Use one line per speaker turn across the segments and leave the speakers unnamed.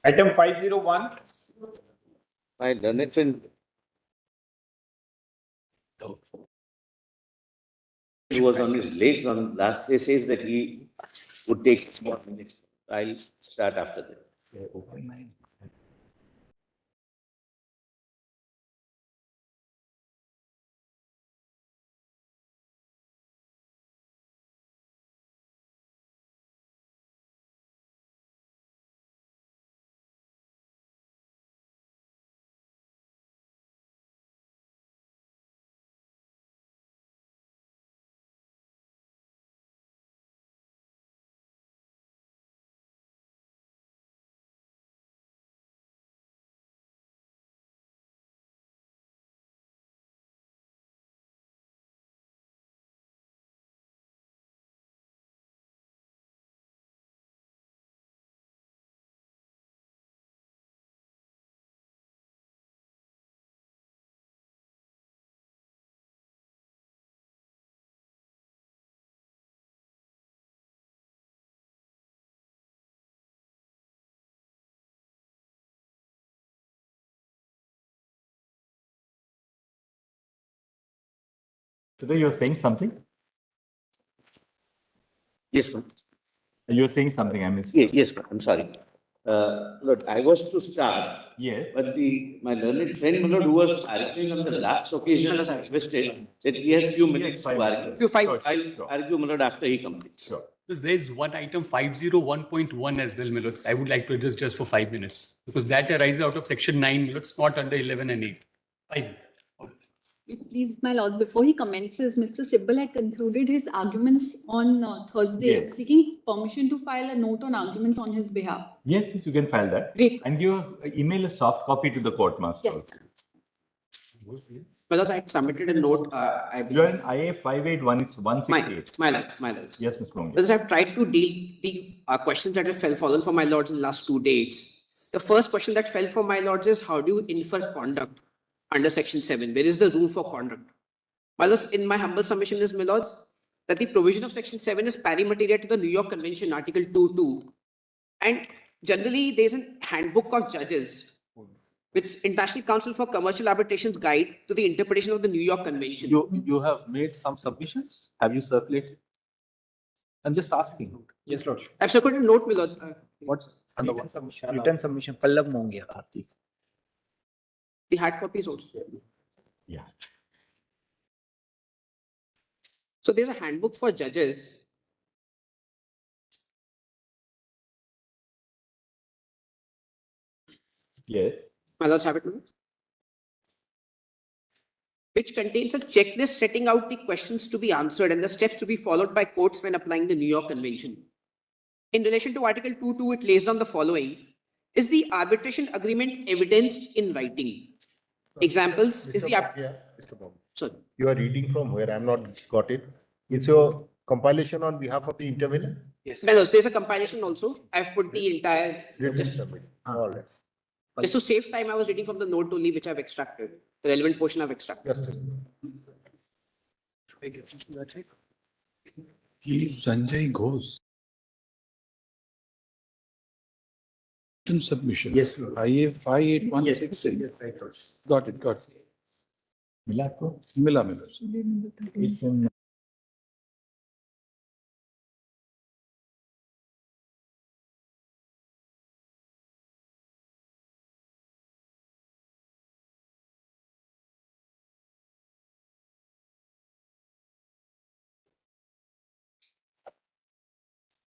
Item 501.
My learned friend. He was on his legs on last day, says that he would take small minutes. I'll start after that.
Today you're saying something?
Yes, ma'am.
You're saying something, I missed.
Yes, ma'am. I'm sorry. Lord, I was to start.
Yes.
But my learned friend, my lord, who was arguing on the last occasion, requested that he has few minutes to argue. I'll argue, my lord, after he completes.
Sure.
Because there's one item 501.1 as well, Milots. I would like to address just for 5 minutes because that arises out of section 9, Milots, not under 11 and 8. 5.
Please, my lord, before he commences, Mr. Sibbal had concluded his arguments on Thursday,
Yes.
seeking permission to file a note on arguments on his behalf.
Yes, you can file that.
Great.
And email a soft copy to the court master.
Yes.
Because I had submitted a note.
You're in IA 58168.
My lords.
Yes, Mr. Long.
Because I've tried to deal the questions that have fallen for my lords in the last 2 days. The first question that fell for my lords is how do you infer conduct under section 7? Where is the rule for conduct? My lords, in my humble submission is, my lords, that the provision of section 7 is pari materia to the New York Convention, Article 2.2. And generally, there's a handbook of judges, which International Council for Commercial Arbitration's guide to the interpretation of the New York Convention.
You have made some submissions? Have you circulated? I'm just asking.
Yes, Lord.
I've circulated a note, my lords.
What's
Written submission. Pallav Mongia.
The hard copies also.
Yeah.
So there's a handbook for judges.
Yes.
My lords have it, which contains a checklist setting out the questions to be answered and the steps to be followed by courts when applying the New York Convention. In relation to Article 2.2, it lays down the following. Is the arbitration agreement evidenced in writing? Examples is the...
Mr. Babu,
Sorry.
you are reading from where? I'm not got it. It's your compilation on behalf of the intervener?
Yes. My lords, there's a compilation also. I've put the entire...
All right.
Just to save time, I was reading from the note only, which I've extracted. The relevant portion I've extracted.
Justice.
He is Sanjay Ghosh. Written submission.
Yes, Lord.
IA 58168. Got it.
Milako?
Mila.
It's in.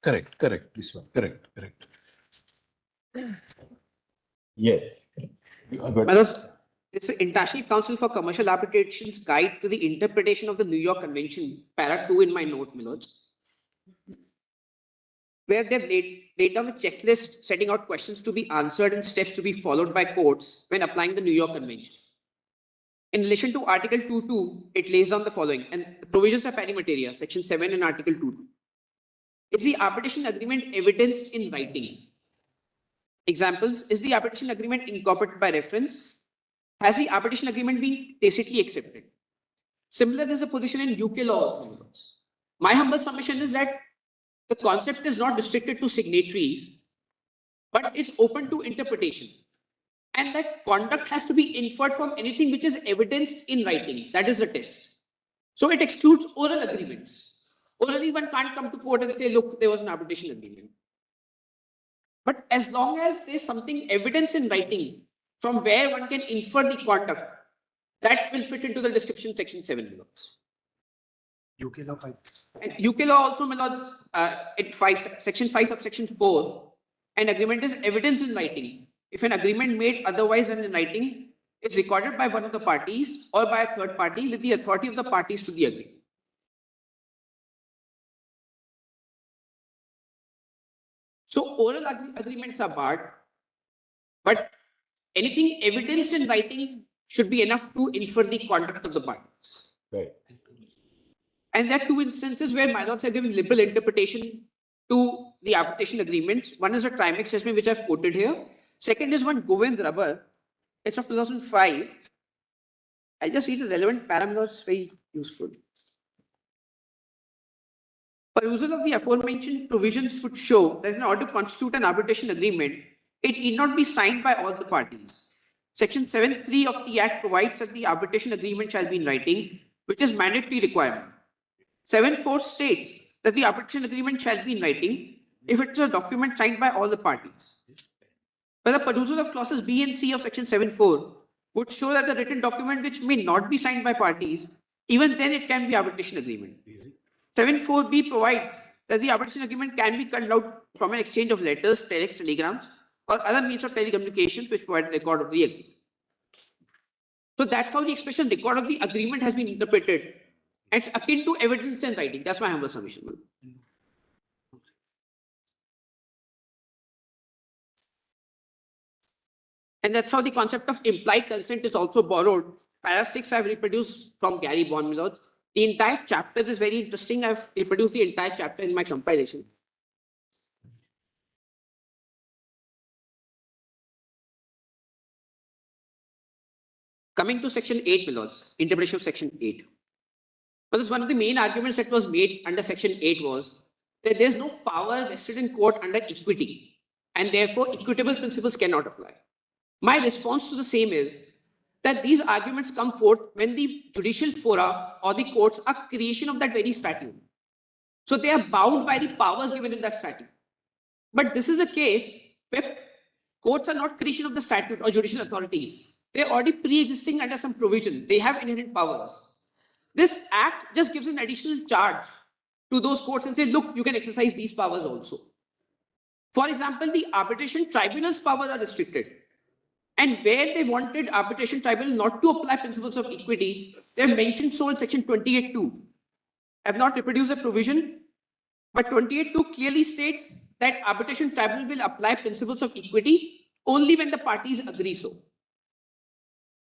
Correct. This one. Correct.
Yes.
My lords, this is International Council for Commercial Arbitration's guide to the interpretation of the New York Convention, para 2 in my note, my lords, where they've laid down a checklist setting out questions to be answered and steps to be followed by courts when applying the New York Convention. In relation to Article 2.2, it lays down the following, and the provisions are pari materia, Section 7 and Article 2.2. Is the arbitration agreement evidenced in writing? Examples, is the arbitration agreement incorporated by reference? Has the arbitration agreement been tacitly accepted? Similar is the position in UK law also. My humble submission is that the concept is not restricted to signatories, but it's open to interpretation. And that conduct has to be inferred from anything which is evidenced in writing. That is the test. So it excludes oral agreements. Orally, one can't come to court and say, look, there was an arbitration agreement. But as long as there's something evidence in writing from where one can infer the conduct, that will fit into the description section 7 belows.
UK law 5.
And UK law also, my lords, section 5, subsection 4, an agreement is evidence in writing. If an agreement made otherwise than in writing is recorded by one of the parties or by a third party with the authority of the parties to the agreement. So oral agreements are barred, but anything evidence in writing should be enough to infer the conduct of the parties.
Right.
And there are two instances where my lords have given liberal interpretation to the arbitration agreements. One is a Trimax judgment, which I've quoted here. Second is one Govind Rubber. It's of 2005. I'll just read the relevant parameters. It's very useful. Perusal of the aforementioned provisions would show that in order to constitute an arbitration agreement, it need not be signed by all the parties. Section 7(3) of the Act provides that the arbitration agreement shall be in writing, which is mandatory requirement. 7(4) states that the arbitration agreement shall be in writing if it is a document signed by all the parties. But the perusal of clauses B and C of section 7(4) would show that the written document which may not be signed by parties, even then it can be arbitration agreement. 7(4)B provides that the arbitration agreement can be carried out from an exchange of letters, telex, telegrams, or other means of telecommunications which provide a record of the agreement. So that's how the expression record of the agreement has been interpreted. It's akin to evidence in writing. That's my humble submission. And that's how the concept of implied consent is also borrowed. Para 6 I've reproduced from Gary Bond, my lords. The entire chapter is very interesting. I've reproduced the entire chapter in my compilation. Coming to section 8, my lords, interpretation of section 8. Because one of the main arguments that was made under section 8 was that there's no power vested in court under equity, and therefore equitable principles cannot apply. My response to the same is that these arguments come forth when the judicial fora or the courts are creation of that very statute. So they are bound by the powers given in that statute. But this is a case where courts are not creation of the statute or judicial authorities. They're already pre-existing under some provision. They have inherent powers. This act just gives an additional charge to those courts and say, look, you can exercise these powers also. For example, the arbitration tribunal's powers are restricted. And where they wanted arbitration tribunal not to apply principles of equity, they have mentioned so in section 28(2). I have not reproduced the provision, but 28(2) clearly states that arbitration tribunal will apply principles of equity only when the parties agree so.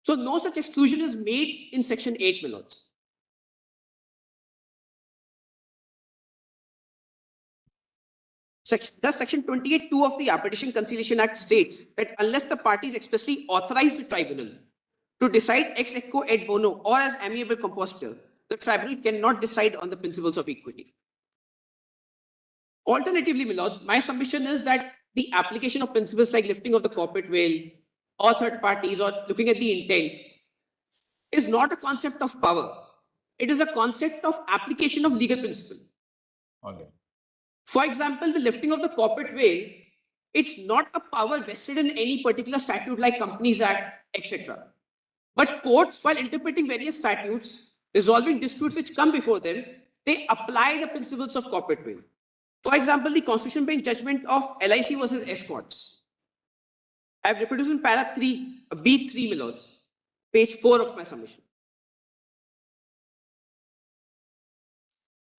So no such exclusion is made in section 8, my lords. Thus, section 28(2) of the Arbitration Conciliation Act states that unless the parties expressly authorize the tribunal to decide ex equo et bono or as amiable compositor, the tribunal cannot decide on the principles of equity. Alternatively, my lords, my submission is that the application of principles like lifting of the corporate veil or third parties or looking at the intent is not a concept of power. It is a concept of application of legal principle.
Okay.
For example, the lifting of the corporate veil, it's not a power vested in any particular statute like Companies Act, etc. But courts, while interpreting various statutes, resolving disputes which come before them, they apply the principles of corporate veil. For example, the Constitution Bench judgment of LIC versus escorts. I have reproduced in para 3, B3, my lords, page 4 of my submission.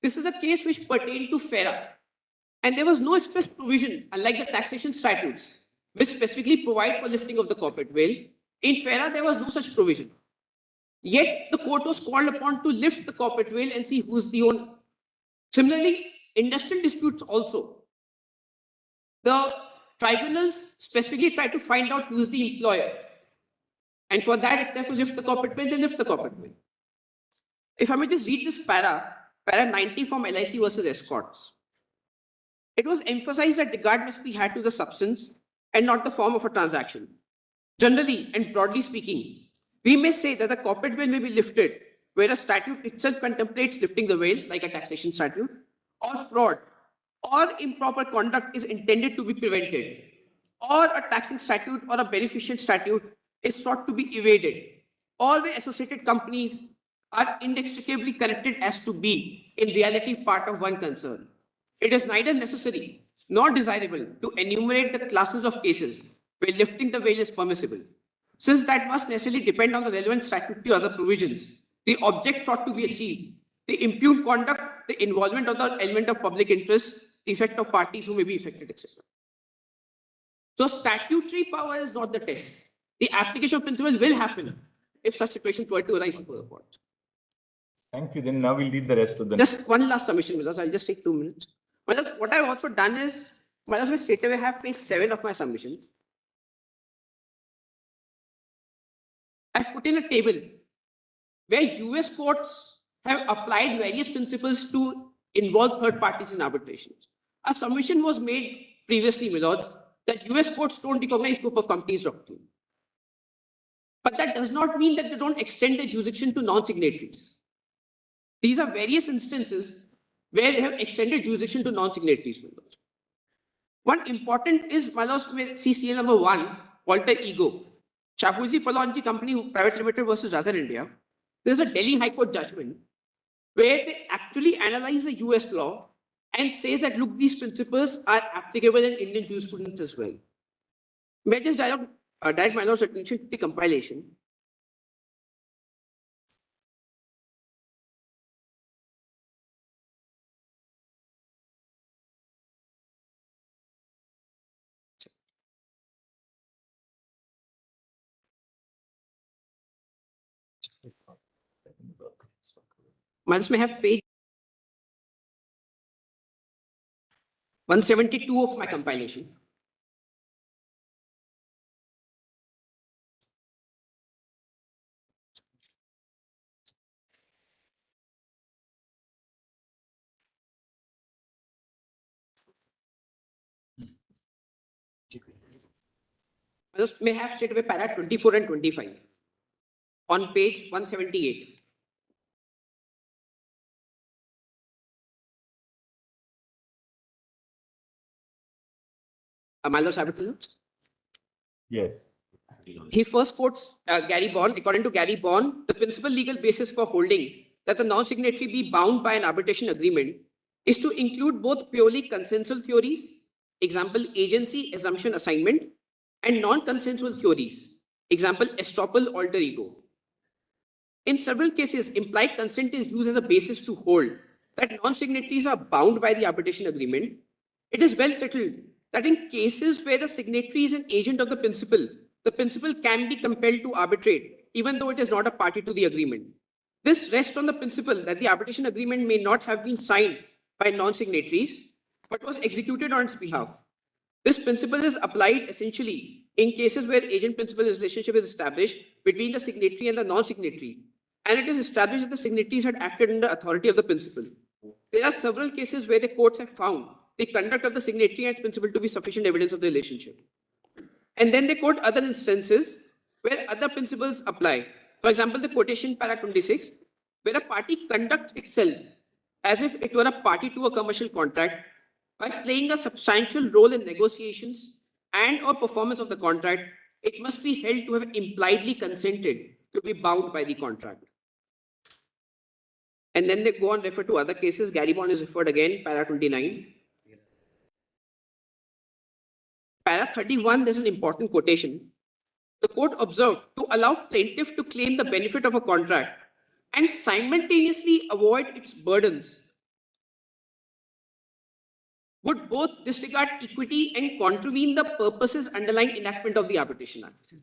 This is a case which pertained to FERA. And there was no express provision, unlike the taxation statutes, which specifically provide for lifting of the corporate veil. In FERA, there was no such provision. Yet, the court was called upon to lift the corporate veil and see who's the owner. Similarly, industrial disputes also. The tribunals specifically try to find out who's the employer. And for that, if they have to lift the corporate veil, they lift the corporate veil. If I may just read this para 90 from LIC versus escorts. It was emphasized that regard must be had to the substance and not the form of a transaction. Generally and broadly speaking, we may say that the corporate veil may be lifted where a statute itself contemplates lifting the veil, like a taxation statute, or fraud or improper conduct is intended to be prevented, or a taxing statute or a beneficent statute is sought to be evaded, or where associated companies are inextricably connected as to be, in reality, part of one concern. It is neither necessary nor desirable to enumerate the classes of cases where lifting the veil is permissible, since that must necessarily depend on the relevant statutory or other provisions, the object sought to be achieved, the impugned conduct, the involvement of the element of public interest, the effect of parties who may be affected, etc. So statutory power is not the test. The application of principle will happen if such situations were to arise before the court.
Thank you. Then now we'll read the rest of the.
Just one last submission, Milas. I'll just take 2 minutes. Milas, what I've also done is, Milas, I straight away have page 7 of my submission. I've put in a table where US courts have applied various principles to involve third parties in arbitrations. A submission was made previously, my lords, that US courts don't recognize group of companies doctrine. But that does not mean that they don't extend their jurisdiction to non-signatories. These are various instances where they have extended jurisdiction to non-signatories. One important is, my lords, CCL number 1, Walter Ego, Shapoorji Pallonji Company Private Limited versus Other India. There's a Delhi High Court judgment where they actually analyze the US law and says that, look, these principles are applicable in Indian jurisprudence as well. May I just direct my lord's attention to the compilation. Once may have page 172 of my compilation. Just may have straight away para 24 and 25 on page 178. Milos, have it?
Yes.
He first quotes Gary Bond. According to Gary Bond, the principal legal basis for holding that the non-signatory be bound by an arbitration agreement is to include both purely consensual theories, example, agency, assumption, assignment, and non-consensual theories, example, estoppel, alter ego. In several cases, implied consent is used as a basis to hold that non-signatories are bound by the arbitration agreement. It is well settled that in cases where the signatory is an agent of the principal can be compelled to arbitrate, even though it is not a party to the agreement. This rests on the principle that the arbitration agreement may not have been signed by non-signatories, but was executed on its behalf. This principle is applied essentially in cases where agent-principal relationship is established between the signatory and the non-signatory, and it is established that the signatories had acted under authority of the principal. There are several cases where the courts have found the conduct of the signatory and its principal to be sufficient evidence of the relationship. And then they quote other instances where other principles apply. For example, the quotation para 26, where a party conducts itself as if it were a party to a commercial contract by playing a substantial role in negotiations and or performance of the contract, it must be held to have impliedly consented to be bound by the contract. And then they go on refer to other cases. Gary Bond is referred again, para 29. Para 31, there's an important quotation. The court observed to allow plaintiff to claim the benefit of a contract and simultaneously avoid its burdens would both disregard equity and contravene the purposes underlying enactment of the Arbitration Act.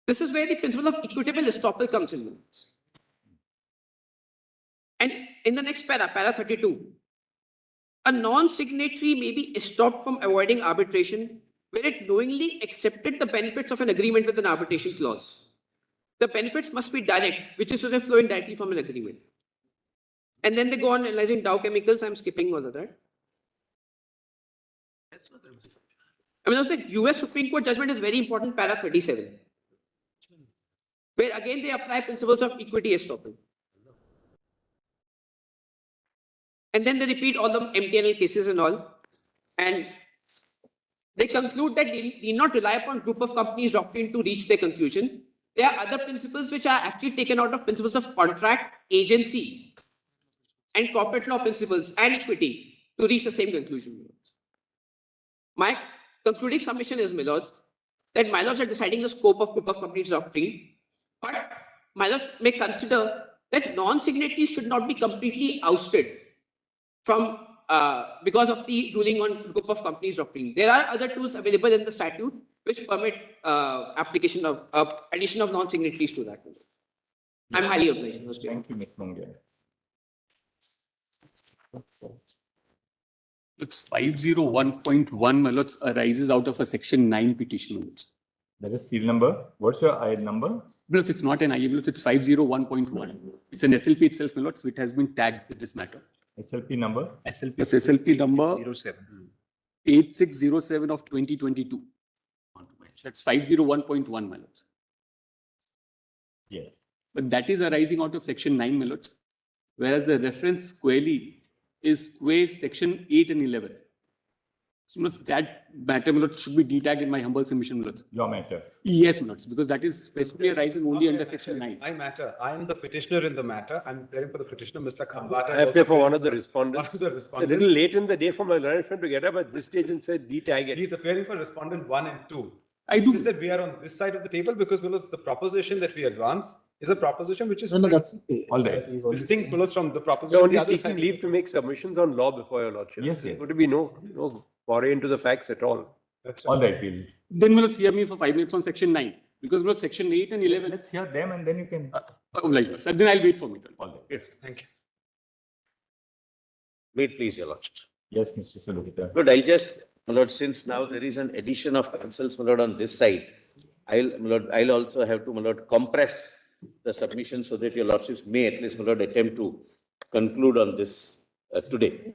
This is where the principle of equitable estoppel comes in. And in the next para 32, a non-signatory may be stopped from avoiding arbitration where it knowingly accepted the benefits of an agreement with an arbitration clause. The benefits must be direct, which is to say flowing directly from an agreement. And then they go on analyzing Dow Chemicals. I'm skipping all of that. I mean, the US Supreme Court judgment is very important, para 37, where again they apply principles of equity estoppel. And then they repeat all the MTNL cases and all. And they conclude that they need not rely upon group of companies doctrine to reach their conclusion. There are other principles which are actually taken out of principles of contract, agency, and corporate law principles and equity to reach the same conclusion. My concluding submission is, my lords, that my lords are deciding the scope of group of companies doctrine, but my lords may consider that non-signatories should not be completely ousted from because of the ruling on group of companies doctrine. There are other tools available in the statute which permit application of addition of non-signatories to that. I'm highly obliged.
Thank you, Ms. Mungia.
It's 501.1, my lords, arises out of a section 9 petition. My lords.
That is seal number. What's your I number?
My lords, it's not an IA, my lords, it's 501.1. It's an SLP itself, my lords, which has been tagged with this matter.
SLP number?
SLP, it's SLP number 8607 of 2022. That's 501.1, my lords.
Yes.
But that is arising out of section 9, my lords, whereas the reference squarely is square section 8 and 11. So, my lords, that matter, my lords, should be detagged in my humble submission, my lords.
Your matter.
Yes, my lords, because that is specifically arising only under section 9.
My matter. I am the petitioner in the matter. I'm preparing for the petitioner, Mr. Khambata.
I appear for one of the respondents.
One of the
It's a
respondents.
little late in the day for my learned friend to get up at this stage and say, detag it.
He's appearing for respondent 1 and 2.
I do.
Is that we are on this side of the table because the proposition that we advance is a proposition which is
All right.
distinct from the proposition.
You're
on
only
the other
seeking
side.
leave to make submissions on law before your lordship.
Yes,
There's
yes.
going to be no foray into the facts at all.
That's
All
right.
right, we'll.
Then, my lords, hear me for 5 minutes on section 9. Because, my lords, section 8 and 11.
Let's hear them and then you can.
Like that. So then I'll wait for me.
All right.
Yes, thank you.
Wait, please, your lordship.
Yes, Mr. Solicitor.
Lord, I'll just, my lord, since now there is an addition of counsels, my lord, on this side, I'll also have to, my lord, compress the submission so that your lordships may at least, my lord, attempt to conclude on this today.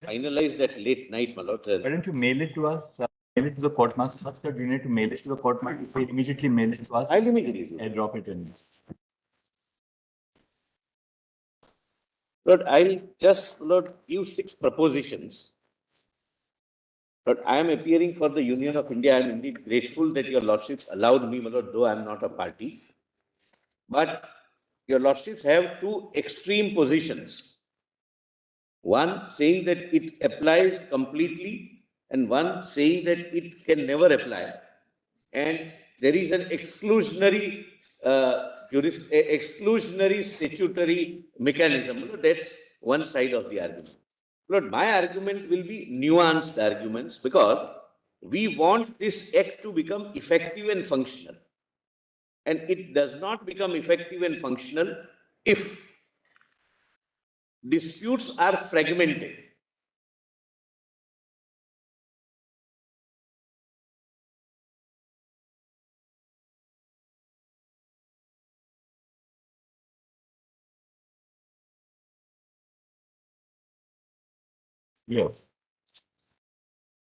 Finalize that late night, my lord.
Why don't you mail it to us? Mail it to the court master first, or do you need to mail it to the court master? If you immediately mail it to us,
I'll immediately do.
I drop it in.
Lord, I'll just, Lord, give 6 propositions. Lord, I am appearing for the Union of India. I am indeed grateful that your lordships allowed me, my lord, though I am not a party. But your lordships have 2 extreme positions. One saying that it applies completely, and one saying that it can never apply. And there is an exclusionary exclusionary statutory mechanism. That's one side of the argument. Lord, my argument will be nuanced arguments because we want this act to become effective and functional. And it does not become effective and functional if disputes are fragmented.
Yes.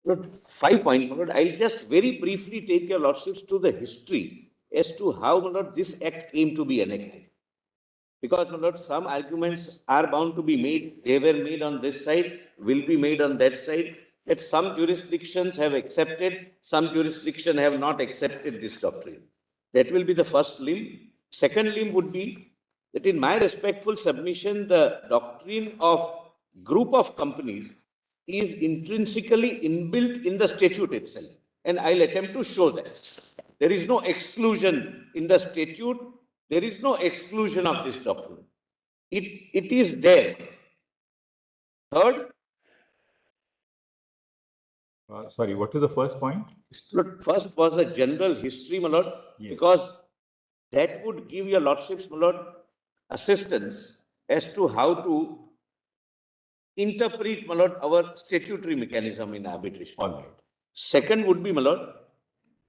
Lord, 5 points, my lord. I'll just very briefly take your lordships to the history as to how, my lord, this act came to be enacted. Because, my lord, some arguments are bound to be made. They were made on this side, will be made on that side. That some jurisdictions have accepted, some jurisdictions have not accepted this doctrine. That will be the first limb. Second limb would be that in my respectful submission, the doctrine of group of companies is intrinsically inbuilt in the statute itself. And I'll attempt to show that. There is no exclusion in the statute. There is no exclusion of this doctrine. It is there. Third,
Sorry, what was the first point?
Lord, first was a general history, my lord,
Yes.
because that would give your lordships, my lord, assistance as to how to interpret, my lord, our statutory mechanism in arbitration.
All right.
Second would be, my lord,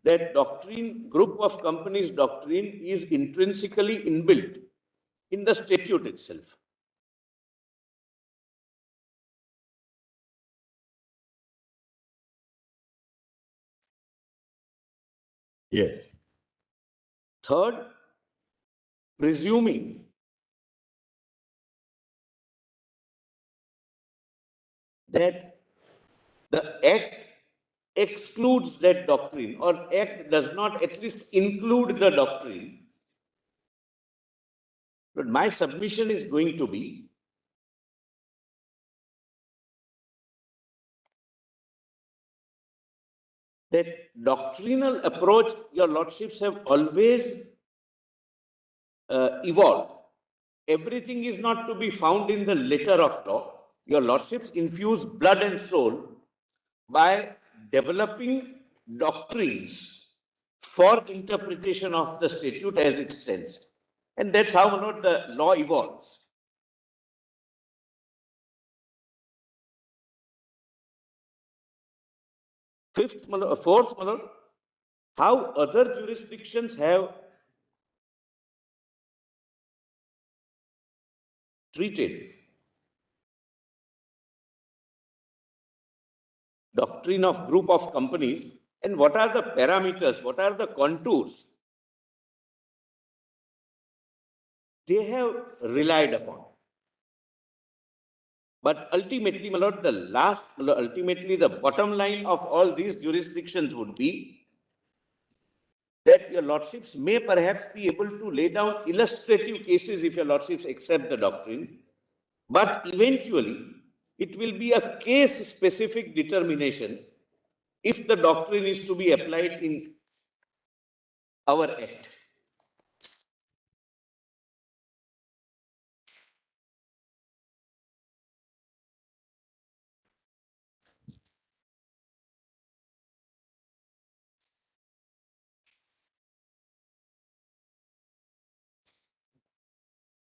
that doctrine, group of companies doctrine is intrinsically inbuilt in the statute itself.
Yes.
Third, presuming that the act excludes that doctrine or act does not at least include the doctrine. But my submission is going to be that doctrinal approach, your lordships, have always evolved. Everything is not to be found in the letter of law. Your lordships infuse blood and soul by developing doctrines for interpretation of the statute as it stands. And that's how, my lord, the law evolves. Fourth, my lord, how other jurisdictions have treated doctrine of group of companies, and what are the parameters, what are the contours they have relied upon. But ultimately, my lord, ultimately the bottom line of all these jurisdictions would be that your lordships may perhaps be able to lay down illustrative cases if your lordships accept the doctrine, but eventually it will be a case-specific determination if the doctrine is to be applied in our act.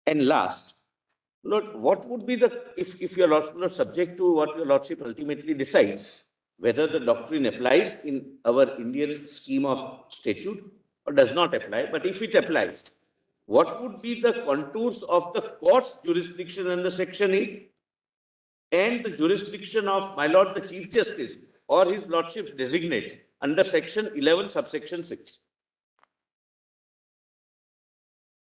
And last, Lord, what would be the, if your lordship is subject to what your lordship ultimately decides, whether the doctrine applies in our Indian scheme of statute or does not apply, but if it applies, what would be the contours of the court's jurisdiction under Section 8 and the jurisdiction of my lord the Chief Justice or his lordship's designate under Section 11, subsection 6?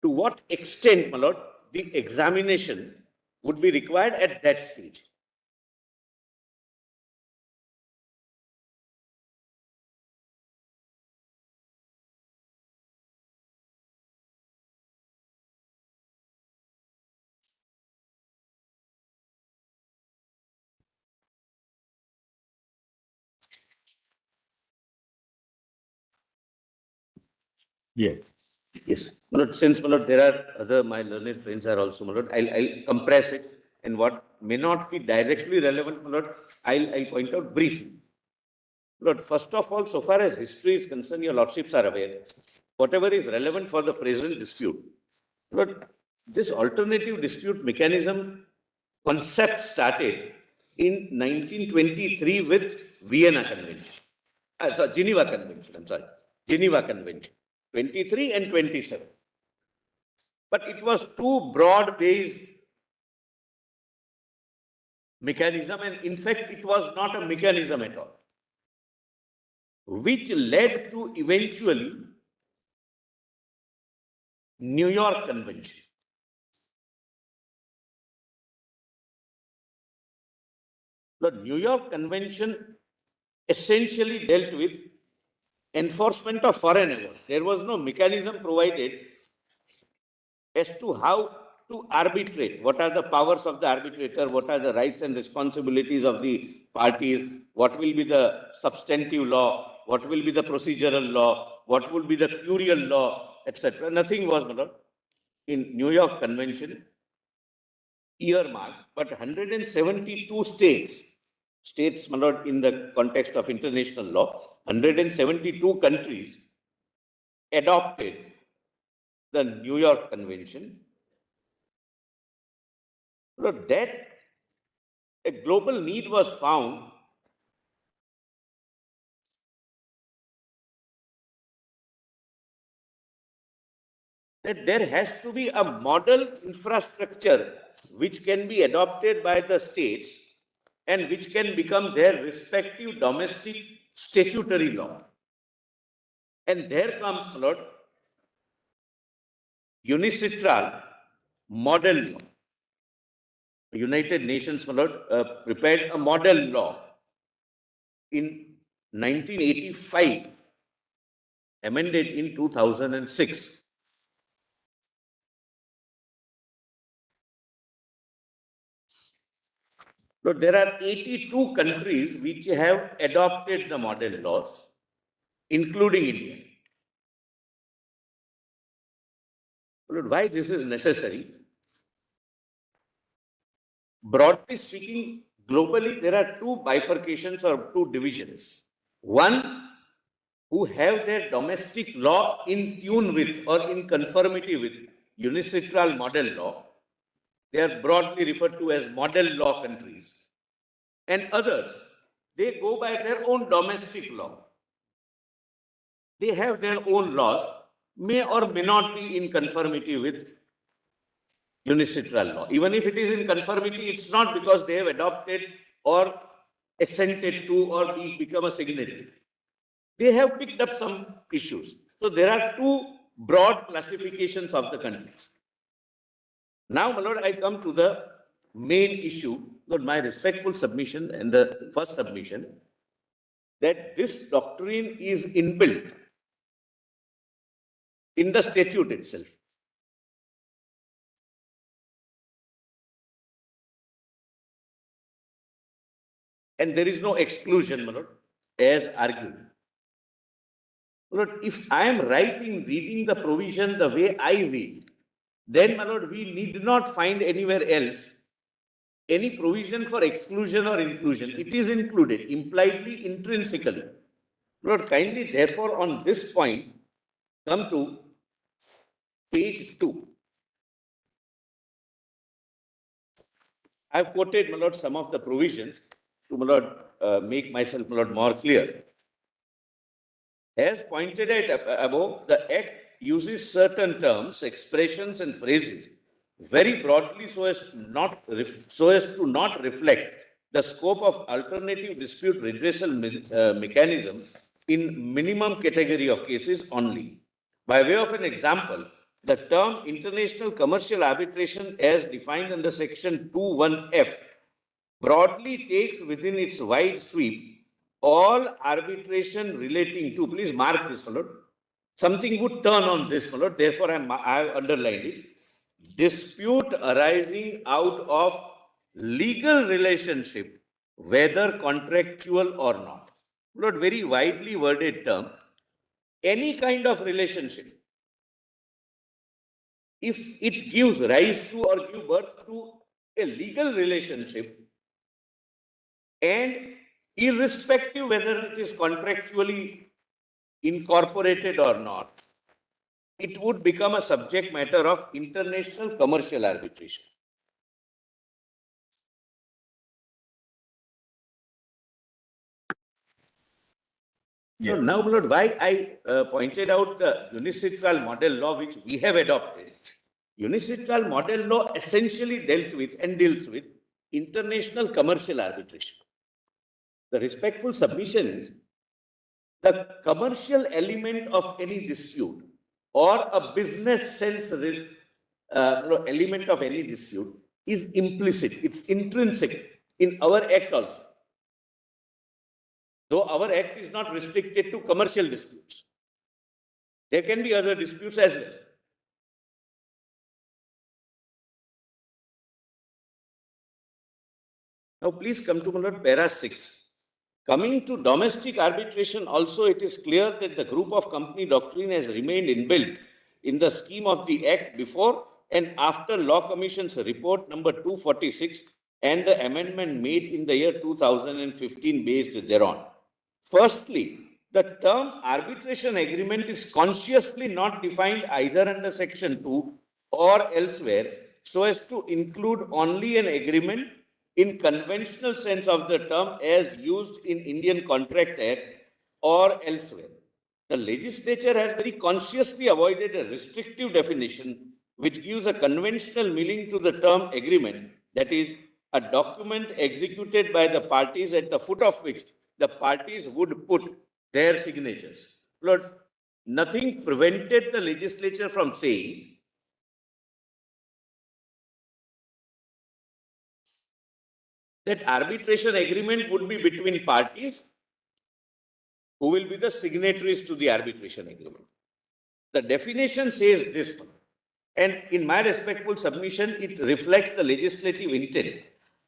To what extent, my lord, the examination would be required at that stage?
Yes.
Yes, my lord, since, my lord, there are other, my learned friends are also, my lord, I'll compress it, and what may not be directly relevant, my lord, I'll point out briefly. Lord, first of all, so far as history is concerned, your lordships are aware, whatever is relevant for the present dispute. Lord, this alternative dispute mechanism concept started in 1923 with Vienna Convention. Geneva Convention, Geneva Convention, 23 and 27. But it was too broad-based mechanism, and in fact, it was not a mechanism at all, which led to eventually New York Convention. The New York Convention essentially dealt with enforcement of foreign awards. There was no mechanism provided as to how to arbitrate. What are the powers of the arbitrator? What are the rights and responsibilities of the parties? What will be the substantive law? What will be the procedural law? What will be the curial law, etc.? Nothing was, my lord, in New York Convention earmarked, but 172 states, my lord, in the context of international law, 172 countries adopted the New York Convention. Lord, that a global need was found that there has to be a model infrastructure which can be adopted by the states and which can become their respective domestic statutory law. And there comes, my lord, unicitral model law. United Nations, my lord, prepared a model law in 1985, amended in 2006. So there are 82 countries which have adopted the model laws, including India. Lord, why this is necessary? Broadly speaking, globally, there are two bifurcations or two divisions. One, who have their domestic law in tune with or in conformity with unicitral model law. They are broadly referred to as model law countries. And others, they go by their own domestic law. They have their own laws, may or may not be in conformity with unicitral law. Even if it is in conformity, it's not because they have adopted or assented to or become a signatory. They have picked up some issues. So there are two broad classifications of the countries. Now, my lord, I come to the main issue, Lord, my respectful submission and the first submission, that this doctrine is inbuilt in the statute itself. And there is no exclusion, my lord, as argued. Lord, if I am right in reading the provision the way I read, then, my lord, we need not find anywhere else any provision for exclusion or inclusion. It is included, impliedly, intrinsically. Lord, kindly, therefore, on this point, come to page 2. I have quoted, my lord, some of the provisions to, my lord, make myself, my lord, more clear. As pointed out above, the Act uses certain terms, expressions, and phrases very broadly so as to not reflect the scope of alternative dispute redressal mechanism in minimum category of cases only. By way of an example, the term international commercial arbitration as defined under section 2(1)(f) broadly takes within its wide sweep all arbitration relating to, please mark this, my lord, something would turn on this, my lord, therefore I have underlined it, dispute arising out of legal relationship, whether contractual or not. Lord, very widely worded term, any kind of relationship, if it gives rise to or give birth to a legal relationship, and irrespective whether it is contractually incorporated or not, it would become a subject matter of international commercial arbitration. Yes. So now, Lord, why I pointed out the unicitral model law which we have adopted. Unicitral model law essentially dealt with and deals with international commercial arbitration. The respectful submission is the commercial element of any dispute or a business sense element of any dispute is implicit, it's intrinsic in our Act also. Though our Act is not restricted to commercial disputes, there can be other disputes as well. Now, please come to para 6. Coming to domestic arbitration, also it is clear that the group of company doctrine has remained inbuilt in the scheme of the Act before and after Law Commission's report number 246 and the amendment made in the year 2015 based thereon. Firstly, the term arbitration agreement is consciously not defined either under Section 2 or elsewhere so as to include only an agreement in conventional sense of the term as used in Indian Contract Act or elsewhere. the legislature has very consciously avoided a restrictive definition which gives a conventional meaning to the term agreement, that is, a document executed by the parties at the foot of which the parties would put their signatures. Lord, nothing prevented the legislature from saying that arbitration agreement would be between parties who will be the signatories to the arbitration agreement. The definition says this, and in my respectful submission, it reflects the legislative intent.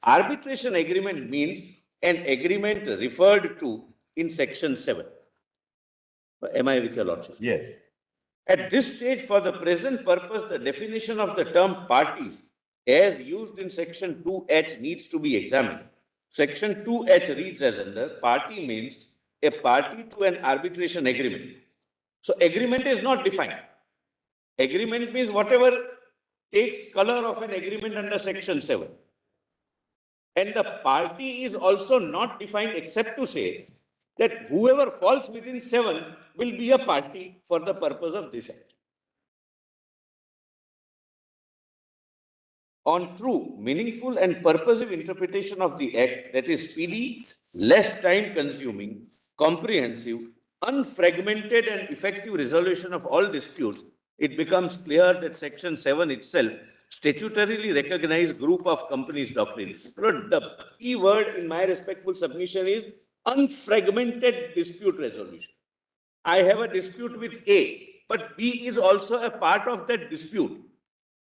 Arbitration agreement means an agreement referred to in section 7. Am I with your lordship?
Yes.
At this stage, for the present purpose, the definition of the term parties as used in section 2H needs to be examined. Section 2H reads as under, party means a party to an arbitration agreement. So agreement is not defined. Agreement means whatever takes color of an agreement under section 7. And the party is also not defined except to say that whoever falls within 7 will be a party for the purpose of this act. On true, meaningful and purposive interpretation of the act, that is speedy, less time consuming, comprehensive, unfragmented and effective resolution of all disputes, it becomes clear that section 7 itself statutorily recognized group of companies doctrine. The key word in my respectful submission is unfragmented dispute resolution. I have a dispute with A, but B is also a part of that dispute.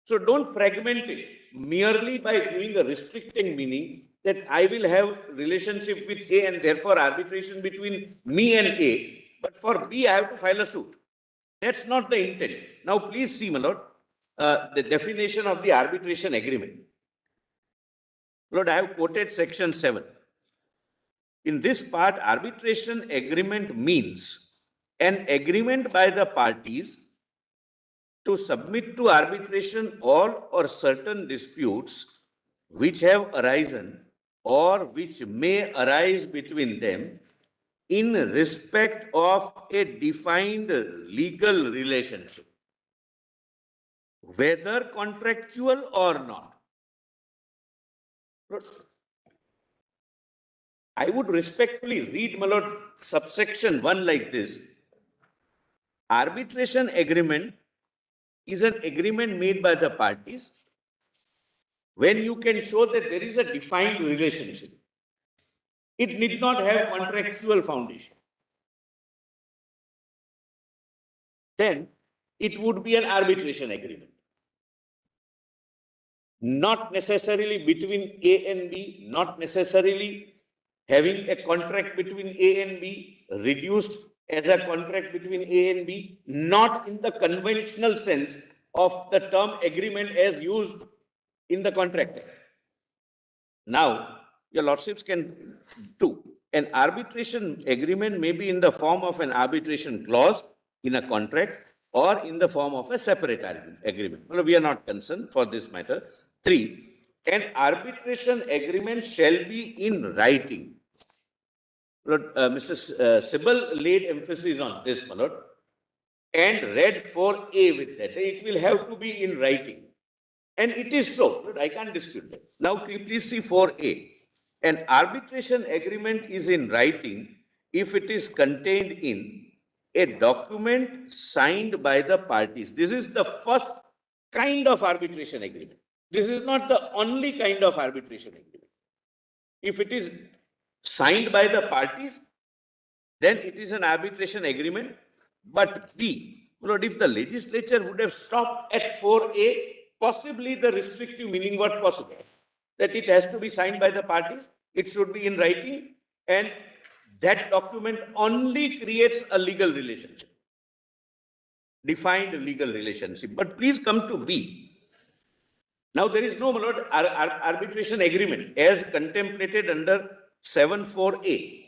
So don't fragment it merely by giving a restricting meaning that I will have relationship with A and therefore arbitration between me and A, but for B I have to file a suit. That's not the intent. Now please see, my lord, the definition of the arbitration agreement. Lord, I have quoted section 7. In this part, arbitration agreement means an agreement by the parties to submit to arbitration all or certain disputes which have arisen or which may arise between them in respect of a defined legal relationship, whether contractual or not. I would respectfully read, my lord, subsection 1 like this. Arbitration agreement is an agreement made by the parties when you can show that there is a defined relationship. It need not have contractual foundation. Then it would be an arbitration agreement. Not necessarily between A and B, not necessarily having a contract between A and B, reduced as a contract between A and B, not in the conventional sense of the term agreement as used in the contract. Now, your lordships can do. An arbitration agreement may be in the form of an arbitration clause in a contract or in the form of a separate agreement. Well, we are not concerned for this matter. 3, an arbitration agreement shall be in writing. Mr. Sybil laid emphasis on this, my lord, and read 4A with that. It will have to be in writing. And it is so. Lord, I can't dispute that. Now, please see 4A. An arbitration agreement is in writing if it is contained in a document signed by the parties. This is the first kind of arbitration agreement. This is not the only kind of arbitration agreement. If it is signed by the parties, then it is an arbitration agreement. But B, Lord, if the legislature would have stopped at 4A, possibly the restrictive meaning was possible. That it has to be signed by the parties, it should be in writing, and that document only creates a legal relationship, defined legal relationship. But please come to B. Now there is no, my lord, arbitration agreement as contemplated under 7.4a.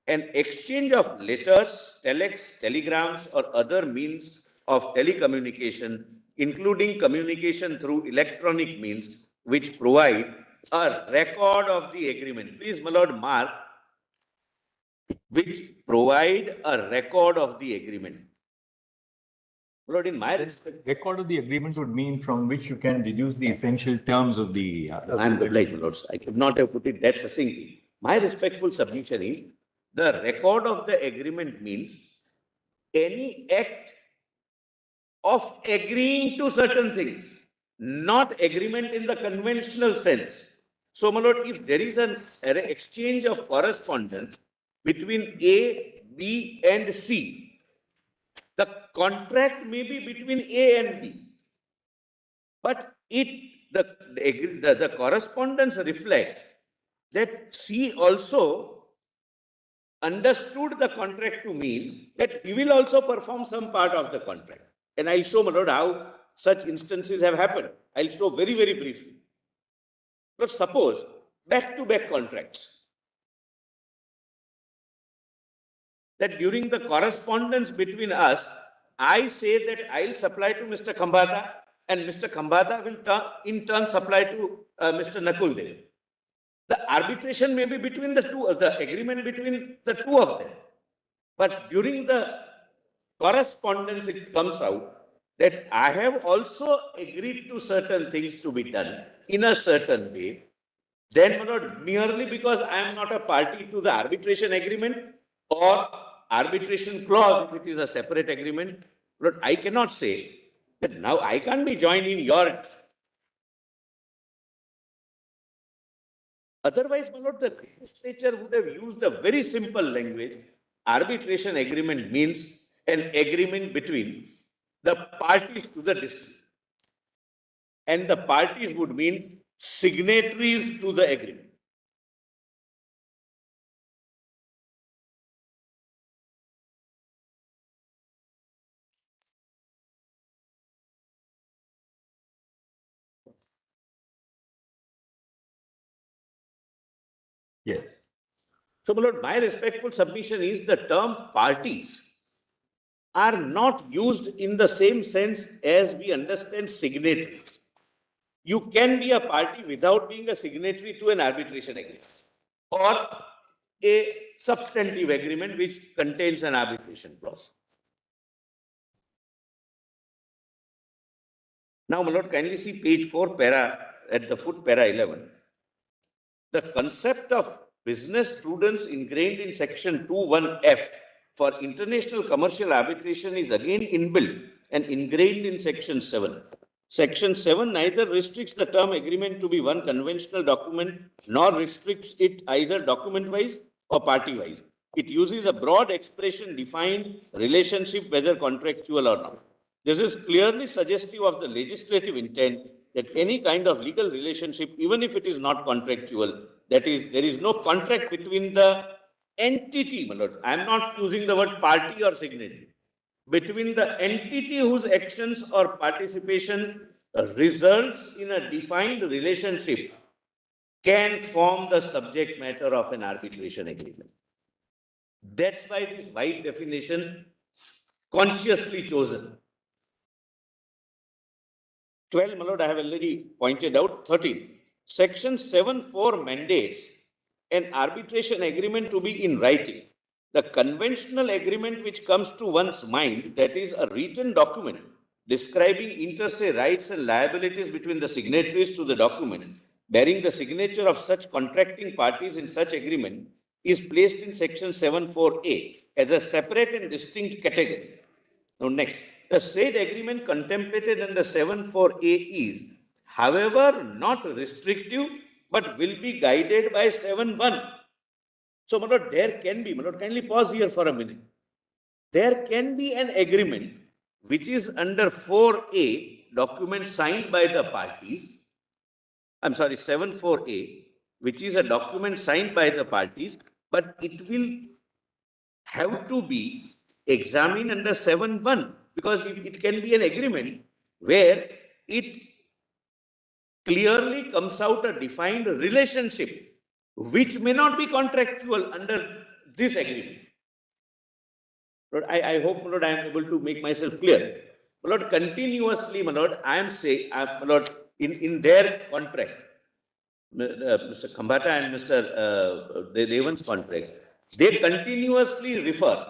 An exchange of letters, telex, telegrams, or other means of telecommunication, including communication through electronic means, which provide a record of the agreement. Please, my lord, mark which provide a record of the agreement. Lord, in my respect,
Record of the agreement would mean from which you can deduce the essential terms of the.
I am obliged, my lords. I could not have put it that succinctly. My respectful submission is the record of the agreement means any act of agreeing to certain things, not agreement in the conventional sense. So, my lord, if there is an exchange of correspondence between A, B, and C, the contract may be between A and B, but the correspondence reflects that C also understood the contract to mean that he will also perform some part of the contract. And I'll show, my lord, how such instances have happened. I'll show very, very briefly. But suppose back-to-back contracts, that during the correspondence between us, I say that I'll supply to Mr. Khambata and Mr. Khambata will in turn supply to Mr. Nakul Dev. The arbitration may be between the two, the agreement between the two of them. But during the correspondence, it comes out that I have also agreed to certain things to be done in a certain way. Then, not merely because I am not a party to the arbitration agreement or arbitration clause, if it is a separate agreement, but I cannot say that now I can't be joined in your. Otherwise, my lord, the legislature would have used a very simple language. Arbitration agreement means an agreement between the parties to the dispute. And the parties would mean signatories to the agreement.
Yes.
So, my lord, my respectful submission is the term parties are not used in the same sense as we understand signatories. You can be a party without being a signatory to an arbitration agreement or a substantive agreement which contains an arbitration clause. Now, my lord, kindly see page 4, para, at the foot, para 11. The concept of business prudence ingrained in section 2(1)(f) for international commercial arbitration is again inbuilt and ingrained in section 7. Section 7 neither restricts the term agreement to be one conventional document nor restricts it either document-wise or party-wise. It uses a broad expression defined relationship, whether contractual or not. This is clearly suggestive of the legislative intent that any kind of legal relationship, even if it is not contractual, that is, there is no contract between the entity, my lord. I am not using the word party or signatory. Between the entity whose actions or participation results in a defined relationship can form the subject matter of an arbitration agreement. That's why this wide definition consciously chosen. 12, my lord, I have already pointed out. 13. Section 7(4) mandates an arbitration agreement to be in writing. The conventional agreement which comes to one's mind, that is a written document describing inter se rights and liabilities between the signatories to the document, bearing the signature of such contracting parties in such agreement, is placed in section 7(4)(a) as a separate and distinct category. Now, next. The said agreement contemplated under 7(4)(a) is, however, not restrictive, but will be guided by 7(1). So, my lord, there can be, my lord, kindly pause here for a minute. There can be an agreement which is under 4(a), document signed by the parties. I'm sorry, 7(4)(a), which is a document signed by the parties, but it will have to be examined under 7(1). Because it can be an agreement where it clearly comes out a defined relationship, which may not be contractual under this agreement. Lord, I hope, my lord, I am able to make myself clear. My lord, continuously, my lord, I am saying, my lord, in their contract, Mr. Khambata and Mr. Devan's contract, they continuously refer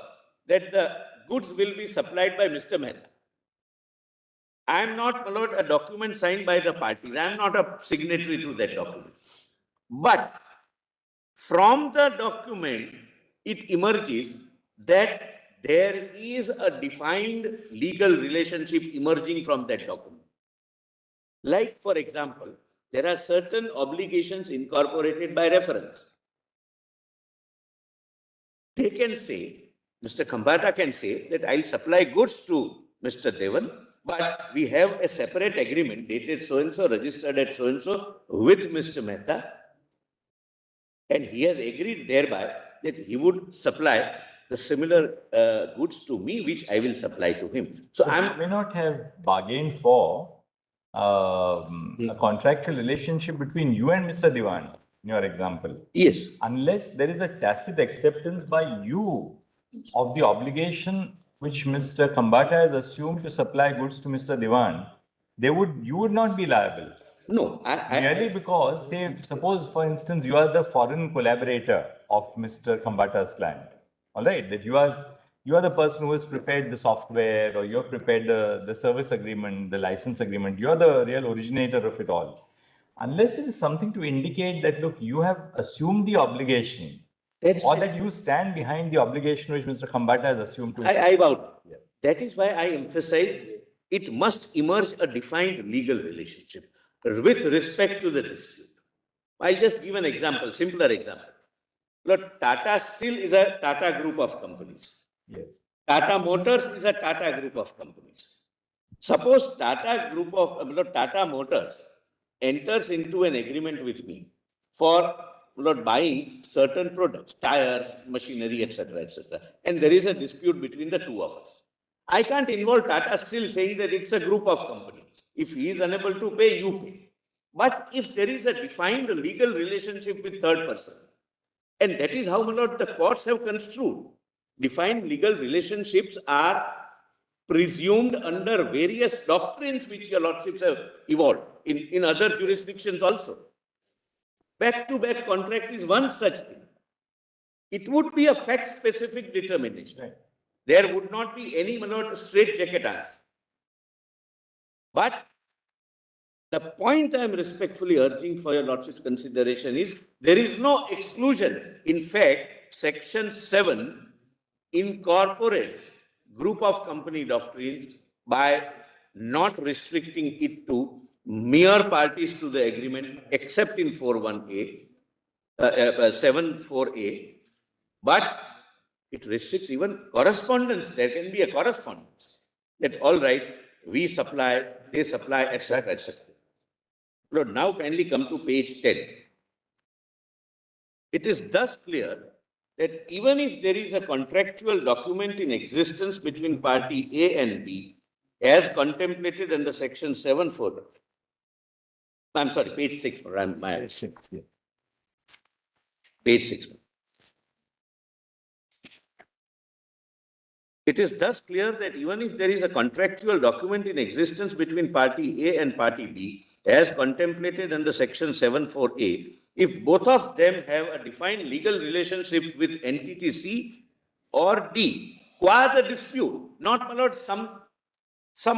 that the goods will be supplied by Mr. Mehta. I am not, my lord, a document signed by the parties. I am not a signatory to that document. But from the document, it emerges that there is a defined legal relationship emerging from that document. Like, for example, there are certain obligations incorporated by reference. They can say, Mr. Khambata can say that I'll supply goods to Mr. Devan, but we have a separate agreement dated so-and-so, registered at so-and-so with Mr. Mehta. And he has agreed thereby that he would supply the similar goods to me, which I will supply to him. So
You may not have bargained for a contractual relationship between you and Mr. Diwan, in your example.
Yes.
Unless there is a tacit acceptance by you of the obligation which Mr. Khambata has assumed to supply goods to Mr. Diwan, you would not be liable.
No,
Merely because, say, suppose, for instance, you are the foreign collaborator of Mr. Khambata's client, all right? That you are the person who has prepared the software, or you have prepared the service agreement, the license agreement. You are the real originator of it all. Unless there is something to indicate that, look, you have assumed the obligation, or that you stand behind the obligation which Mr. Khambata has assumed to.
I vowed. Yeah. That is why I emphasize it must emerge a defined legal relationship with respect to the dispute. I'll just give an example, simpler example. Look, Tata Steel is a Tata group of companies.
Yes.
Tata Motors is a Tata group of companies. Suppose Tata Motors enters into an agreement with me for buying certain products, tires, machinery, etc., and there is a dispute between the two of us. I can't involve Tata Steel saying that it's a group of companies. If he is unable to pay, you pay. But if there is a defined legal relationship with third person, and that is how the courts have construed, defined legal relationships are presumed under various doctrines which your lordships have evolved in other jurisdictions also. Back-to-back contract is one such thing. It would be a fact-specific determination.
Right.
There would not be any straight jacket answer. But the point I am respectfully urging for your lordship's consideration is there is no exclusion. In fact, Section 7 incorporates group of company doctrines by not restricting it to mere parties to the agreement, except in 7(4)(a), but it restricts even correspondence. There can be a correspondence that, all right, we supply, they supply, etc., etc. Lord, now kindly come to page 10. It is thus clear that even if there is a contractual document in existence between party A and B, as contemplated under section 7(4), I'm sorry, page 6, page 6. It is thus clear that even if there is a contractual document in existence between party A and party B, as contemplated under section 7(4)(a), if both of them have a defined legal relationship with entity C or D, qua the dispute, not, my lord, some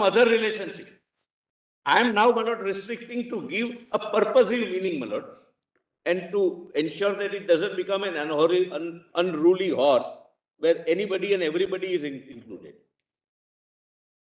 other relationship. I am now, my lord, restricting to give a purposive meaning, my lord, and to ensure that it doesn't become an unruly horse where anybody and everybody is included.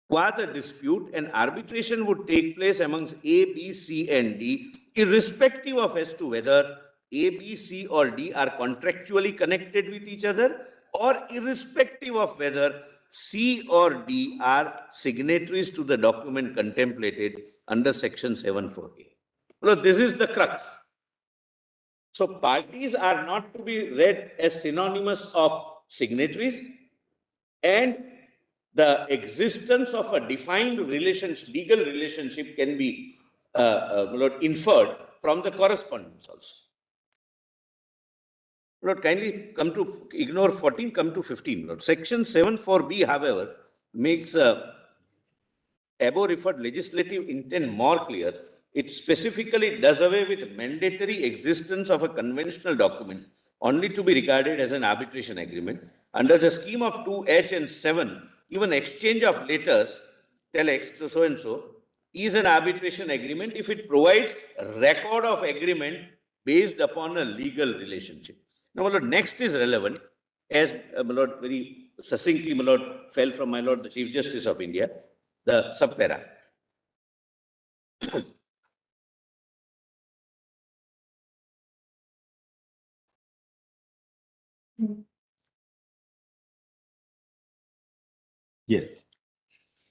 Qua the dispute, an arbitration would take place amongst A, B, C, and D, irrespective of as to whether A, B, C, or D are contractually connected with each other, or irrespective of whether C or D are signatories to the document contemplated under section 7(4)(a). Well, this is the crux. So parties are not to be read as synonymous of signatories, and the existence of a defined legal relationship can be inferred from the correspondence also. Lord, kindly come to, ignore 14, come to 15. Lord. Section 7(4)(b), however, makes above referred legislative intent more clear. It specifically does away with mandatory existence of a conventional document only to be regarded as an arbitration agreement. Under the scheme of 2H and 7, even exchange of letters, telex, so and so, is an arbitration agreement if it provides a record of agreement based upon a legal relationship. Now, my lord, next is relevant, as my lord very succinctly, my lord, fell from my lord the Chief Justice of India, the subpara.
Yes.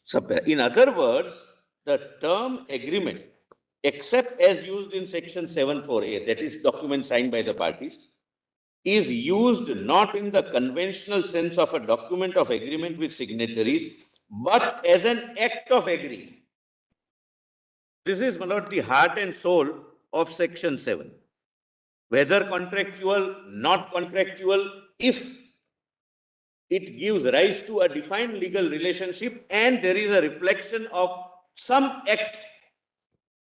Subpara. In other words, the term agreement, except as used in section 7(4)(a), that is document signed by the parties, is used not in the conventional sense of a document of agreement with signatories, but as an act of agreeing. This is, my lord, the heart and soul of section 7. Whether contractual, not contractual, if it gives rise to a defined legal relationship and there is a reflection of some act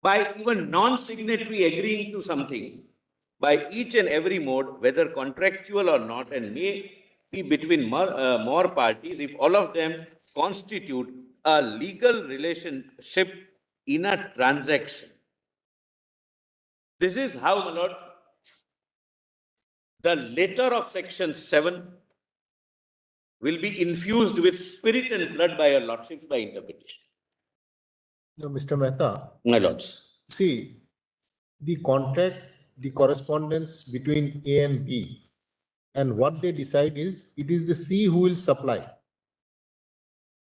by even non-signatory agreeing to something by each and every mode, whether contractual or not, and may be between more parties if all of them constitute a legal relationship in a transaction. This is how, my lord, the letter of section 7 will be infused with spirit and blood by your lordships by interpretation.
No, Mr. Mehta,
My lords.
see, the contract, the correspondence between A and B, and what they decide is, it is the C who will supply.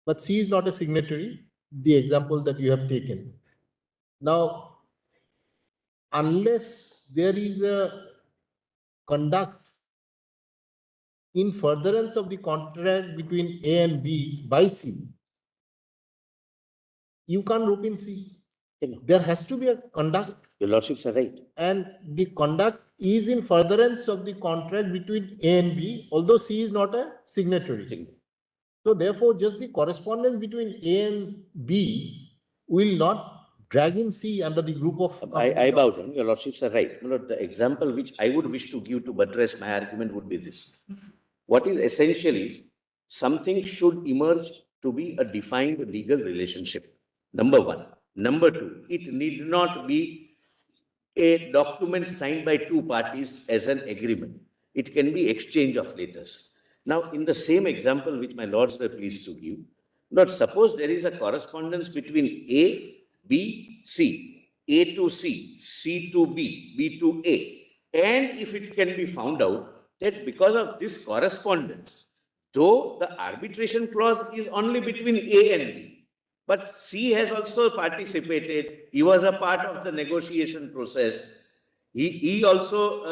But C is not a signatory, the example that you have taken. Now, unless there is a conduct in furtherance of the contract between A and B by C, you can't rope in C. There has to be a conduct.
Your lordships are right.
And the conduct is in furtherance of the contract between A and B, although C is not a signatory. So therefore, just the correspondence between A and B will not drag in C under the group of...
I bow down. Your lordships are right. My lord, the example which I would wish to give to buttress my argument would be this. What is essential is something should emerge to be a defined legal relationship. Number one. Number two, it need not be a document signed by two parties as an agreement. It can be exchange of letters. Now, in the same example which my lords were pleased to give, Lord, suppose there is a correspondence between A, B, C, A to C, C to B, B to A, and if it can be found out that because of this correspondence, though the arbitration clause is only between A and B, but C has also participated. He was a part of the negotiation process. He also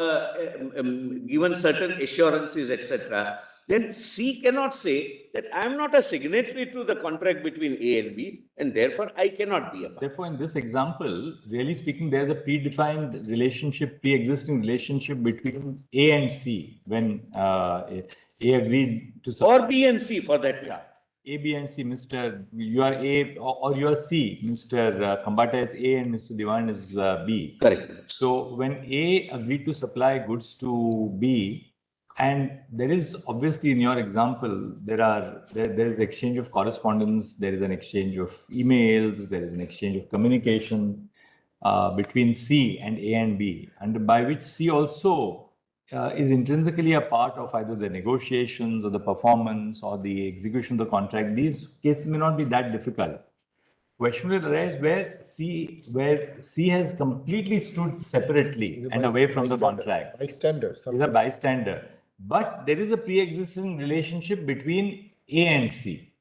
given certain assurances, etc. Then C cannot say that I am not a signatory to the contract between A and B, and therefore I cannot be a part.
Therefore, in this example, really speaking, there's a predefined relationship, pre-existing relationship between A and C when A agreed to...
Or B and C for that matter.
Yeah. A, B and C, Mr. You are A or you are C. Mr. Kambata is A and Mr. Diwan is B.
Correct.
So when A agreed to supply goods to B, and there is obviously in your example, there is exchange of correspondence, there is an exchange of emails, there is an exchange of communication between C and A and B, and by which C also is intrinsically a part of either the negotiations or the performance or the execution of the contract. These cases may not be that difficult. Question will arise where C has completely stood separately and away from the contract.
Bystander.
He's a bystander. But there is a pre-existing relationship between A and C,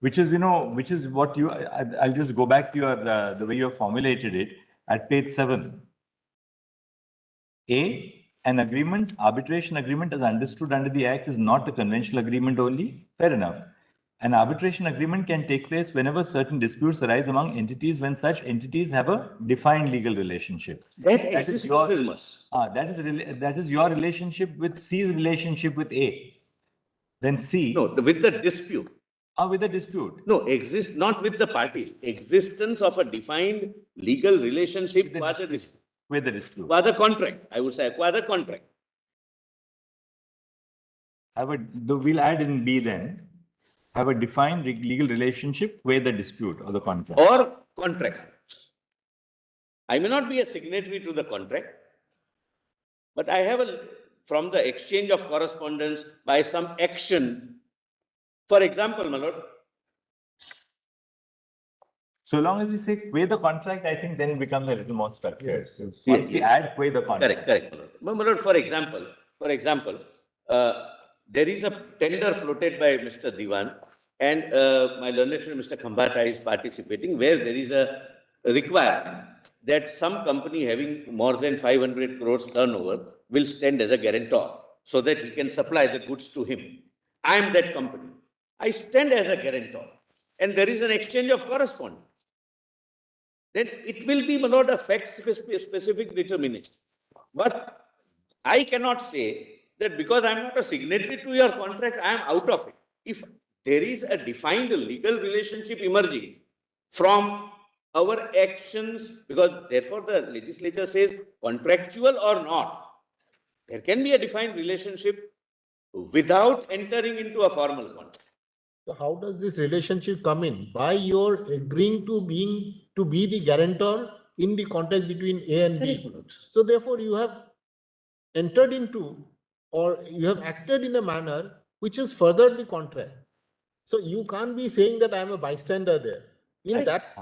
which is, which is what you, I'll just go back to your, the way you have formulated it at page 7. A, an agreement, arbitration agreement as understood under the Act is not a conventional agreement only. Fair enough. An arbitration agreement can take place whenever certain disputes arise among entities when such entities have a defined legal relationship.
That is your must.
That is your relationship with C's relationship with A. Then C.
No, with the dispute.
With the dispute.
No, not with the parties. Existence of a defined legal relationship with the dispute.
With the dispute.
With the contract, I would say, with the contract.
we'll add in B then, have a defined legal relationship with the dispute or the contract.
Or contract. I may not be a signatory to the contract, but I have from the exchange of correspondence by some action. For example, my lord.
So long as we say quay the contract, I think then it becomes a little more structured.
Yes.
Once we add quay the contract.
Correct, my lord. My lord, for example, there is a tender floated by Mr. Diwan, and my learned friend Mr. Khambata is participating, where there is a requirement that some company having more than 500 crores turnover will stand as a guarantor so that he can supply the goods to him. I am that company. I stand as a guarantor, and there is an exchange of correspondence. Then it will be, my lord, a fact-specific determination. But I cannot say that because I am not a signatory to your contract, I am out of it. If there is a defined legal relationship emerging from our actions, because therefore the legislature says contractual or not, there can be a defined relationship without entering into a formal contract.
So how does this relationship come in? By your agreeing to be the guarantor in the contract between A and B. So therefore you have entered into, or you have acted in a manner which has furthered the contract. So you can't be saying that I am a bystander there. In that,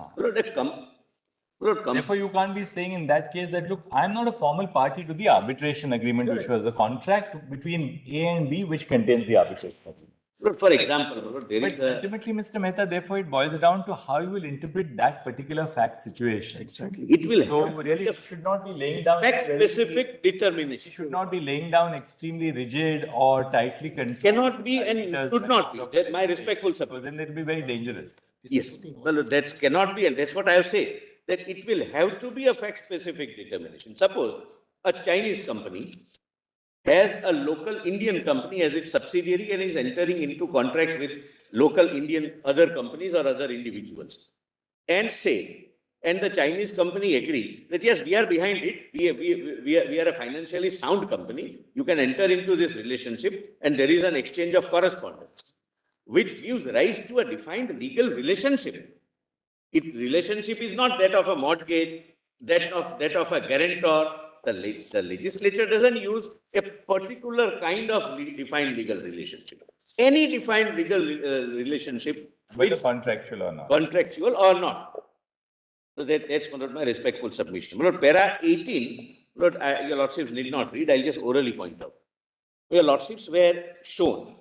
Therefore, you can't be saying in that case that, look, I'm not a formal party to the arbitration agreement, which was a contract between A and B, which contains the arbitration agreement.
For example, there is a...
Ultimately, Mr. Mehta, therefore, it boils down to how you will interpret that particular fact situation.
Exactly.
It will
So
have
really, it should not be laying down
fact-specific
It
determination.
should not be laying down extremely rigid or tightly controlled.
Cannot be and should not be. That's my respectful
So
support.
then it will be very dangerous.
Yes, well, that cannot be, and that's what I have said, that it will have to be a fact-specific determination. Suppose a Chinese company has a local Indian company as its subsidiary and is entering into contract with local Indian other companies or other individuals, and the Chinese company agree that yes, we are behind it, we are a financially sound company, you can enter into this relationship, and there is an exchange of correspondence, which gives rise to a defined legal relationship. Its relationship is not that of a mortgage, that of a guarantor. The legislature doesn't use a particular kind of defined legal relationship. Any defined legal relationship,
Whether contractual or not.
Contractual or not. So that's my respectful submission. Lord, para 18, Lord, your lordships need not read, I'll just orally point out. Your lordships were shown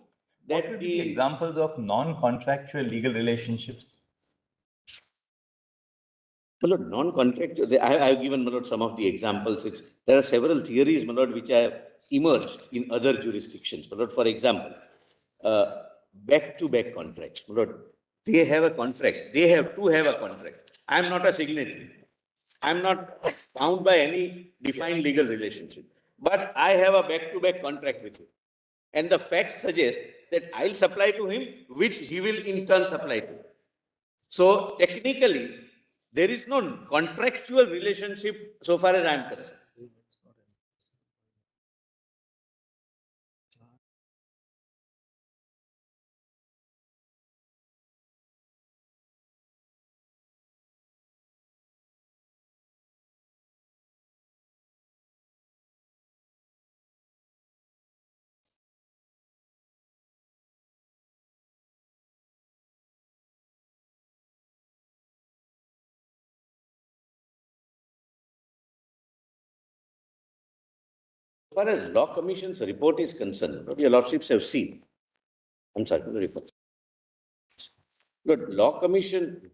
that
What would be examples of non-contractual legal relationships?
My lord, non-contractual, I have given, my lord, some of the examples. There are several theories, my lord, which have emerged in other jurisdictions. My lord, for example, back-to-back contracts. My lord, they have a contract. They have to have a contract. I am not a signatory. I am not bound by any defined legal relationship. But I have a back-to-back contract with him. And the facts suggest that I'll supply to him, which he will in turn supply to. So technically, there is no contractual relationship so far as I am concerned. As far as Law Commission's report is concerned, what your lordships have seen. I'm sorry, the report. But Law Commission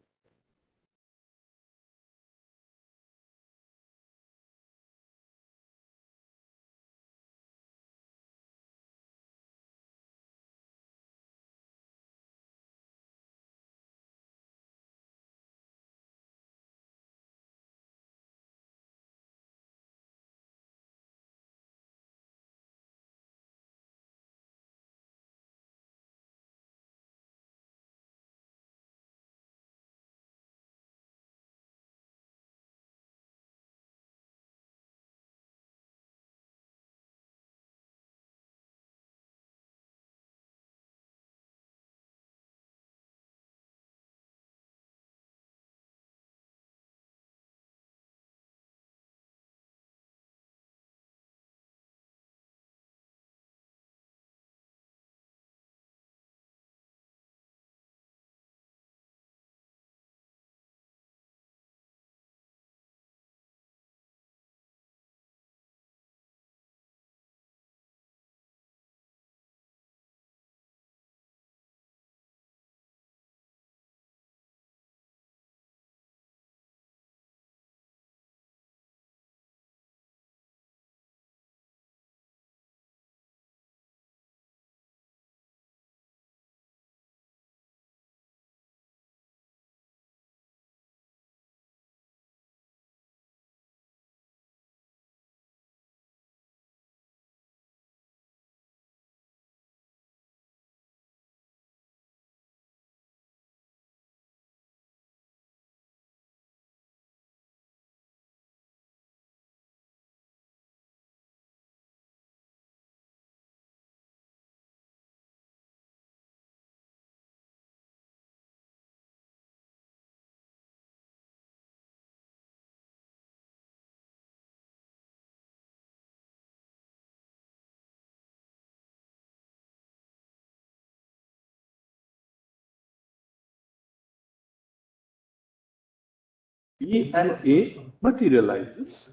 B and A materializes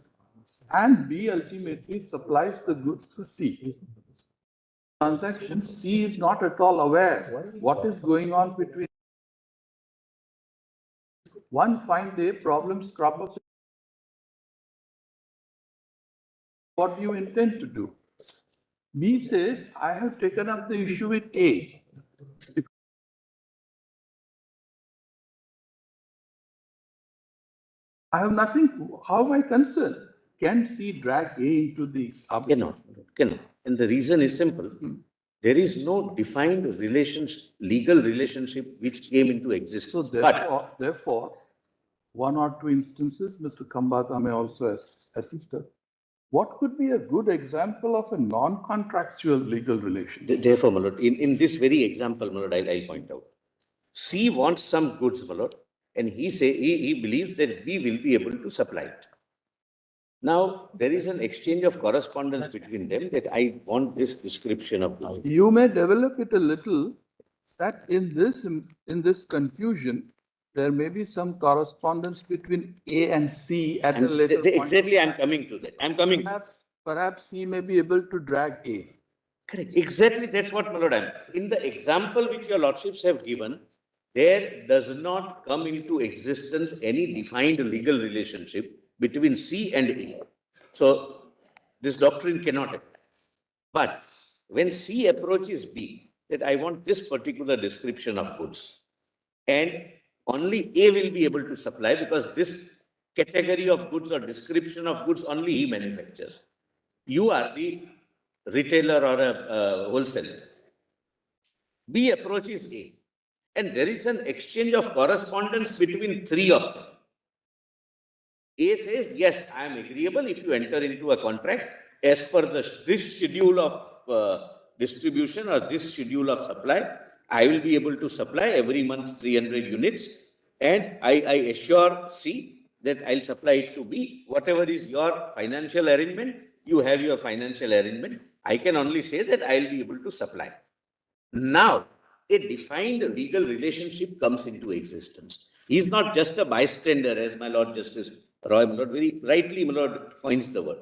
and B ultimately supplies the goods to C. Transaction, C is not at all aware what is going on between. One fine day, problems crop up. What do you intend to do? B says, I have taken up the issue with A. I have nothing. How am I concerned? Can C drag A into the arbitration?
Cannot. And the reason is simple. There is no defined legal relationship which came into existence.
So therefore, one or two instances, Mr. Kambata may also assist us. What could be a good example of a non-contractual legal relationship?
Therefore, my lord, in this very example, my lord, I'll point out. C wants some goods, my lord, and he believes that we will be able to supply it. Now, there is an exchange of correspondence between them that I want this description of goods.
You may develop it a little that in this confusion, there may be some correspondence between A and C at a later point.
Exactly, I'm coming to that.
Perhaps C may be able to drag A.
Correct. Exactly, that's what, my lord, in the example which your lordships have given, there does not come into existence any defined legal relationship between C and A. So this doctrine cannot apply. But when C approaches B, that I want this particular description of goods, and only A will be able to supply because this category of goods or description of goods only he manufactures. You are the retailer or a wholesaler. B approaches A, and there is an exchange of correspondence between three of them. A says, yes, I am agreeable if you enter into a contract as per this schedule of distribution or this schedule of supply. I will be able to supply every month 300 units, and I assure C that I'll supply it to B. Whatever is your financial arrangement, you have your financial arrangement. I can only say that I'll be able to supply. Now, a defined legal relationship comes into existence. He is not just a bystander, as my Lord Justice Roy, my Lord, very rightly, my Lord, points the word.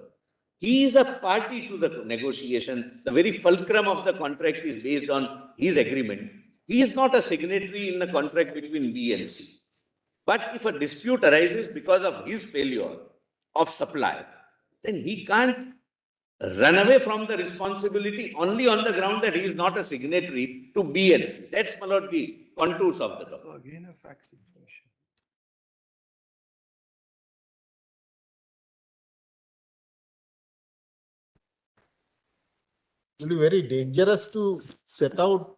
He is a party to the negotiation. The very fulcrum of the contract is based on his agreement. He is not a signatory in the contract between B and C. But if a dispute arises because of his failure of supply, then he can't run away from the responsibility only on the ground that he is not a signatory to B and C. That's, my Lord, the contours of the document.
So again, a fact situation.
It will be very dangerous to set out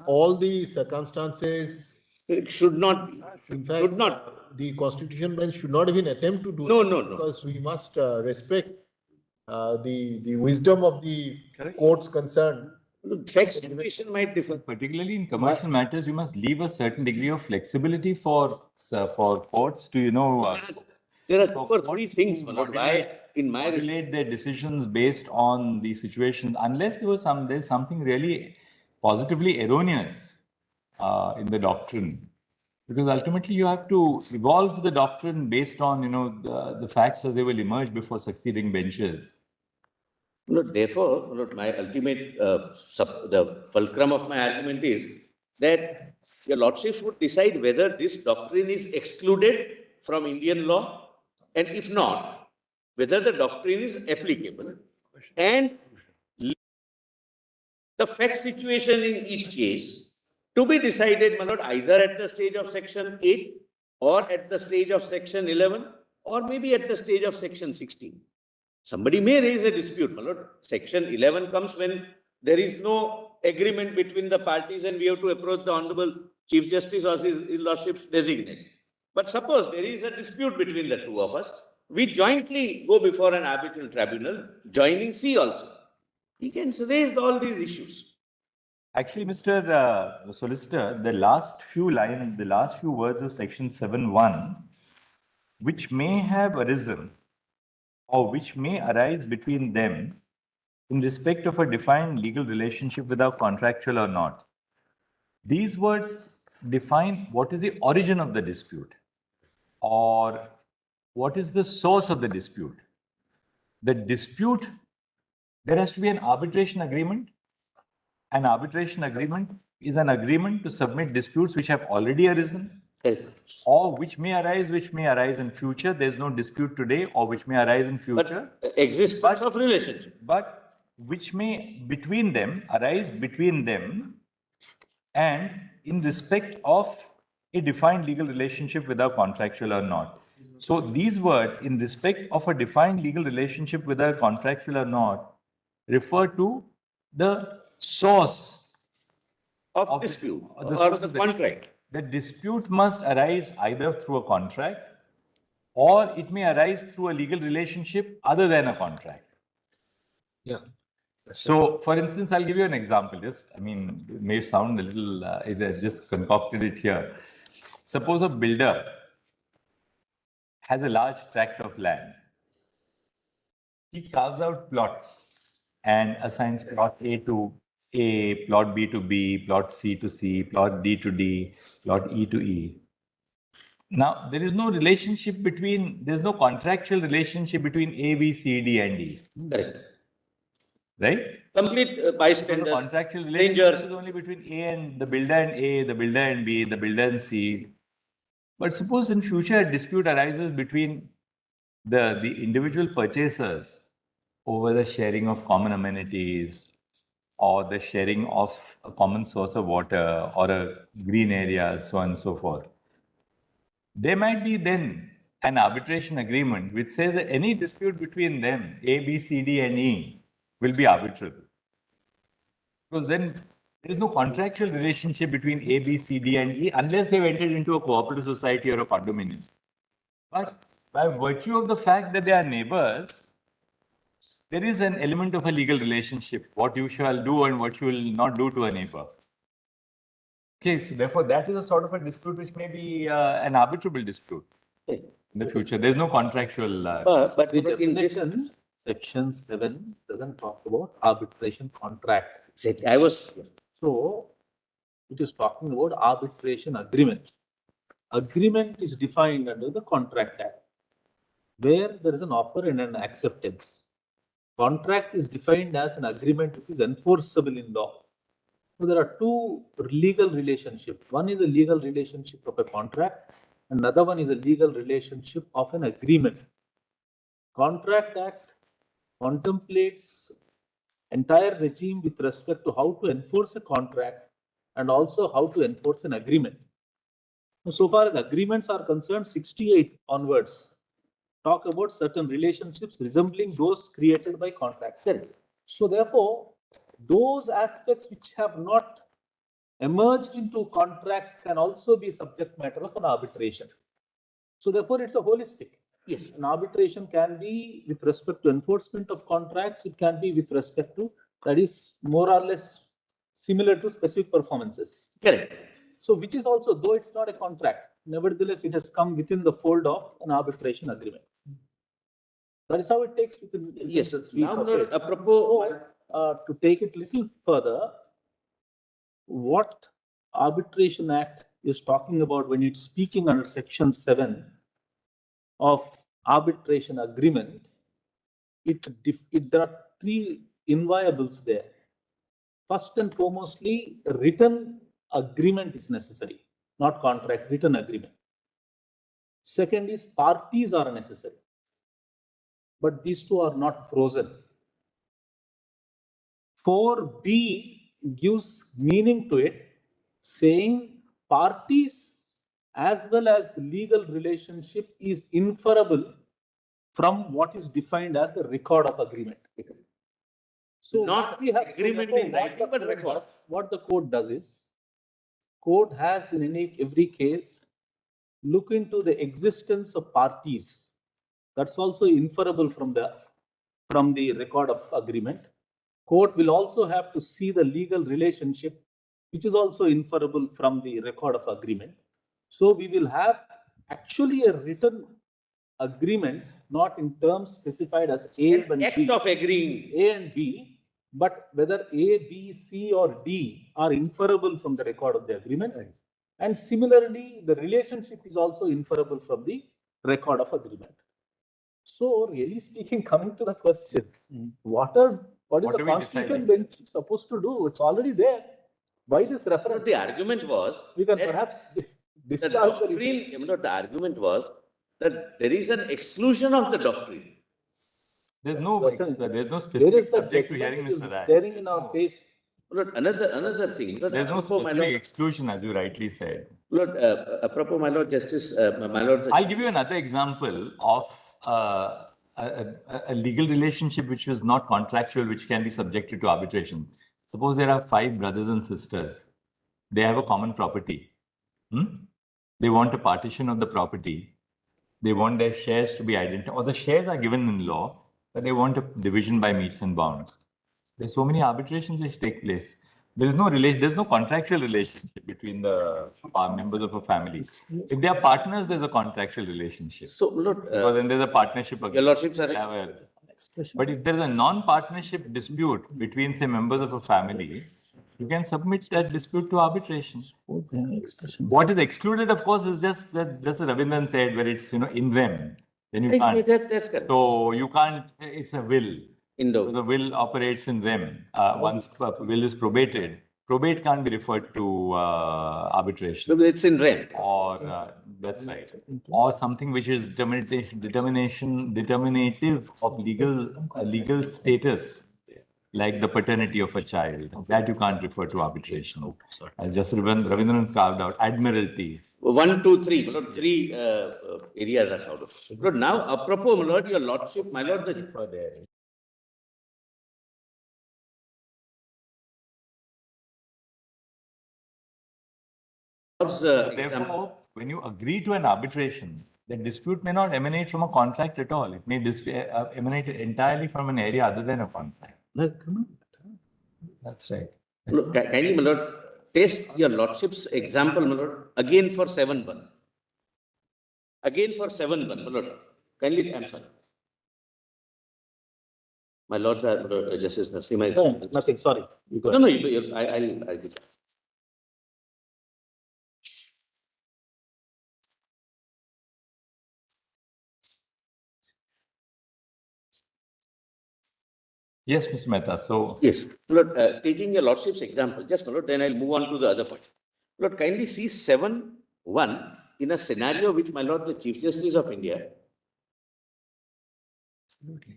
all the circumstances.
It should not be.
In fact,
Should not.
The constitution bench should not even attempt to do
No.
because we must respect the wisdom of the courts concerned.
Fact situation might differ.
Particularly in commercial matters, you must leave a certain degree of flexibility for courts to,
there are two or three things, my Lord, why in my
modulate their decisions based on the situation, unless there's something really positively erroneous in the doctrine. Because ultimately you have to evolve the doctrine based on, the facts as they will emerge before succeeding benches.
Therefore, my ultimate, the fulcrum of my argument is that your lordships would decide whether this doctrine is excluded from Indian law, and if not, whether the doctrine is applicable, and the fact situation in each case to be decided, my lord, either at the stage of section 8 or at the stage of section 11 or maybe at the stage of section 16. Somebody may raise a dispute, my lord. Section 11 comes when there is no agreement between the parties and we have to approach the Honorable Chief Justice or his lordship's designate. But suppose there is a dispute between the two of us, we jointly go before an arbitral tribunal, joining C also. He can raise all these issues.
Actually, Mr. Solicitor, the last few words of section 7.1, which may have arisen or which may arise between them in respect of a defined legal relationship, whether contractual or not. These words define what is the origin of the dispute. or what is the source of the dispute? The dispute, there has to be an arbitration agreement. An arbitration agreement is an agreement to submit disputes which have already arisen or which may arise in future. There's no dispute today, or which may arise in future.
But existence of relationship.
But which may arise between them and in respect of a defined legal relationship, whether contractual or not. So these words, in respect of a defined legal relationship, whether contractual or not, refer to the source
of dispute
or
the contract.
The dispute must arise either through a contract or it may arise through a legal relationship other than a contract.
Yeah.
So, for instance, I'll give you an example. It may sound a little, I just concocted it here. Suppose a builder has a large tract of land. He carves out plots and assigns plot A to A, plot B to B, plot C to C, plot D to D, plot E to E. Now, there is no contractual relationship between A, B, C, D, and E.
Correct.
Right?
Complete bystanders.
So the contractual relationship is only between A and the builder and A, the builder and B, the builder and C. But suppose in future a dispute arises between the individual purchasers over the sharing of common amenities or the sharing of a common source of water or a green area, so on and so forth. There might be then an arbitration agreement which says that any dispute between them, A, B, C, D, and E, will be arbitrable. Because then there is no contractual relationship between A, B, C, D, and E unless they've entered into a cooperative society or a condominium. But by virtue of the fact that they are neighbors, there is an element of a legal relationship, what you shall do and what you will not do to a neighbor. Okay, so therefore that is a sort of a dispute which may be an arbitrable dispute in the future. There is no contractual...
but the definition, Section 7 doesn't talk about arbitration contract. So it is talking about arbitration agreement. Agreement is defined under the Contract Act, where there is an offer and an acceptance. Contract is defined as an agreement which is enforceable in law. So there are two legal relationships. One is a legal relationship of a contract, another one is a legal relationship of an agreement. Contract Act contemplates entire regime with respect to how to enforce a contract and also how to enforce an agreement. So far as agreements are concerned, 68 onwards talk about certain relationships resembling those created by contracts. So therefore, those aspects which have not emerged into contracts can also be subject matter of an arbitration. So therefore, it's a holistic.
Yes.
An arbitration can be with respect to enforcement of contracts. It can be with respect to, that is more or less similar to specific performances.
Correct.
So which is also, though it's not a contract, nevertheless, it has come within the fold of an arbitration agreement. That is how it takes within.
Yes. Now, apropos,
to take it a little further, what Arbitration Act is talking about when it's speaking under Section 7 of arbitration agreement, there are three inviolables there. First and foremostly, written agreement is necessary, not contract, written agreement. Second is parties are necessary, but these two are not frozen. 4B gives meaning to it, saying parties as well as legal relationship is inferable from what is defined as the record of agreement. So
not
we have
agreement in writing, but record.
What the court does is, court has in every case look into the existence of parties. That's also inferable from the record of agreement. Court will also have to see the legal relationship, which is also inferable from the record of agreement. So we will have actually a written agreement, not in terms specified as A and B.
Act of agreeing.
A and B, but whether A, B, C or D are inferable from the record of the agreement. And similarly, the relationship is also inferable from the record of agreement. So really speaking, coming to the question, what is
What
the
are we
constitution
deciding?
bench supposed to do? It's already there. Why this reference?
The argument was
We can
that
perhaps
the
discharge the
doctrine,
reference.
the argument was that there is an exclusion of the doctrine.
There's no
There is
specific
the
subject to
judgment
hearing,
which is
Mr. Rai.
staring in our face.
Another thing.
There's no
apropos, my
specific
lord,
exclusion, as you rightly said.
apropos, my lord Justice, my lord.
I'll give you another example of a legal relationship which was not contractual, which can be subjected to arbitration. Suppose there are 5 brothers and sisters. They have a common property. They want a partition of the property. They want their shares to be identified, or the shares are given in law, but they want a division by metes and bounds. There's so many arbitrations which take place. There's no contractual relationship between the members of a family. If they are partners, there's a contractual relationship.
So, Lord,
because then there's a partnership agreement.
Your Lordship, sir.
But if there's a non-partnership dispute between, say, members of a family, you can submit that dispute to arbitration. What is excluded, of course, is just as Ravindran said, where it's in rem. Then you can't.
That's correct.
So you can't. It's a will.
So
the will operates in rem. Once will is probated, probate can't be referred to arbitration.
So it's in rem.
Or that's right. Or something which is determinative of legal status, like the paternity of a child. That you can't refer to arbitration. As just Ravindran carved out, admiralty.
1, 2, 3. My lord, 3 areas are out of. Lord, now, apropos, my lord, your lordship, my lord,
Therefore, when you agree to an arbitration, the dispute may not emanate from a contract at all. It may emanate entirely from an area other than a contract. That's right.
Look, kindly, my lord, taste your lordship's example, my lord, again for 7-1. Again for 7-1, my lord. Kindly, I'm sorry. My lord, Justice Narasimha.
No, nothing, sorry.
No, I'll do that.
Yes, Mr. Mehta. So
yes, Lord, taking your lordship's example, just Lord, then I'll move on to the other point. Lord, kindly see 7-1 in a scenario which, my lord, the Chief Justice of India.
absolutely.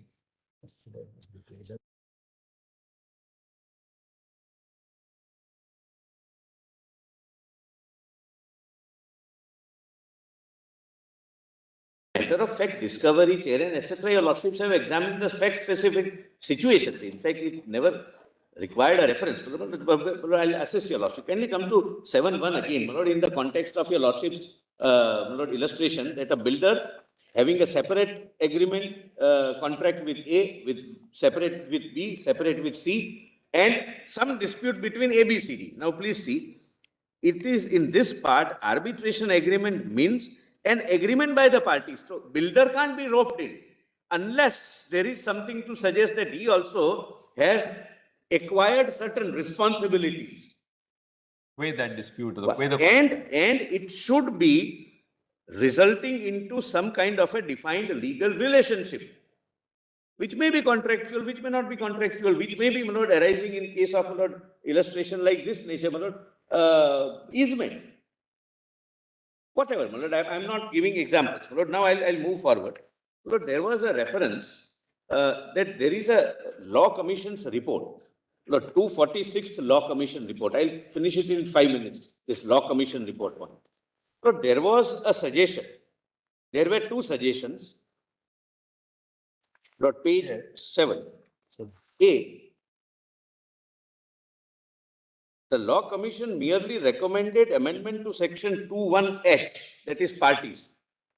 Matter of fact, discovery, chair, and etc. Your lordships have examined the fact-specific situations. In fact, it never required a reference. I'll assist your lordship. Kindly come to 7-1 again, my lord, in the context of your lordship's illustration that a builder having a separate agreement contract with A, with separate with B, separate with C, and some dispute between A, B, C, D. Now, please see, it is in this part, arbitration agreement means an agreement by the parties. So, builder can't be roped in unless there is something to suggest that he also has acquired certain responsibilities.
Way that dispute.
And it should be resulting into some kind of a defined legal relationship, which may be contractual, which may not be contractual, which may be, my lord, arising in case of, my lord, illustration like this nature, my lord, easement. Whatever, my lord, I'm not giving examples. My lord, now I'll move forward. My lord, there was a reference that there is a Law Commission's report. Lord, 246th Law Commission report. I'll finish it in 5 minutes, this Law Commission report one. Lord, there was a suggestion. There were 2 suggestions. Lord, page 7. A. The Law Commission merely recommended amendment to section 21H, that is parties,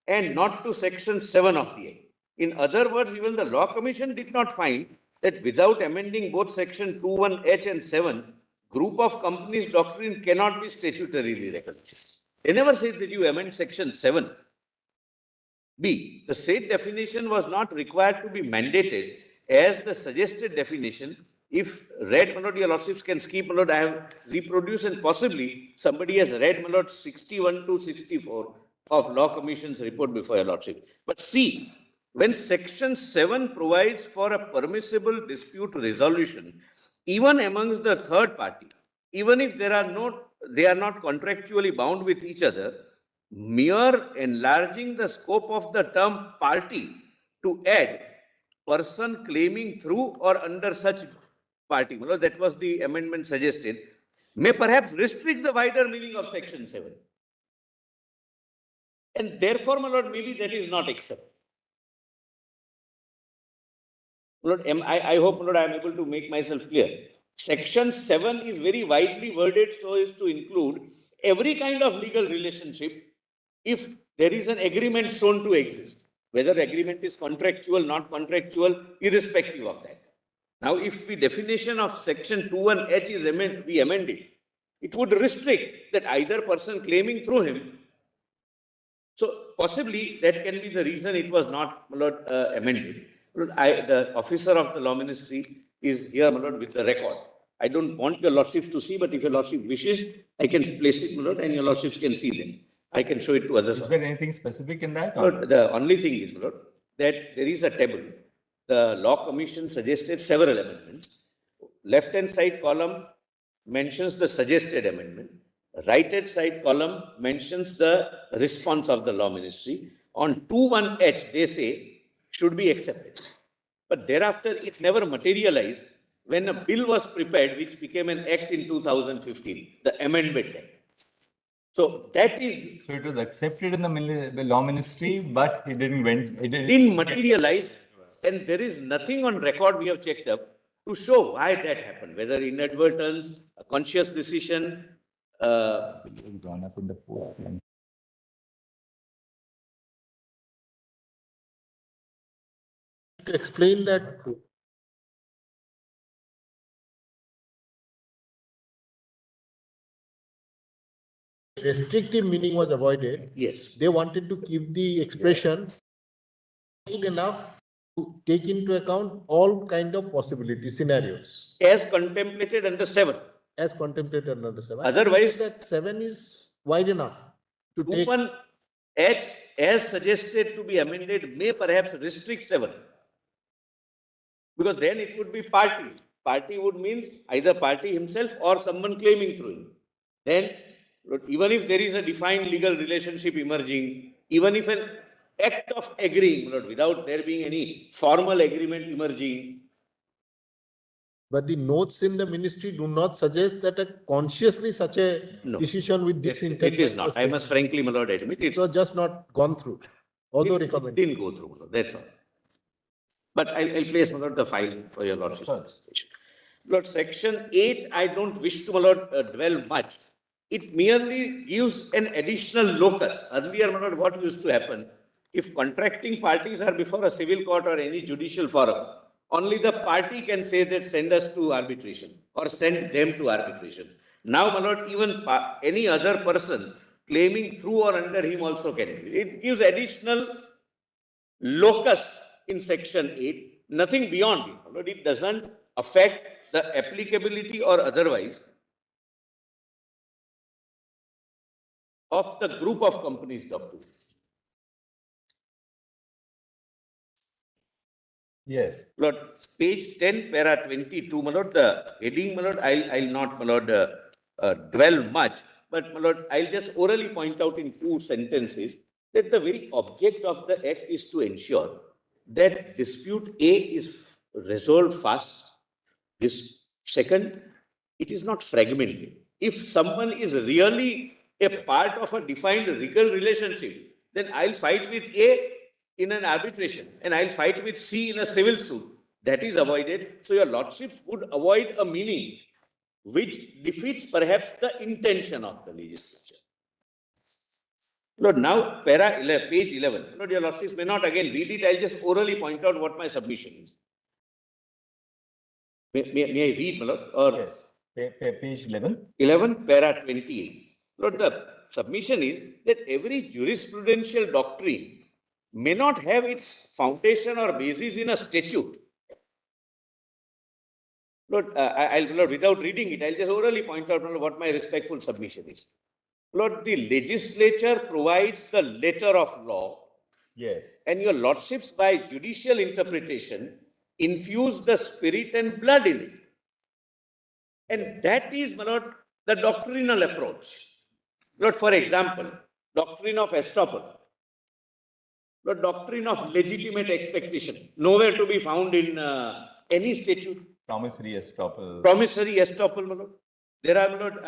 and not to section 7 of the Act. In other words, even the Law Commission did not find that without amending both section 21H and 7, group of companies doctrine cannot be statutorily recognized. They never said that you amend section 7. B. The said definition was not required to be mandated as the suggested definition. If read, my lord, your lordships can skip, my lord, I have reproduced and possibly somebody has read, my lord, 61 to 64. of Law Commission's report before your lordship. But see, when section 7 provides for a permissible dispute resolution, even amongst the third party, even if they are not contractually bound with each other, mere enlarging the scope of the term party to add person claiming through or under such party, that was the amendment suggested, may perhaps restrict the wider meaning of section 7. And therefore, my lord, maybe that is not accepted. Lord, I hope, Lord, I am able to make myself clear. Section 7 is very widely worded so as to include every kind of legal relationship if there is an agreement shown to exist, whether agreement is contractual, not contractual, irrespective of that. Now, if the definition of section 2(1)(h) is amended, it would restrict that either person claiming through him. So possibly that can be the reason it was not, my lord, amended. Lord, the officer of the law ministry is here, my lord, with the record. I don't want your lordship to see, but if your lordship wishes, I can place it, my lord, and your lordships can see them. I can show it to others.
Is there anything specific in that?
Lord, the only thing is, my lord, that there is a table. The Law Commission suggested several amendments. Left-hand side column mentions the suggested amendment. Right-hand side column mentions the response of the law ministry. On 2(1)(h), they say should be accepted. But thereafter, it never materialized when a bill was prepared, which became an act in 2015, the Amendment Act. So that is.
So it was accepted in the law ministry, but it
didn't materialize, and there is nothing on record we have checked up to show why that happened, whether inadvertence, a conscious decision.
Drawn up in the fourth line.
To explain that restrictive meaning was avoided.
Yes.
They wanted to keep the expression enough to take into account all kind of possibility scenarios.
As contemplated under 7.
As contemplated under 7.
Otherwise,
that 7 is wide enough to take.
2(1)(h) as suggested to be amended may perhaps restrict 7. Because then it would be party. Party would mean either party himself or someone claiming through him. Then, even if there is a defined legal relationship emerging, even if an act of agreeing, without there being any formal agreement emerging.
But the notes in the ministry do not suggest that consciously such a decision with this intent.
It is not. I must frankly, my lord, admit it.
It was just not gone through, although recommended.
Didn't go through, my lord, that's all. But I'll place, my lord, the file for your lordship's consideration. Lord, section 8, I don't wish to, my lord, dwell much. It merely gives an additional locus. Earlier, my lord, what used to happen, if contracting parties are before a civil court or any judicial forum, only the party can say that send us to arbitration or send them to arbitration. Now, my lord, even any other person claiming through or under him also can. It gives additional locus in section 8, nothing beyond it. My lord, it doesn't affect the applicability or otherwise of the group of companies doctrine.
Yes.
Lord, page 10, para 22, my lord, the heading, my lord, I'll not, my lord, dwell much, but my lord, I'll just orally point out in 2 sentences that the very object of the act is to ensure that dispute A is resolved fast. Second, it is not fragmented. If someone is really a part of a defined legal relationship, then I'll fight with A in an arbitration and I'll fight with C in a civil suit. That is avoided. So your lordships would avoid a meaning which defeats perhaps the intention of the legislature. Lord, now page 11. Lord, your lordships may not again read it. I'll just orally point out what my submission is. May I read, my lord? Or
yes. Page 11.
11, para 28. Lord, the submission is that every jurisprudential doctrine may not have its foundation or basis in a statute. Lord, Lord, without reading it, I'll just orally point out what my respectful submission is. Lord, the legislature provides the letter of law,
Yes.
and your lordships, by judicial interpretation, infuse the spirit and blood in it. And that is, my lord, the doctrinal approach. Lord, for example, doctrine of estoppel, the doctrine of legitimate expectation, nowhere to be found in any statute.
Promissory estoppel.
Promissory estoppel, my lord. There are, my lord,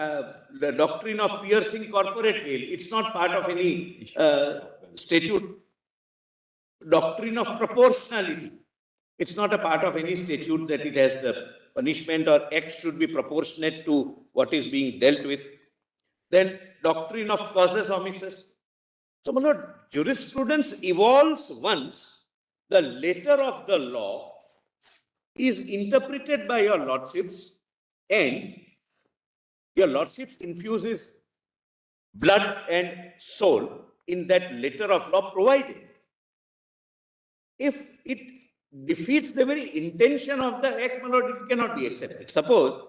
the doctrine of piercing corporate veil. It's not part of any statute. Doctrine of proportionality. It's not a part of any statute that it has the punishment or act should be proportionate to what is being dealt with. Then doctrine of causes homices. So, my lord, jurisprudence evolves once the letter of the law is interpreted by your lordships and your lordships infuses blood and soul in that letter of law provided. If it defeats the very intention of the act, my lord, it cannot be accepted. Suppose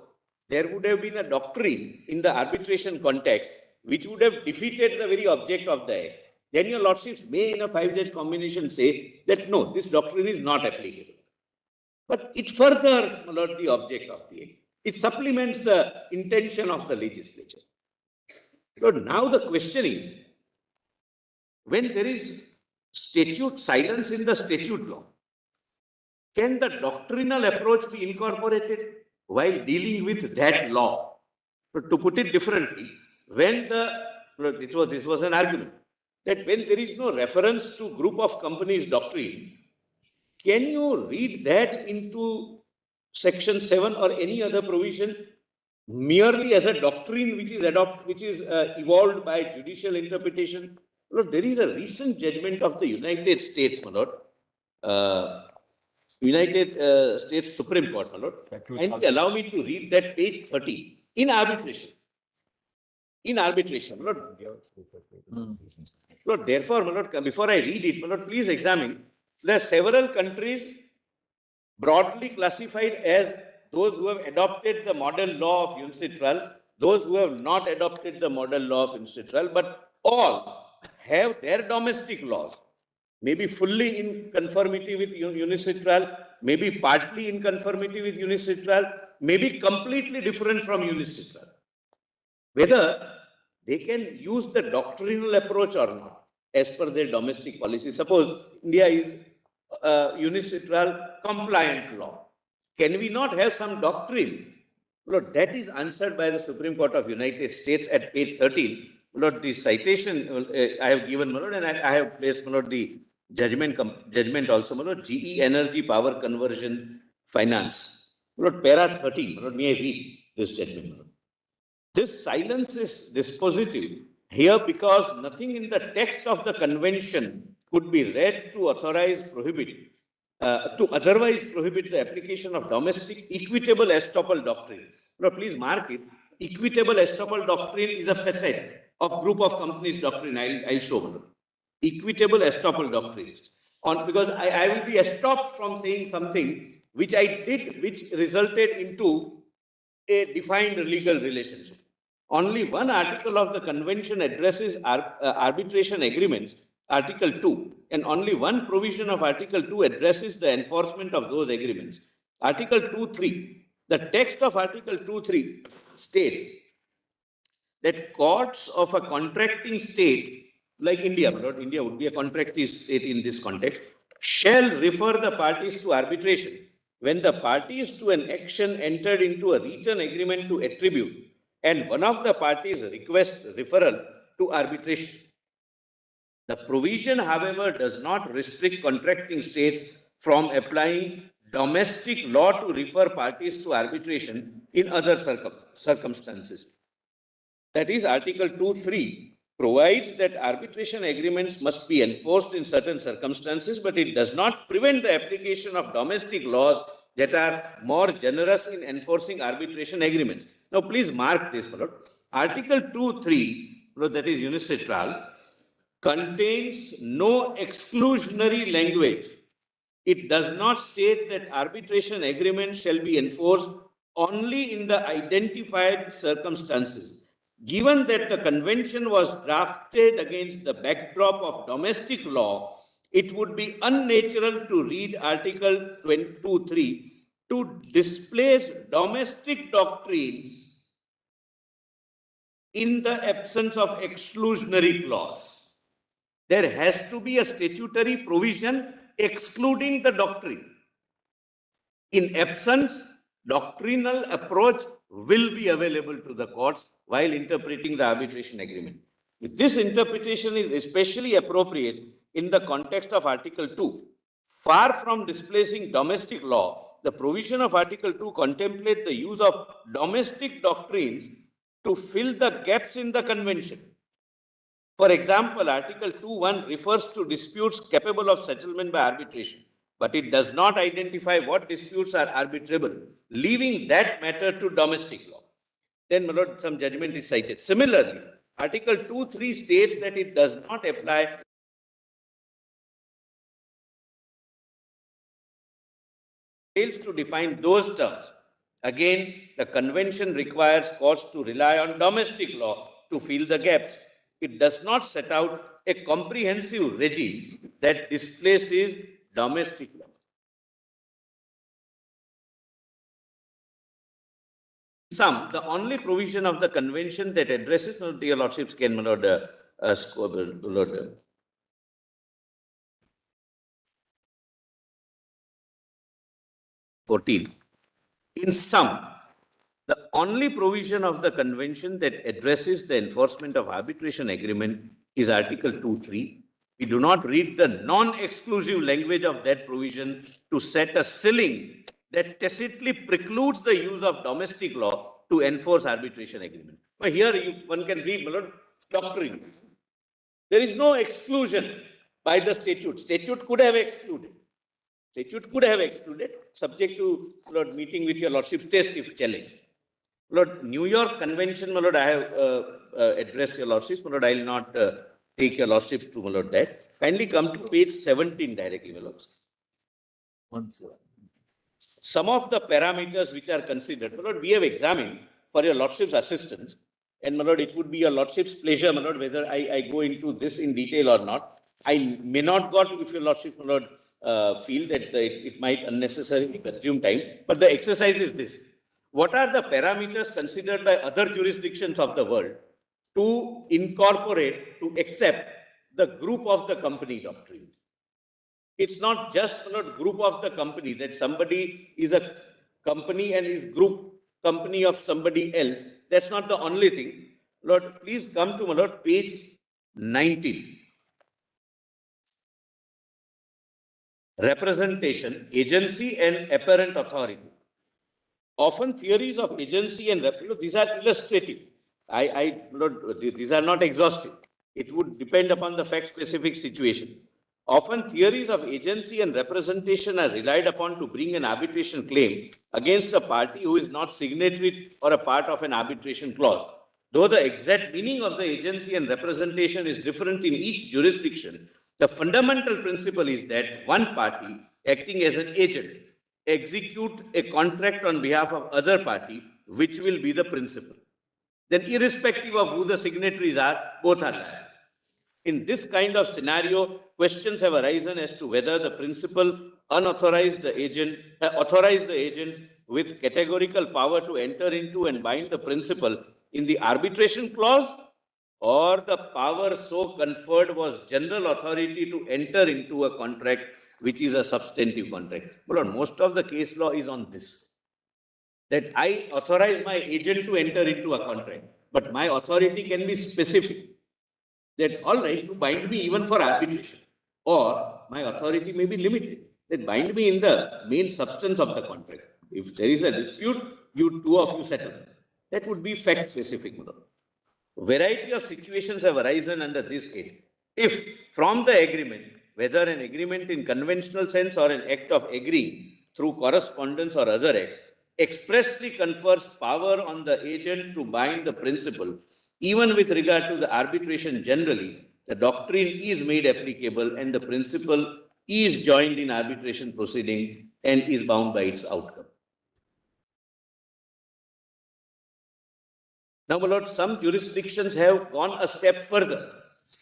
there would have been a doctrine in the arbitration context which would have defeated the very object of the act. Then your lordships may, in a 5-judge combination, say that no, this doctrine is not applicable. But it furthers, my lord, the object of the act. It supplements the intention of the legislature. Lord, now the question is, when there is statute silence in the statute law, can the doctrinal approach be incorporated while dealing with that law? But to put it differently, when this was an argument, that when there is no reference to group of companies doctrine, can you read that into section 7 or any other provision merely as a doctrine which is evolved by judicial interpretation? Lord, there is a recent judgment of the United States, my lord, United States Supreme Court, my lord, and allow me to read that page 30 in arbitration. In arbitration, my lord. Lord, therefore, my lord, before I read it, my lord, please examine. There are several countries broadly classified as those who have adopted the model law of UNCITRAL, those who have not adopted the model law of UNCITRAL, but all have their domestic laws, maybe fully in conformity with UNCITRAL, maybe partly in conformity with UNCITRAL, maybe completely different from UNCITRAL. Whether they can use the doctrinal approach or not, as per their domestic policy. Suppose India is UNCITRAL compliant law. Can we not have some doctrine? Lord, that is answered by the Supreme Court of United States at page 13. Lord, the citation I have given, Lord, and I have placed, Lord, the judgment also, Lord, GE Energy Power Conversion Finance. Lord, para 13, Lord, may I read this judgment, Lord? This silence is dispositive here because nothing in the text of the convention could be read to otherwise prohibit the application of domestic equitable estoppel doctrine. Now, please mark it. Equitable estoppel doctrine is a facet of group of companies doctrine. I'll show you. Equitable estoppel doctrines. Because I will be stopped from saying something which I did, which resulted into a defined legal relationship. Only one article of the convention addresses arbitration agreements, Article 2, and only one provision of Article 2 addresses the enforcement of those agreements. Article 2.3, the text of Article 2.3 states that courts of a contracting state, like India, but India would be a contracting state in this context, shall refer the parties to arbitration when the parties to an action entered into a written agreement to attribute and one of the parties requests referral to arbitration. The provision, however, does not restrict contracting states from applying domestic law to refer parties to arbitration in other circumstances. That is, Article 2.3 provides that arbitration agreements must be enforced in certain circumstances, but it does not prevent the application of domestic laws that are more generous in enforcing arbitration agreements. Now, please mark this, my lord. Article 2.3, that is UNCITRAL, contains no exclusionary language. It does not state that arbitration agreements shall be enforced only in the identified circumstances. Given that the convention was drafted against the backdrop of domestic law, it would be unnatural to read Article 22(3) to displace domestic doctrines in the absence of exclusionary clause. There has to be a statutory provision excluding the doctrine. In absence, doctrinal approach will be available to the courts while interpreting the arbitration agreement. This interpretation is especially appropriate in the context of Article 2. Far from displacing domestic law, the provision of Article 2 contemplates the use of domestic doctrines to fill the gaps in the convention. For example, Article 2(1) refers to disputes capable of settlement by arbitration, but it does not identify what disputes are arbitrable, leaving that matter to domestic law. Then, my lord, some judgment is cited. Similarly, Article 2(3) states that it does not apply fails to define those terms. Again, the convention requires courts to rely on domestic law to fill the gaps. It does not set out a comprehensive regime that displaces domestic law. In sum, the only provision of the convention that addresses, dear lordships, can, my lord, lord, 14. In sum, the only provision of the convention that addresses the enforcement of arbitration agreement is Article 2(3). We do not read the non-exclusive language of that provision to set a ceiling that tacitly precludes the use of domestic law to enforce arbitration agreement. Now here one can read, my lord, doctrine. There is no exclusion by the statute. Statute could have excluded. Statute could have excluded, subject to, Lord, meeting with your lordship's test if challenged. Lord, New York Convention, my lord, I have addressed your lordships, my lord, I will not take your lordships to, my lord, that. Kindly come to page 17 directly, my lords. Some of the parameters which are considered, my lord, we have examined for your lordship's assistance, and my lord, it would be your lordship's pleasure, my lord, whether I go into this in detail or not. I may not go to, if your lordship, my lord, feel that it might unnecessarily consume time, but the exercise is this. What are the parameters considered by other jurisdictions of the world to incorporate, to accept the group of the company doctrine? It's not just, not group of the company, that somebody is a company and is group company of somebody else. That's not the only thing. Lord, please come to, my lord, page 19. Representation, agency and apparent authority. Often theories of agency and these are illustrative. These are not exhaustive. It would depend upon the fact-specific situation. Often theories of agency and representation are relied upon to bring an arbitration claim against a party who is not signatory or a part of an arbitration clause. Though the exact meaning of the agency and representation is different in each jurisdiction, the fundamental principle is that one party, acting as an agent, execute a contract on behalf of other party, which will be the principal. Then irrespective of who the signatories are, both are liable. In this kind of scenario, questions have arisen as to whether the principal authorized the agent with categorical power to enter into and bind the principal in the arbitration clause, or the power so conferred was general authority to enter into a contract which is a substantive contract. But most of the case law is on this, that I authorize my agent to enter into a contract, but my authority can be specific, that all right, you bind me even for arbitration, or my authority may be limited, that bind me in the main substance of the contract. If there is a dispute, two of you settle. That would be fact-specific. Variety of situations have arisen under this head. If from the agreement, whether an agreement in conventional sense or an act of agreeing through correspondence or other acts, expressly confers power on the agent to bind the principal, even with regard to the arbitration generally, the doctrine is made applicable and the principal is joined in arbitration proceeding and is bound by its outcome. Now, my lord, some jurisdictions have gone a step further.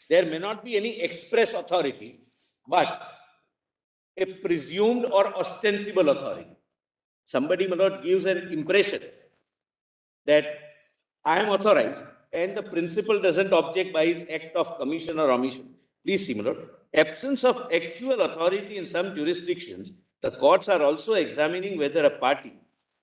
There may not be any express authority, but a presumed or ostensible authority. Somebody, my lord, gives an impression that I am authorized and the principal doesn't object by his act of commission or omission. Please see, my lord, absence of actual authority in some jurisdictions, the courts are also examining whether a party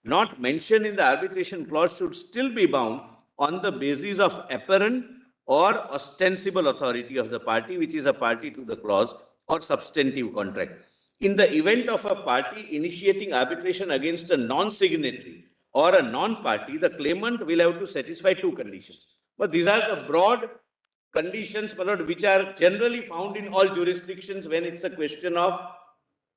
not mentioned in the arbitration clause should still be bound on the basis of apparent or ostensible authority of the party which is a party to the clause or substantive contract. In the event of a party initiating arbitration against a non-signatory or a non-party, the claimant will have to satisfy two conditions. But these are the broad conditions, my lord, which are generally found in all jurisdictions when it's a question of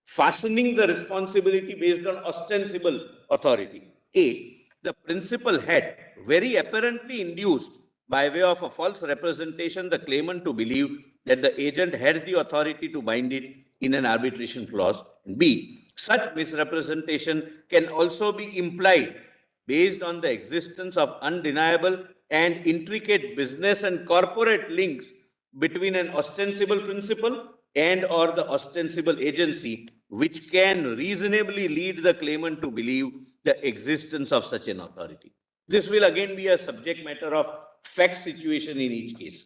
fastening the responsibility based on ostensible authority. A, the principal had very apparently induced by way of a false representation the claimant to believe that the agent had the authority to bind it in an arbitration clause. B, such misrepresentation can also be implied based on the existence of undeniable and intricate business and corporate links between an ostensible principal and or the ostensible agency, which can reasonably lead the claimant to believe the existence of such an authority. This will again be a subject matter of fact situation in each case.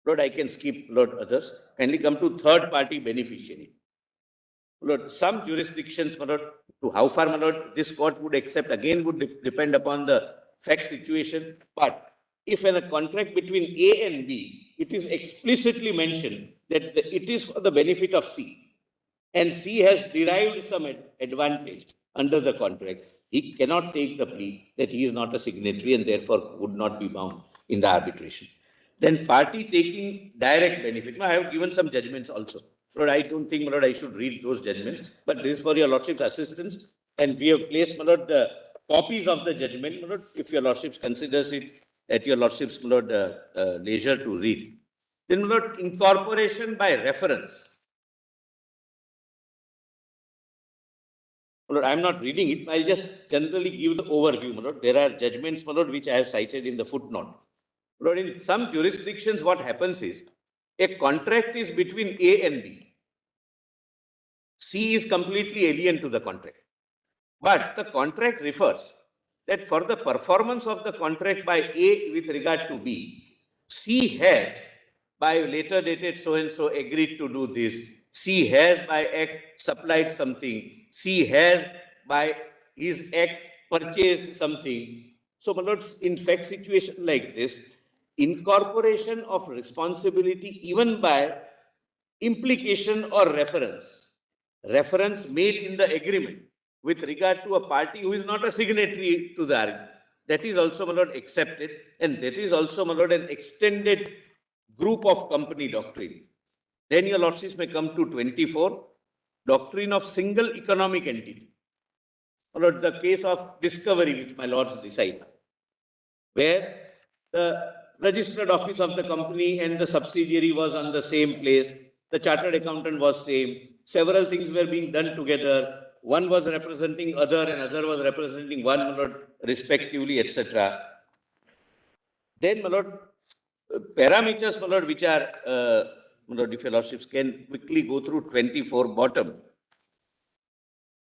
Lord, I can skip, Lord, others. Kindly come to third party beneficiary. Lord, some jurisdictions, my lord, to how far, my lord, this court would accept again would depend upon the fact situation. But if in a contract between A and B, it is explicitly mentioned that it is for the benefit of C, and C has derived some advantage under the contract, he cannot take the plea that he is not a signatory and therefore would not be bound in the arbitration. Then party taking direct benefit. Now, I have given some judgments also. Lord, I don't think, my lord, I should read those judgments, but this is for your lordship's assistance. And we have placed, my lord, the copies of the judgment, my lord, if your lordship considers it at your lordship's, my lord, leisure to read. Then, my lord, incorporation by reference. My lord, I am not reading it. I'll just generally give the overview, my lord. There are judgments, my lord, which I have cited in the footnote. My lord, in some jurisdictions, what happens is a contract is between A and B. C is completely alien to the contract. But the contract refers that for the performance of the contract by A with regard to B, C has, by later dated so-and-so, agreed to do this. C has, by act, supplied something. C has, by his act, purchased something. So, my lords, in fact, situation like this, incorporation of responsibility even by implication or reference made in the agreement with regard to a party who is not a signatory to the argument, that is also, my lord, accepted, and that is also, my lord, an extended group of company doctrine. Then your lordships may come to 24, doctrine of single economic entity. My lord, the case of discovery which my lords decide, where the registered office of the company and the subsidiary was on the same place, the chartered accountant was same, several things were being done together, one was representing other and other was representing one, my lord, respectively, etc. Then, my lord, parameters, my lord, which are, my lord, if your lordships can quickly go through 24 bottom.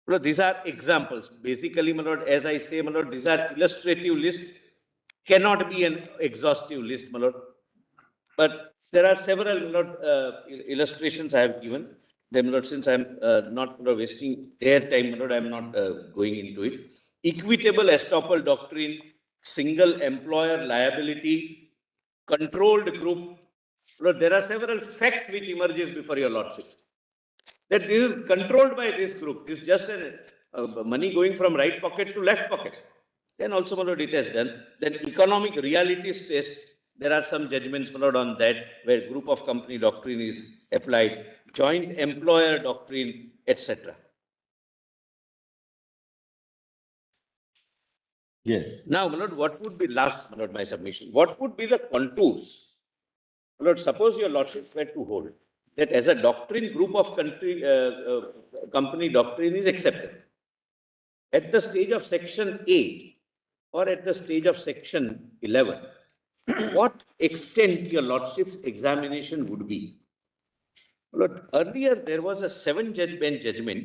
My lord, these are examples. Basically, my lord, as I say, my lord, these are illustrative lists, cannot be an exhaustive list, my lord. But there are several, my lord, illustrations I have given. Then, my lord, since I am not, my lord, wasting their time, my lord, I am not going into it. Equitable estoppel doctrine, single employer liability, controlled group. Lord, there are several facts which emerges before your lordships. That this is controlled by this group. This is just money going from right pocket to left pocket. Then also, my lord, it has done. Then economic realities tests. There are some judgments, my lord, on that, where group of company doctrine is applied, joint employer doctrine, etc.
Yes.
Now, my lord, what would be last, my lord, my submission? What would be the contours? My lord, suppose your lordships were to hold that as a doctrine, group of company doctrine is accepted. At the stage of section 8 or at the stage of section 11, what extent your lordship's examination would be. My lord, earlier there was a 7-judge bench judgment,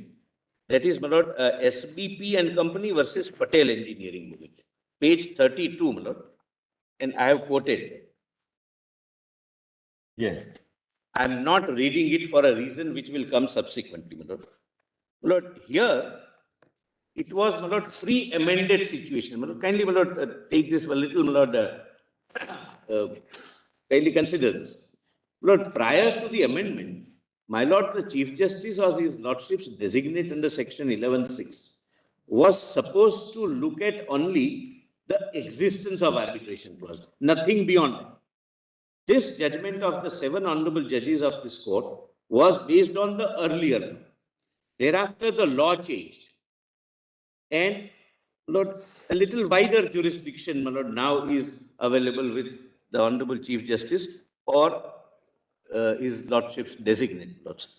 that is, my lord, SBP and Company versus Patel Engineering Limited, page 32, my lord, and I have quoted.
Yes.
I am not reading it for a reason which will come subsequently, my lord. My lord, here it was, my lord, pre-amended situation. My lord, kindly, my lord, take this a little, my lord, kindly consider this. My lord, prior to the amendment, my lord, the Chief Justice or his lordship's designate under section 11(6) was supposed to look at only the existence of arbitration clause, nothing beyond that. This judgment of the 7 honorable judges of this court was based on the earlier law. Thereafter, the law changed. And, Lord, a little wider jurisdiction, my lord, now is available with the Honorable Chief Justice or his lordship's designate lordship.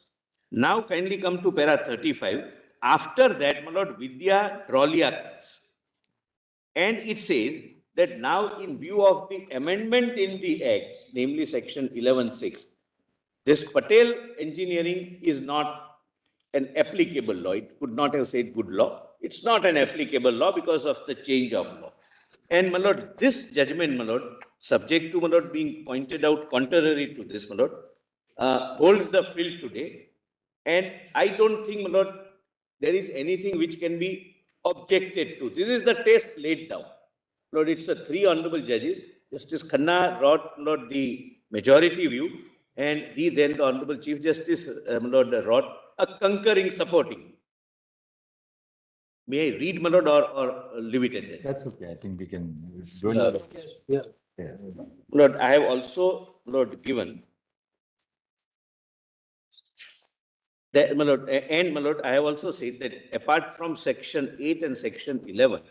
Now, kindly come to para 35. After that, my lord, Vidya Trollia comes. And it says that now, in view of the amendment in the Act, namely section 11(6), this Patel Engineering is not an applicable law. It could not have said good law. It's not an applicable law because of the change of law. And, my lord, this judgment, my lord, subject to, my lord, being pointed out contrary to this, my lord, holds the field today. And I don't think, my lord, there is anything which can be objected to. This is the test laid down. Lord, it's a 3 honorable judges. Justice Khanna wrote, Lord, the majority view, and then the Honorable Chief Justice, Lord, wrote a concurring supporting. May I read, my lord, or leave it at that?
That's okay. I think we can do it.
Yeah.
Lord, I have also, Lord, given that, my lord, and my lord, I have also said that apart from section 8 and section 11,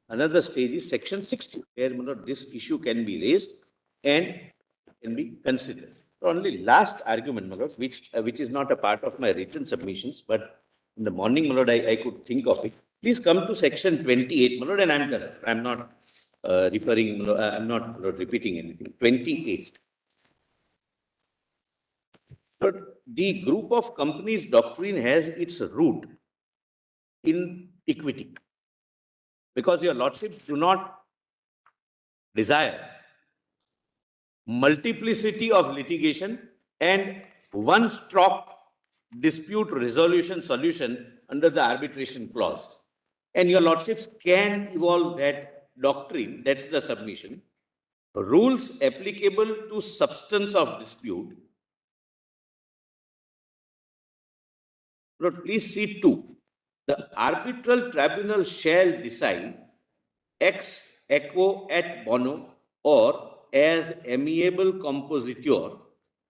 another stage is section 60, where, my lord, this issue can be raised and can be considered. Only last argument, my lord, which is not a part of my written submissions, but in the morning, my lord, I could think of it. Please come to section 28, my lord, and I'm done. I'm not referring, I'm not, my lord, repeating anything. 28. But the group of companies doctrine has its root in equity, because your lordships do not desire multiplicity of litigation and one-stroke dispute resolution solution under the arbitration clause. And your lordships can evolve that doctrine, that's the submission, rules applicable to substance of dispute. Lord, please see 2. The arbitral tribunal shall decide ex equo et bono or as amiable compositor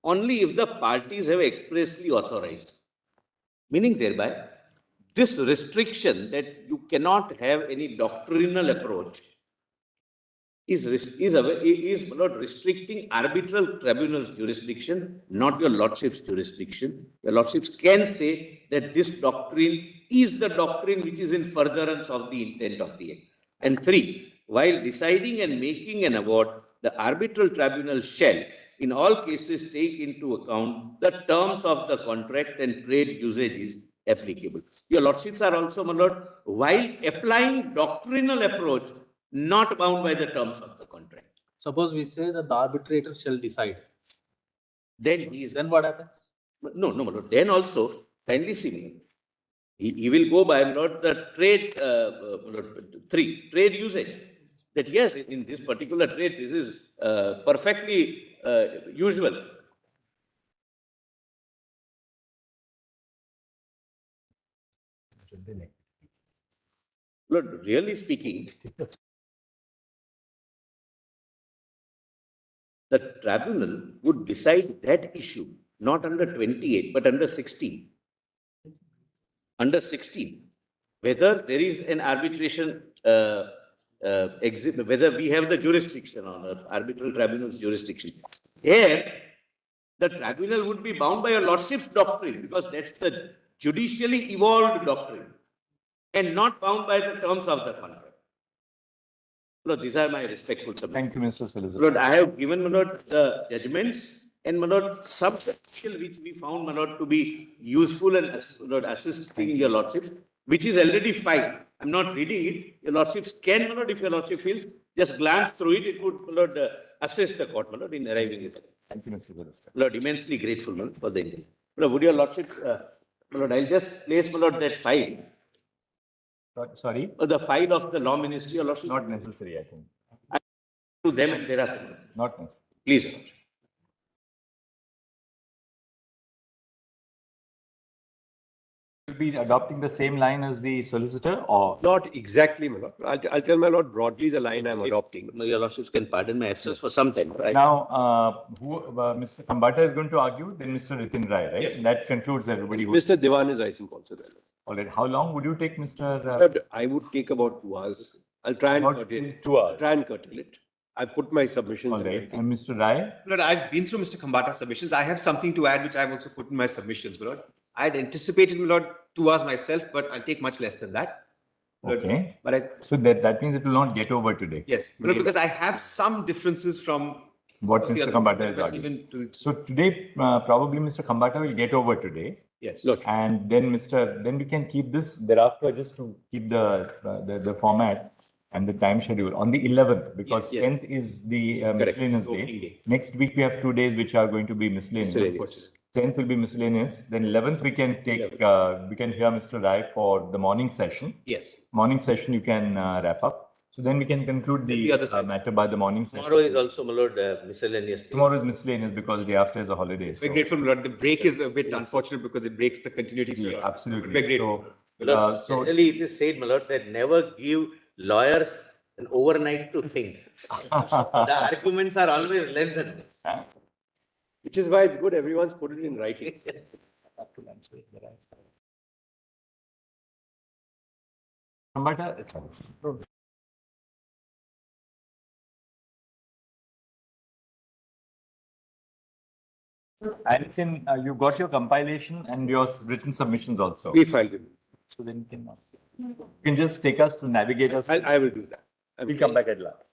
only if the parties have expressly authorized. Meaning thereby, this restriction that you cannot have any doctrinal approach is not restricting arbitral tribunal's jurisdiction, not your lordship's jurisdiction. Your lordships can say that this doctrine is the doctrine which is in furtherance of the intent of the Act. And 3, while deciding and making an award, the arbitral tribunal shall, in all cases, take into account the terms of the contract and trade usages applicable. Your lordships are also, my lord, while applying doctrinal approach, not bound by the terms of the contract.
Suppose we say that the arbitrator shall decide.
Then
what happens?
No, my lord. Then also, kindly see me. He will go by, my lord, the trade, 3, trade usage. That yes, in this particular trade, this is perfectly usual. Lord, really speaking, the tribunal would decide that issue, not under 28, but under 16. Under 16, whether there is an arbitration, whether we have the jurisdiction on the arbitral tribunal's jurisdiction. Here, the tribunal would be bound by a lordship's doctrine, because that's the judicially evolved doctrine, and not bound by the terms of the contract. Lord, these are my respectful submissions.
Thank you, Mr. Solicitor.
Lord, I have given, my lord, the judgments and, my lord, some which we found, my lord, to be useful and, Lord, assisting your lordships, which is already filed. I'm not reading it. Your lordships can, my lord, if your lordship feels, just glance through it. It would, my lord, assist the court, my lord, in arriving at it.
Thank you, Mr. Solicitor.
Lord, immensely grateful, my lord, for the inquiry. Lord, would your lordship, my lord, I'll just place, my lord, that file,
Sorry?
the file of the law ministry, your lordship,
Not necessary, I think.
to them and thereafter, my lord.
Not necessary.
Please, your lordship.
Will be adopting the same line as the solicitor or?
Not exactly, my lord. I'll tell my lord broadly the line I'm adopting.
Your lordships can pardon my absence for some time, right?
Now, Mr. Kambata is going to argue, then Mr. Ritin Rai, right?
Yes.
That concludes everybody.
Mr. Devan is, I think, also there.
All right. How long would you take, Mr.
But I would take about 2 hours. I'll try and
About
curtail it.
2 hours.
Try and curtail it. I put my submissions
All
in
right.
writing.
And Mr. Rai?
Lord, I've been through Mr. Kambata's submissions. I have something to add, which I've also put in my submissions, my lord. I had anticipated, my lord, 2 hours myself, but I'll take much less than that. Lord,
Okay.
But
So that means it will not get over today.
yes, my lord, because I have some differences from
What
the
Mr.
other-
Kambata is
but
arguing.
even to the-
So today, probably Mr. Kambata will get over today.
Yes.
Look,
And then then we can keep this thereafter just to keep the format and the time schedule on the 11th, because
Yes,
10th is the miscellaneous
Opening
day.
day.
Next week we have 2 days which are going to be miscellaneous.
Miscellaneous.
10th will be miscellaneous. Then 11th we can take, we can hear Mr. Rai for the morning session.
Yes.
Morning session you can wrap up. So then we can conclude
The other
the
side.
matter by the morning session.
Tomorrow is also, my lord, miscellaneous.
Tomorrow is miscellaneous because day after is a holiday. So
We're grateful, my lord. The break is a bit unfortunate because it breaks the continuity. for
yeah,
your-
absolutely.
We're grateful.
So, generally, it is said, my lord, that never give lawyers an overnight to think. The arguments are always lengthened.
which is why it's good everyone's put it in writing.
Kambata, Alison, you got your compilation and your written submissions also.
We filed it.
So then you can just take us to navigate us.
I will do that.
We'll come back at last.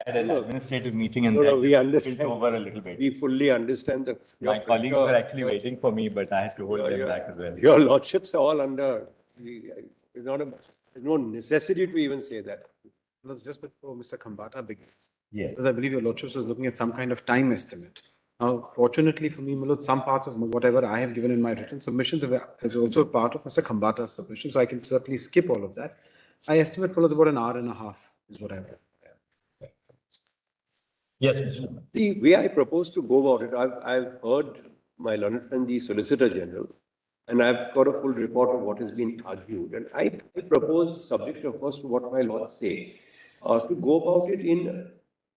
had an administrative meeting and
No,
that
we
just
understand.
spilled over a little bit.
We fully understand the.
My colleagues were actually waiting for me, but I had to hold them back as well.
Your lordships are all under, there's no necessity to even say that.
Just before Mr. Khambata begins.
Yes.
Because I believe your lordship was looking at some kind of time estimate. Now, fortunately for me, Milord, some parts of whatever I have given in my written submissions is also part of Mr. Khambata's submission, so I can certainly skip all of that. I estimate Milord about an hour and a half is what I've read.
Yes, Mr. Chairman.
The way I propose to go about it, I've heard my learned friend, the Solicitor General, and I've got a full report of what has been argued. And I propose, subject of course to what my lords say, to go about it in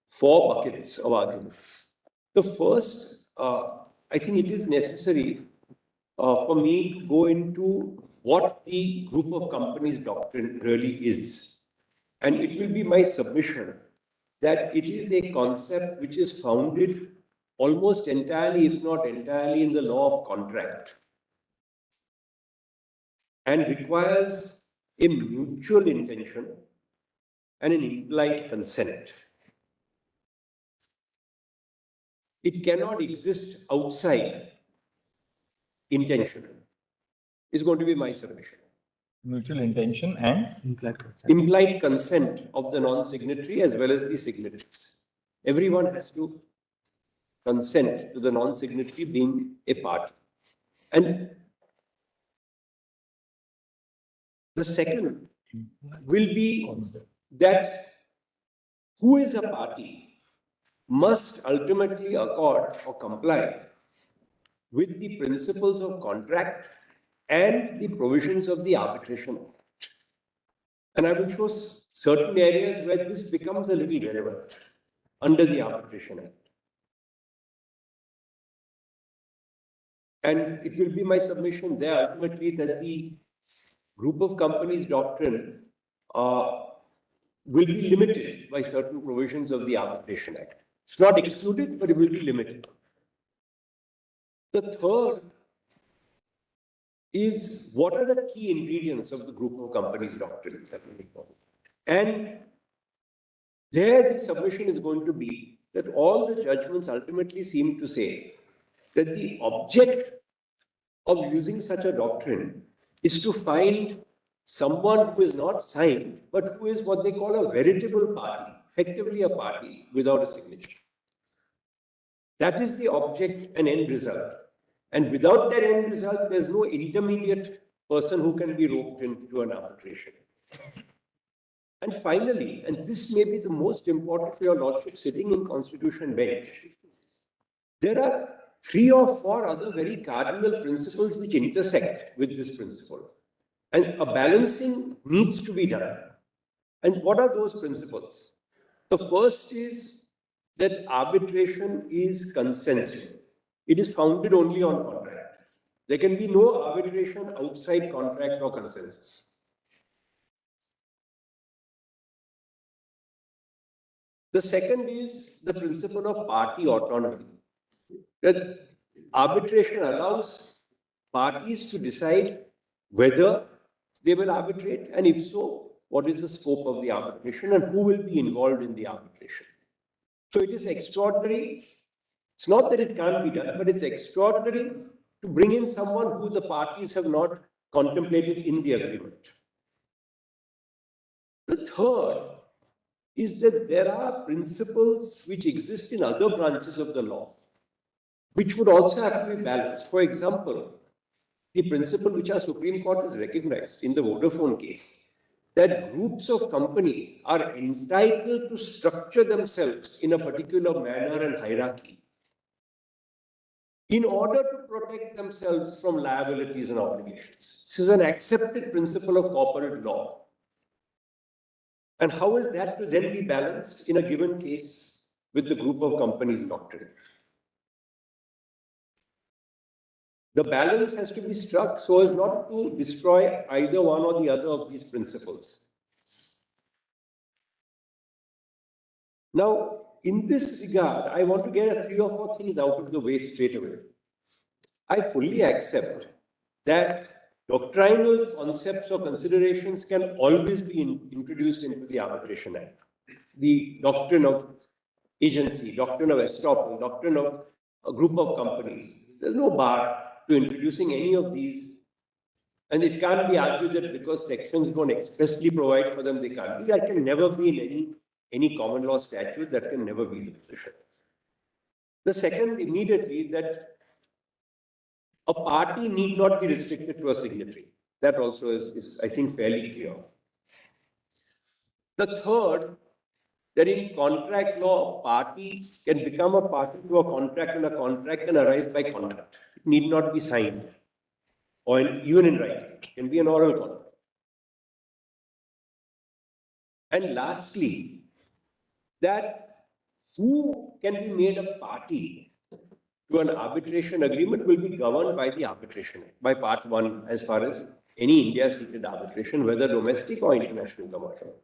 4 buckets of arguments. The first, I think it is necessary for me to go into what the group of companies doctrine really is. And it will be my submission that it is a concept which is founded almost entirely, if not entirely, in the law of contract and requires a mutual intention and an implied consent. It cannot exist outside intention, is going to be my submission.
Mutual intention and
Implied consent of the non-signatory as well as the signatories. Everyone has to consent to the non-signatory being a party. And the second will be that who is a party must ultimately accord or comply with the principles of contract and the provisions of the Arbitration Act. And I will show certain areas where this becomes a little relevant under the Arbitration Act. And it will be my submission there ultimately that the group of companies doctrine will be limited by certain provisions of the Arbitration Act. It's not excluded, but it will be limited. The third is what are the key ingredients of the group of companies doctrine? And there the submission is going to be that all the judgments ultimately seem to say that the object of using such a doctrine is to find someone who is not signed, but who is what they call a veritable party, effectively a party without a signature. That is the object and end result. And without that end result, there's no intermediate person who can be roped into an arbitration. And finally, and this may be the most important for your lordship sitting in Constitution bench, there are 3 or 4 other very cardinal principles which intersect with this principle. And a balancing needs to be done. And what are those principles? The first is that arbitration is consensual. It is founded only on contract. There can be no arbitration outside contract or consensus. The second is the principle of party autonomy. That arbitration allows parties to decide whether they will arbitrate, and if so, what is the scope of the arbitration and who will be involved in the arbitration. So it is extraordinary. It's not that it can't be done, but it's extraordinary to bring in someone who the parties have not contemplated in the agreement. The third is that there are principles which exist in other branches of the law, which would also have to be balanced. For example, the principle which our Supreme Court has recognized in the Vodafone case, that groups of companies are entitled to structure themselves in a particular manner and hierarchy in order to protect themselves from liabilities and obligations. This is an accepted principle of corporate law. And how is that to then be balanced in a given case with the group of companies doctrine? The balance has to be struck so as not to destroy either one or the other of these principles. Now, in this regard, I want to get 3 or 4 things out of the way straight away. I fully accept that doctrinal concepts or considerations can always be introduced into the Arbitration Act. the doctrine of agency, doctrine of estoppel, doctrine of a group of companies. There's no bar to introducing any of these. And it can't be argued that because sections don't expressly provide for them, they can't be. That can never be in any common law statute. That can never be the position. The second, immediately, that a party need not be restricted to a signatory. That also is I think, fairly clear. The third, that in contract law, a party can become a party to a contract, and a contract can arise by conduct. It need not be signed, or even in writing. It can be an oral contract. And lastly, that who can be made a party to an arbitration agreement will be governed by the Arbitration Act, by Part 1, as far as any India-seated arbitration, whether domestic or international commercial.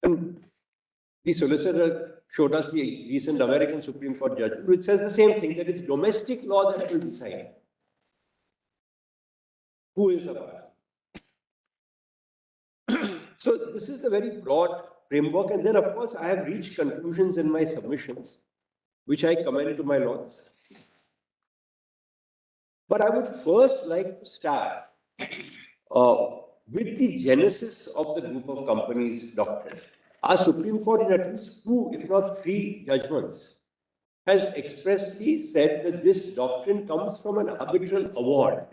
And the solicitor showed us the recent American Supreme Court judgment, which says the same thing, that it's domestic law that will decide who is a party. So this is a very broad framework. And then, of course, I have reached conclusions in my submissions, which I commend to my lords. But I would first like to start with the genesis of the group of companies doctrine. Our Supreme Court, in at least 2, if not 3 judgments, has expressly said that this doctrine comes from an arbitral award.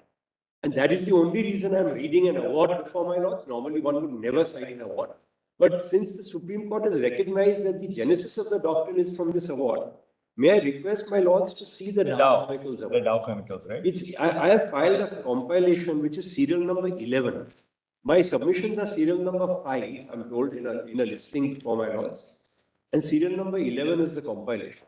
And that is the only reason I'm reading an award before my lords. Normally, one would never cite an award. But since the Supreme Court has recognized that the genesis of the doctrine is from this award, may I request my lords to see the Dow Chemicals award?
The Dow Chemicals, right?
I have filed a compilation which is serial number 11. My submissions are serial number 5, I'm told, in a listing for my lords. And serial number 11 is the compilation.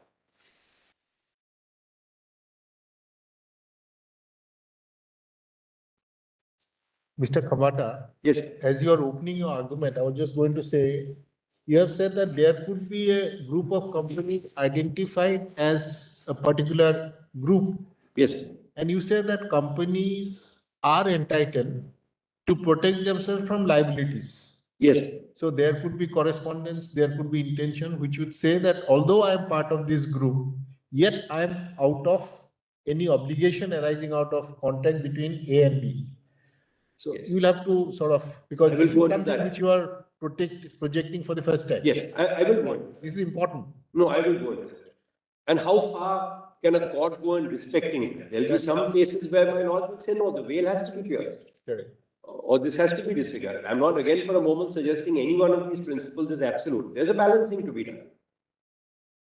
Mr. Kambata,
Yes.
as you are opening your argument, I was just going to say, you have said that there could be a group of companies identified as a particular group.
Yes.
And you said that companies are entitled to protect themselves from liabilities.
Yes.
So there could be correspondence, there could be intention, which would say that although I am part of this group, yet I am out of any obligation arising out of contract between A and B. So
Yes.
you will have to sort of, because
I will
this is
go into
something
that.
which you are projecting for the first time.
Yes, I will go into
This is important.
No, I will go into it. And how far can a court go in respecting it? There will be some cases where my lord will say, no, the veil has to be pierced.
Correct.
Or this has to be disregarded. I'm not again for a moment suggesting any one of these principles is absolute. There's a balancing to be done.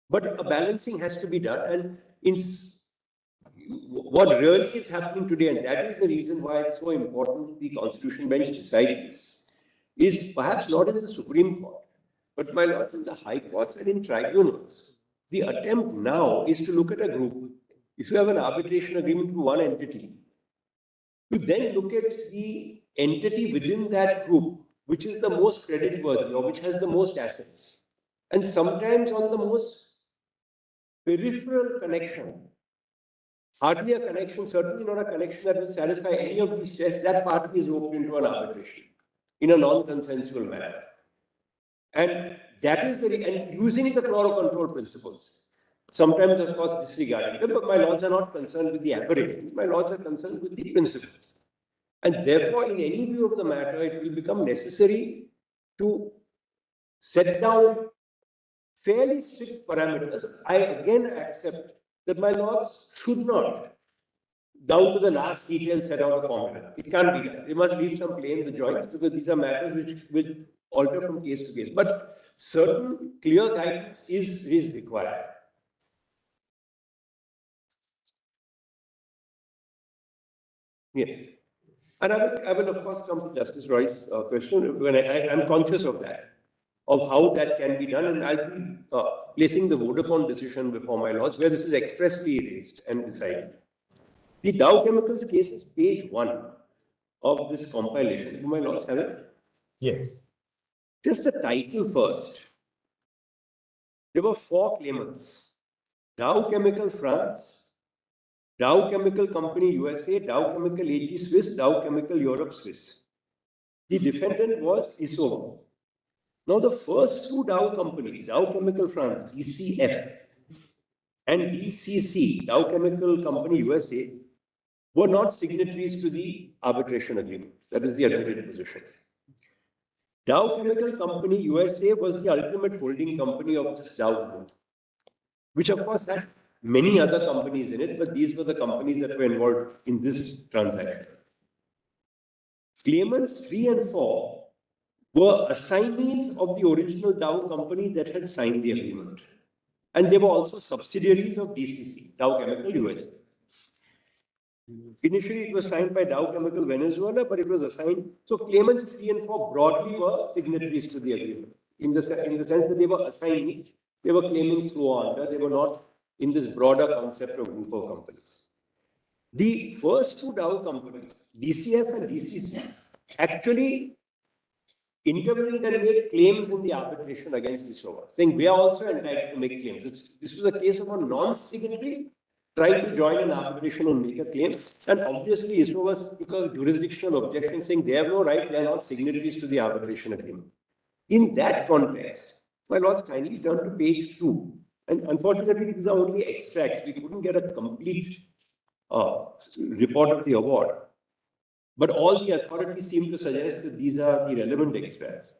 But a balancing has to be done. And what really is happening today, and that is the reason why it's so important the Constitution Bench decides this, is perhaps not in the Supreme Court, but my lords, in the High Courts and in tribunals. The attempt now is to look at a group. If you have an arbitration agreement with one entity, to then look at the entity within that group, which is the most creditworthy or which has the most assets. And sometimes on the most peripheral connection, hardly a connection, certainly not a connection that will satisfy any of these tests, that party is roped into an arbitration in a non-consensual manner. And that is and using the chloro control principles. Sometimes, of course, disregarding them, but my lords are not concerned with the aberrations. My lords are concerned with the principles. And therefore, in any view of the matter, it will become necessary to set down fairly strict parameters. I again accept that my lords should not, down to the last detail, set out a formula. It can't be done. They must leave some play in the joints, because these are matters which will alter from case to case. But certain clear guidance is required. Yes. And I will of course come to Justice Roy's question when I'm conscious of that, of how that can be done. And I'll be placing the Vodafone decision before my lords, where this is expressly raised and decided. The Dow Chemicals case is page 1 of this compilation. Do my lords have it?
Yes.
Just the title first. There were 4 claimants: Dow Chemical France, Dow Chemical Company USA, Dow Chemical AG Swiss, Dow Chemical Europe Swiss. The defendant was HighCourt. Now, the first two Dow companies, Dow Chemical France, DCF, and DCC, Dow Chemical Company USA, were not signatories to the arbitration agreement. That is the admitted position. Dow Chemical Company USA was the ultimate holding company of this Dow group, which of course had many other companies in it, but these were the companies that were involved in this transaction. Claimants 3 and 4 were assignees of the original Dow company that had signed the agreement. And they were also subsidiaries of DCC, Dow Chemical USA. Initially, it was signed by Dow Chemical Venezuela, but it was assigned. So claimants 3 and 4 broadly were signatories to the agreement in the sense that they were assignees. They were claiming through or under. They were not in this broader concept of group of companies. The first two Dow companies, DCF and DCC, actually intervened and made claims in the arbitration against Isova, saying we are also entitled to make claims. This was a case of a non-signatory trying to join an arbitration and make a claim. And obviously, Isova took a jurisdictional objection saying they have no right, they are not signatories to the arbitration agreement. In that context, my lords, kindly turn to page 2. And unfortunately, these are only extracts. We couldn't get a complete report of the award. But all the authorities seem to suggest that these are the relevant extracts.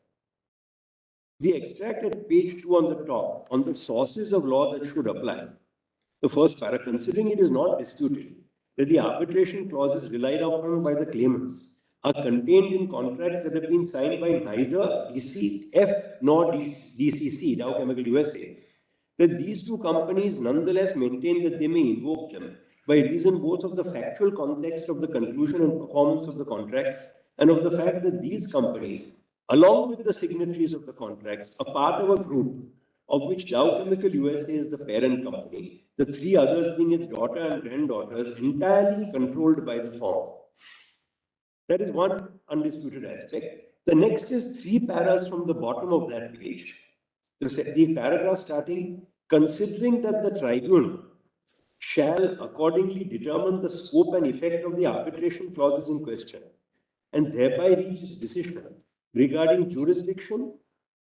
The extract at page 2 on the top, on the sources of law that should apply. The first para, considering it is not disputed that the arbitration clauses relied upon by the claimants are contained in contracts that have been signed by neither DCF nor DCC, Dow Chemical USA, that these two companies nonetheless maintain that they may invoke them by reason both of the factual context of the conclusion and performance of the contracts and of the fact that these companies, along with the signatories of the contracts, are part of a group of which Dow Chemical USA is the parent company, the 3 others being its daughter and granddaughters, entirely controlled by the firm. That is one undisputed aspect. The next is 3 paras from the bottom of that page. The paragraph starting, considering that the tribunal shall accordingly determine the scope and effect of the arbitration clauses in question, and thereby reach its decision regarding jurisdiction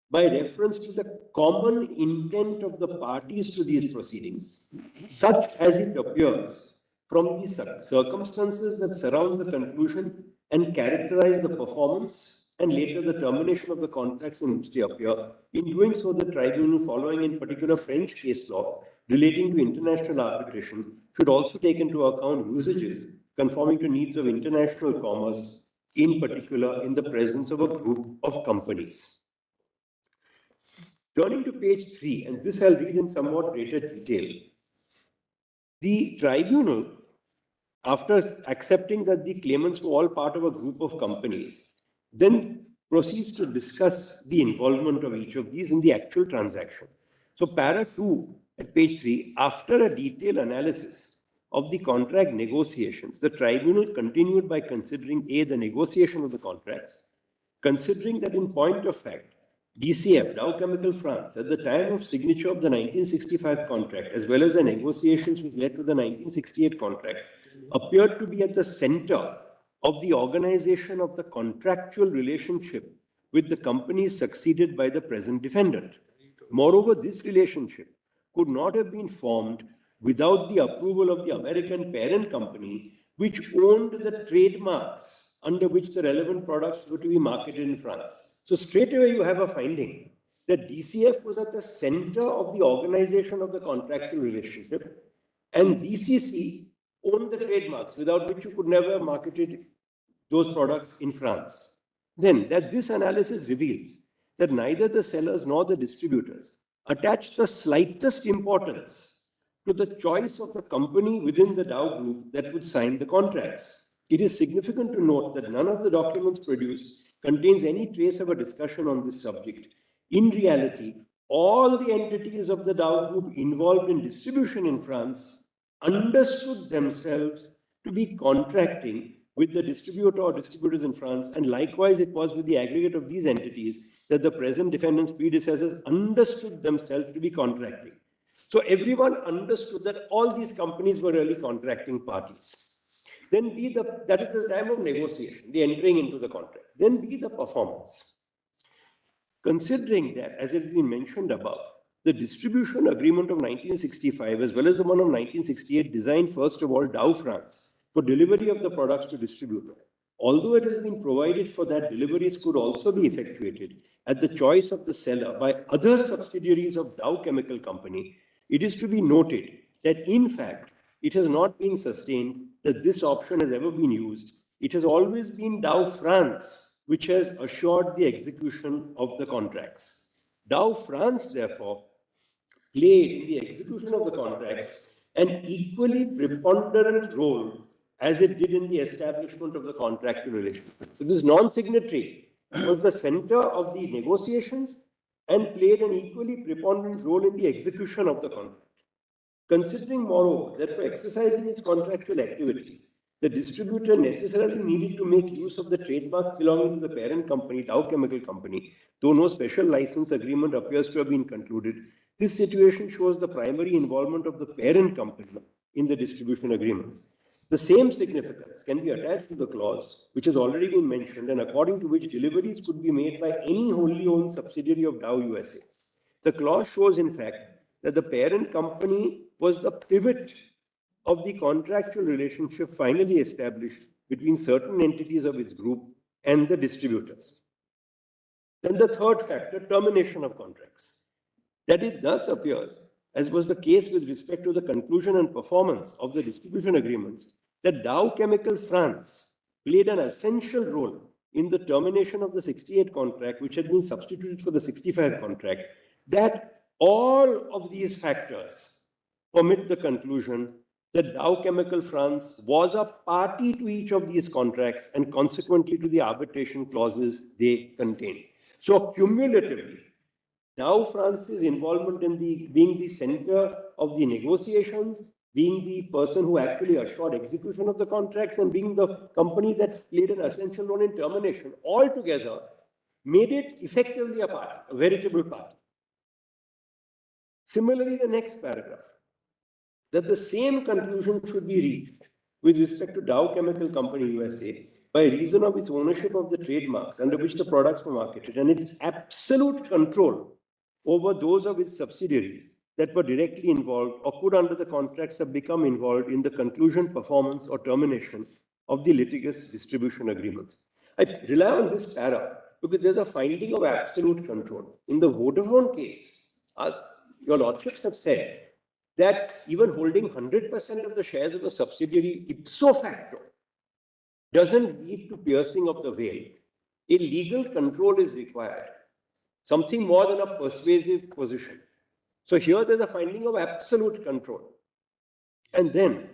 by reference to the common intent of the parties to these proceedings, such as it appears from the circumstances that surround the conclusion and characterize the performance and later the termination of the contracts in which they appear. In doing so, the tribunal, following in particular French case law relating to international arbitration, should also take into account usages conforming to needs of international commerce, in particular in the presence of a group of companies. Turning to page 3, and this I'll read in somewhat greater detail. The tribunal, after accepting that the claimants were all part of a group of companies, then proceeds to discuss the involvement of each of these in the actual transaction. So para 2 at page 3, after a detailed analysis of the contract negotiations, the tribunal continued by considering A, the negotiation of the contracts, considering that in point of fact, DCF, Dow Chemical France, at the time of signature of the 1965 contract, as well as the negotiations which led to the 1968 contract, appeared to be at the center of the organization of the contractual relationship with the companies succeeded by the present defendant. Moreover, this relationship could not have been formed without the approval of the American parent company, which owned the trademarks under which the relevant products were to be marketed in France. So straight away you have a finding that DCF was at the center of the organization of the contractual relationship, and DCC owned the trademarks without which you could never have marketed those products in France. Then that this analysis reveals that neither the sellers nor the distributors attached the slightest importance to the choice of the company within the Dow group that would sign the contracts. It is significant to note that none of the documents produced contains any trace of a discussion on this subject. In reality, all the entities of the Dow group involved in distribution in France understood themselves to be contracting with the distributor or distributors in France, and likewise it was with the aggregate of these entities that the present defendant's predecessors understood themselves to be contracting. So everyone understood that all these companies were really contracting parties. Then be that is the time of negotiation, the entering into the contract. Then be the performance. Considering that, as has been mentioned above, the distribution agreement of 1965 as well as the one of 1968 designed first of all Dow France for delivery of the products to distributor. Although it has been provided for that deliveries could also be effectuated at the choice of the seller by other subsidiaries of Dow Chemical Company, it is to be noted that in fact, it has not been sustained that this option has ever been used. It has always been Dow France which has assured the execution of the contracts. Dow France, therefore, played in the execution of the contracts an equally preponderant role as it did in the establishment of the contractual relationship. So this non-signatory was the center of the negotiations and played an equally preponderant role in the execution of the contract. Considering, moreover, that for exercising its contractual activities, the distributor necessarily needed to make use of the trademarks belonging to the parent company, Dow Chemical Company, though no special license agreement appears to have been concluded. This situation shows the primary involvement of the parent company in the distribution agreements. The same significance can be attached to the clause which has already been mentioned and according to which deliveries could be made by any wholly owned subsidiary of Dow USA. The clause shows, in fact, that the parent company was the pivot of the contractual relationship finally established between certain entities of its group and the distributors. Then the third factor, termination of contracts. That it thus appears, as was the case with respect to the conclusion and performance of the distribution agreements, that Dow Chemical France played an essential role in the termination of the 68 contract, which had been substituted for the 65 contract, that all of these factors permit the conclusion that Dow Chemical France was a party to each of these contracts and consequently to the arbitration clauses they contain. So cumulatively, Dow France's involvement in being the center of the negotiations, being the person who actually assured execution of the contracts and being the company that played an essential role in termination, altogether made it effectively a party, a veritable party. Similarly, the next paragraph, that the same conclusion should be reached with respect to Dow Chemical Company USA by reason of its ownership of the trademarks under which the products were marketed and its absolute control over those of its subsidiaries that were directly involved or could under the contracts have become involved in the conclusion, performance or termination of the litigious distribution agreements. I rely on this para because there's a finding of absolute control. In the Vodafone case, as your lordships have said, that even holding 100% of the shares of a subsidiary ipso facto doesn't lead to piercing of the veil. A legal control is required, something more than a persuasive position. So here there's a finding of absolute control. And then,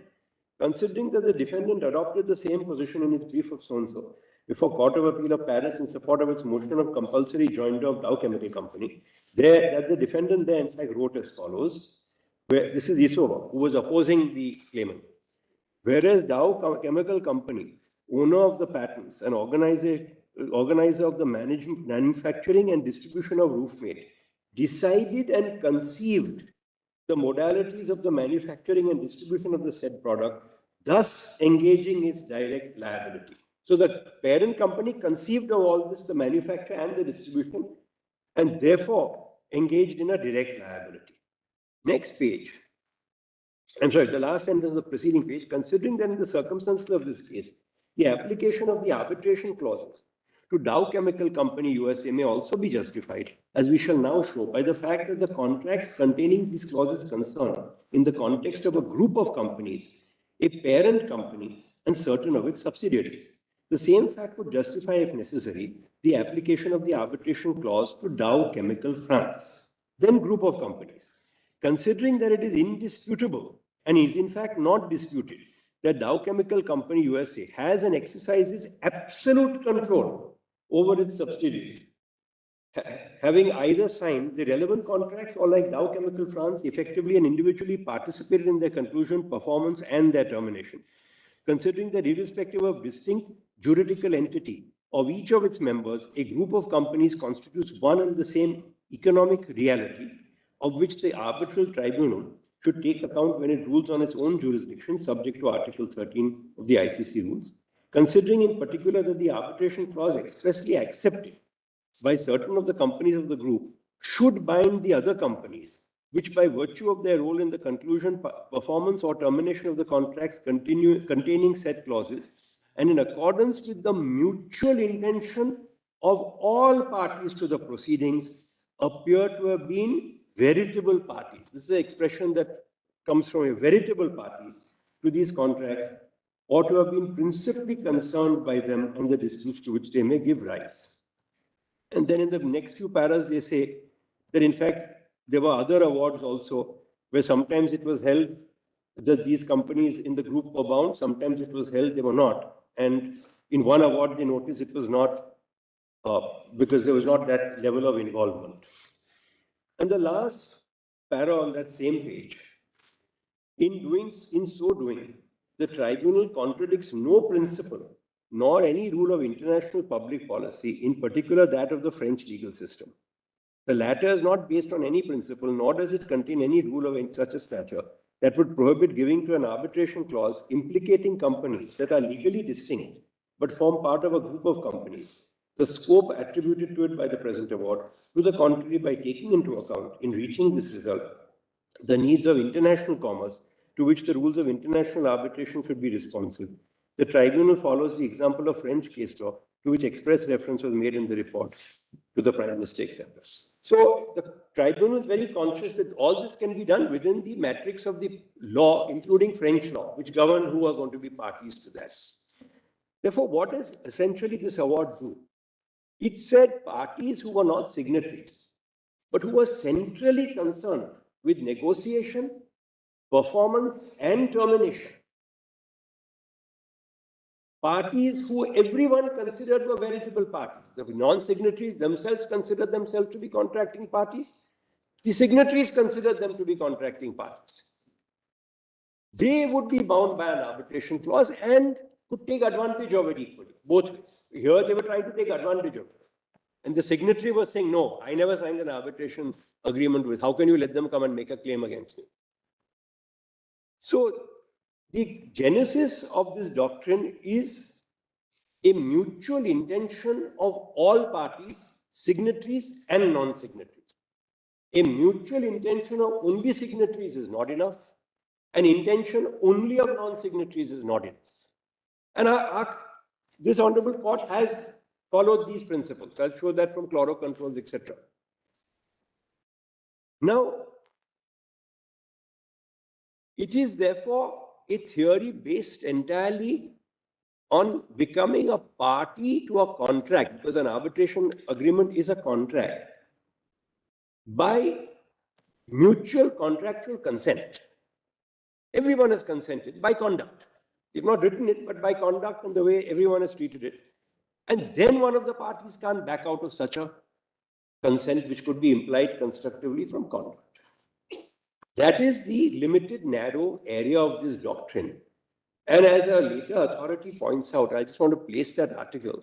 considering that the defendant adopted the same position in its brief of so-and-so before Court of Appeal of Paris in support of its motion of compulsory joinder of Dow Chemical Company, that the defendant there in fact wrote as follows, where this is Isova, who was opposing the claimant. Whereas Dow Chemical Company, owner of the patents and organizer of the manufacturing and distribution of Roofmate, decided and conceived the modalities of the manufacturing and distribution of the said product, thus engaging its direct liability. So the parent company conceived of all this, the manufacture and the distribution, and therefore engaged in a direct liability. Next page. I'm sorry, the last sentence of the preceding page. Considering that in the circumstances of this case, the application of the arbitration clauses to Dow Chemical Company USA may also be justified, as we shall now show, by the fact that the contracts containing these clauses concern, in the context of a group of companies, a parent company and certain of its subsidiaries. The same fact would justify, if necessary, the application of the arbitration clause to Dow Chemical France, then group of companies. Considering that it is indisputable and is in fact not disputed that Dow Chemical Company USA has and exercises absolute control over its subsidiaries, having either signed the relevant contracts or, like Dow Chemical France, effectively and individually participated in their conclusion, performance and their termination. Considering that irrespective of distinct juridical entity of each of its members, a group of companies constitutes one and the same economic reality, of which the arbitral tribunal should take account when it rules on its own jurisdiction, subject to Article 13 of the ICC rules. Considering in particular that the arbitration clause expressly accepted by certain of the companies of the group should bind the other companies, which by virtue of their role in the conclusion, performance or termination of the contracts containing said clauses, and in accordance with the mutual intention of all parties to the proceedings, appear to have been veritable parties. This is an expression that comes from a veritable parties to these contracts, or to have been principally concerned by them and the disputes to which they may give rise. And then in the next few paras, they say that in fact, there were other awards also, where sometimes it was held that these companies in the group were bound, sometimes it was held they were not. And in one award, they noticed it was not, because there was not that level of involvement. And the last para on that same page, in so doing, the tribunal contradicts no principle nor any rule of international public policy, in particular that of the French legal system. The latter is not based on any principle, nor does it contain any rule of such a stature that would prohibit giving to an arbitration clause implicating companies that are legally distinct but form part of a group of companies the scope attributed to it by the present award. To the contrary, by taking into account, in reaching this result, the needs of international commerce to which the rules of international arbitration should be responsive, the tribunal follows the example of French case law, to which express reference was made in the report to the Prime Minister, etc. So the tribunal is very conscious that all this can be done within the matrix of the law, including French law, which govern who are going to be parties to that. Therefore, what does essentially this award do? It said parties who were not signatories, but who were centrally concerned with negotiation, performance, and termination. Parties who everyone considered were veritable parties. The non-signatories themselves considered themselves to be contracting parties. The signatories considered them to be contracting parties. They would be bound by an arbitration clause and could take advantage of it equally, both ways. Here they were trying to take advantage of it. And the signatory was saying, no, I never signed an arbitration agreement with. How can you let them come and make a claim against me? So the genesis of this doctrine is a mutual intention of all parties, signatories and non-signatories. A mutual intention of only signatories is not enough. An intention only of non-signatories is not enough. And this Honorable Court has followed these principles. I'll show that from chloro controls, etc. Now, it is therefore a theory based entirely on becoming a party to a contract, because an arbitration agreement is a contract, by mutual contractual consent. Everyone has consented by conduct. They've not written it, but by conduct and the way everyone has treated it. And then one of the parties can't back out of such a consent, which could be implied constructively from conduct. That is the limited, narrow area of this doctrine. And as a later authority points out, I just want to place that article,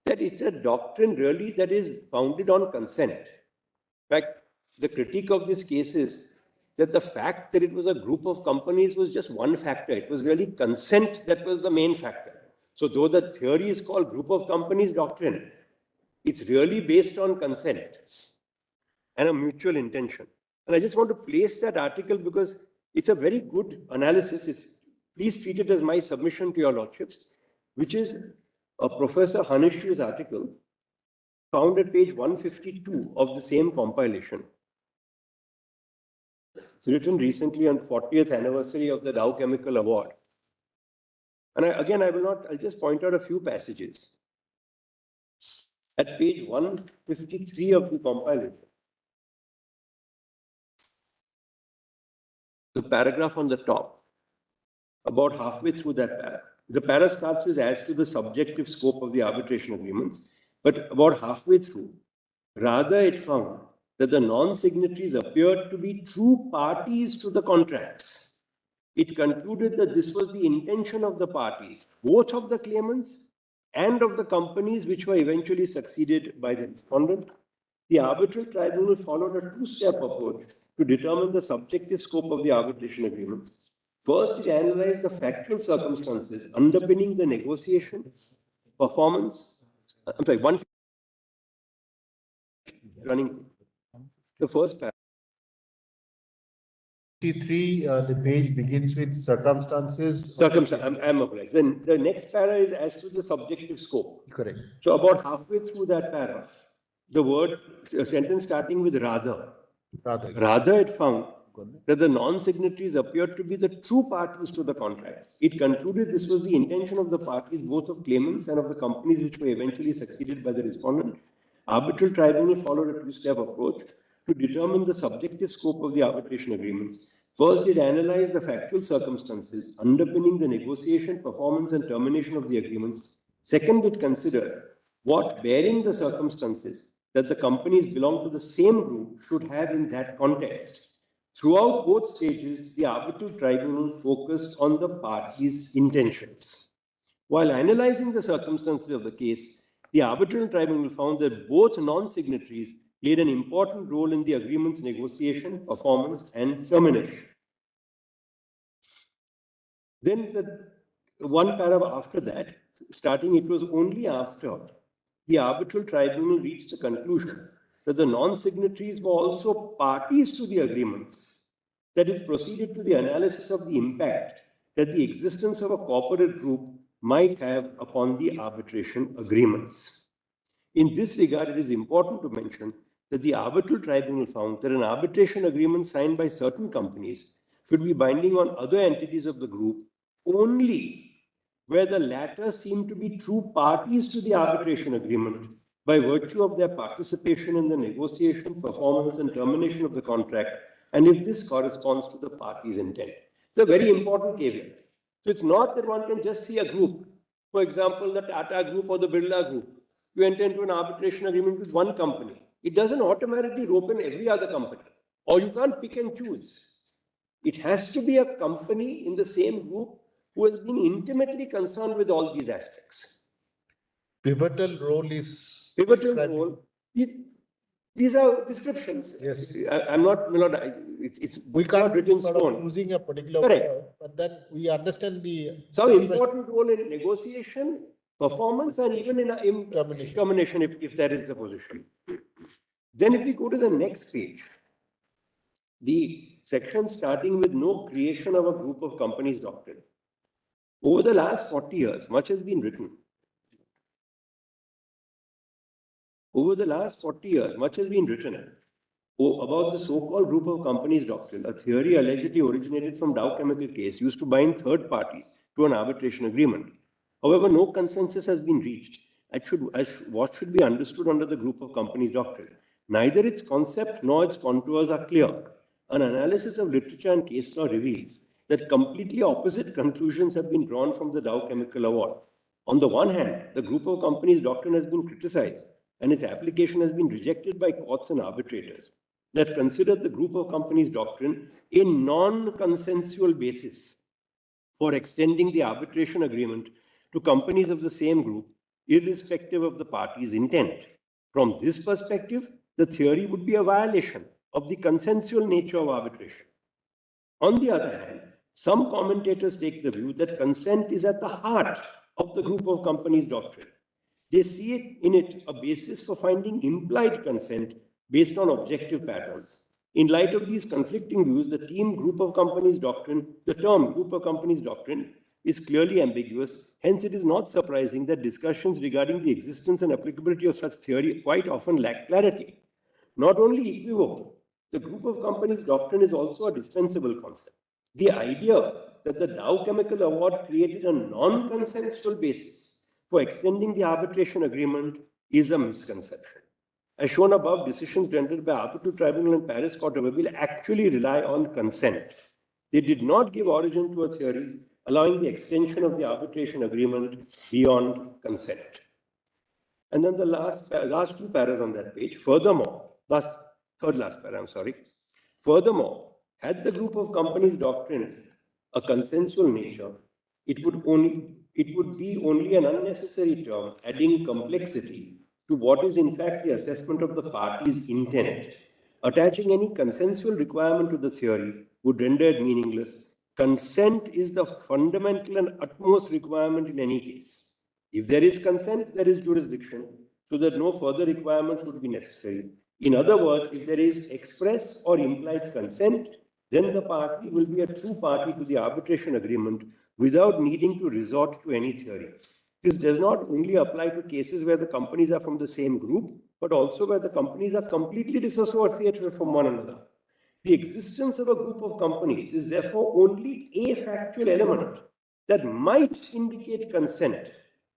that it's a doctrine really that is founded on consent. In fact, the critique of this case is that the fact that it was a group of companies was just one factor. It was really consent that was the main factor. So though the theory is called group of companies doctrine, it's really based on consent and a mutual intention. And I just want to place that article because it's a very good analysis. Please treat it as my submission to your lordships, which is a Professor Hanish's article found at page 152 of the same compilation. It's written recently on 40th anniversary of the Dow Chemical Award. And I'll just point out a few passages. At page 153 of the compilation, the paragraph on the top, about halfway through that paragraph, the para starts with as to the subjective scope of the arbitration agreements, but about halfway through, rather it found that the non-signatories appeared to be true parties to the contracts. It concluded that this was the intention of the parties, both of the claimants and of the companies which were eventually succeeded by the respondent. The arbitral tribunal followed a two-step approach to determine the subjective scope of the arbitration agreements. First, it analyzed the factual circumstances underpinning the negotiation, performance, running. The first paragraph.
53, the page begins with circumstances.
I'm applied. Then the next para is as to the subjective scope.
Correct.
So about halfway through that para, the word, a sentence starting with rather. Rather, it found that the non-signatories appeared to be the true parties to the contracts. It concluded this was the intention of the parties, both of claimants and of the companies which were eventually succeeded by the respondent. Arbitral tribunal followed a two-step approach to determine the subjective scope of the arbitration agreements. First, it analyzed the factual circumstances underpinning the negotiation, performance, and termination of the agreements. Second, it considered what bearing the circumstances that the companies belong to the same group should have in that context. Throughout both stages, the arbitral tribunal focused on the parties' intentions. While analyzing the circumstances of the case, the arbitral tribunal found that both non-signatories played an important role in the agreement's negotiation, performance, and termination. Then the one paragraph after that, starting, it was only after the arbitral tribunal reached the conclusion that the non-signatories were also parties to the agreements, that it proceeded to the analysis of the impact that the existence of a corporate group might have upon the arbitration agreements. In this regard, it is important to mention that the arbitral tribunal found that an arbitration agreement signed by certain companies should be binding on other entities of the group only where the latter seem to be true parties to the arbitration agreement by virtue of their participation in the negotiation, performance, and termination of the contract, and if this corresponds to the party's intent. It's a very important caveat. So it's not that one can just see a group. For example, the Tata Group or the Birla Group. You enter into an arbitration agreement with one company. It doesn't automatically rope in every other company. Or you can't pick and choose. It has to be a company in the same group who has been intimately concerned with all these aspects.
Pivotal role is.
Pivotal role. These are descriptions.
Yes.
I'm not, it's
we can't
not written
sort of
stone.
choosing a particular
Correct.
word, but then we understand the.
Some important role in negotiation, performance, and even in termination if that is the position. Then if we go to the next page, the section starting with no creation of a group of companies doctrine. Over the last 40 years, much has been written. Over the last 40 years, much has been written about the so-called group of companies doctrine, a theory allegedly originated from Dow Chemical case used to bind third parties to an arbitration agreement. However, no consensus has been reached as what should be understood under the group of companies doctrine. Neither its concept nor its contours are clear. An analysis of literature and case law reveals that completely opposite conclusions have been drawn from the Dow Chemical Award. On the one hand, the group of companies doctrine has been criticized and its application has been rejected by courts and arbitrators that considered the group of companies doctrine a non-consensual basis for extending the arbitration agreement to companies of the same group, irrespective of the party's intent. From this perspective, the theory would be a violation of the consensual nature of arbitration. On the other hand, some commentators take the view that consent is at the heart of the group of companies doctrine. They see in it a basis for finding implied consent based on objective patterns. In light of these conflicting views, the term group of companies doctrine is clearly ambiguous. Hence, it is not surprising that discussions regarding the existence and applicability of such theory quite often lack clarity. Not only equivocal, the group of companies doctrine is also a dispensable concept. The idea that the Dow Chemical Award created a non-consensual basis for extending the arbitration agreement is a misconception. As shown above, decisions rendered by Arbitral Tribunal and Paris Court of Appeal actually rely on consent. They did not give origin to a theory allowing the extension of the arbitration agreement beyond consent. And then the last two paras on that page. Furthermore, third last para, I'm sorry. Furthermore, had the group of companies doctrine a consensual nature, it would be only an unnecessary term, adding complexity to what is in fact the assessment of the party's intent. Attaching any consensual requirement to the theory would render it meaningless. Consent is the fundamental and utmost requirement in any case. If there is consent, there is jurisdiction, so that no further requirements would be necessary. In other words, if there is express or implied consent, then the party will be a true party to the arbitration agreement without needing to resort to any theory. This does not only apply to cases where the companies are from the same group, but also where the companies are completely dissociated from one another. The existence of a group of companies is therefore only a factual element that might indicate consent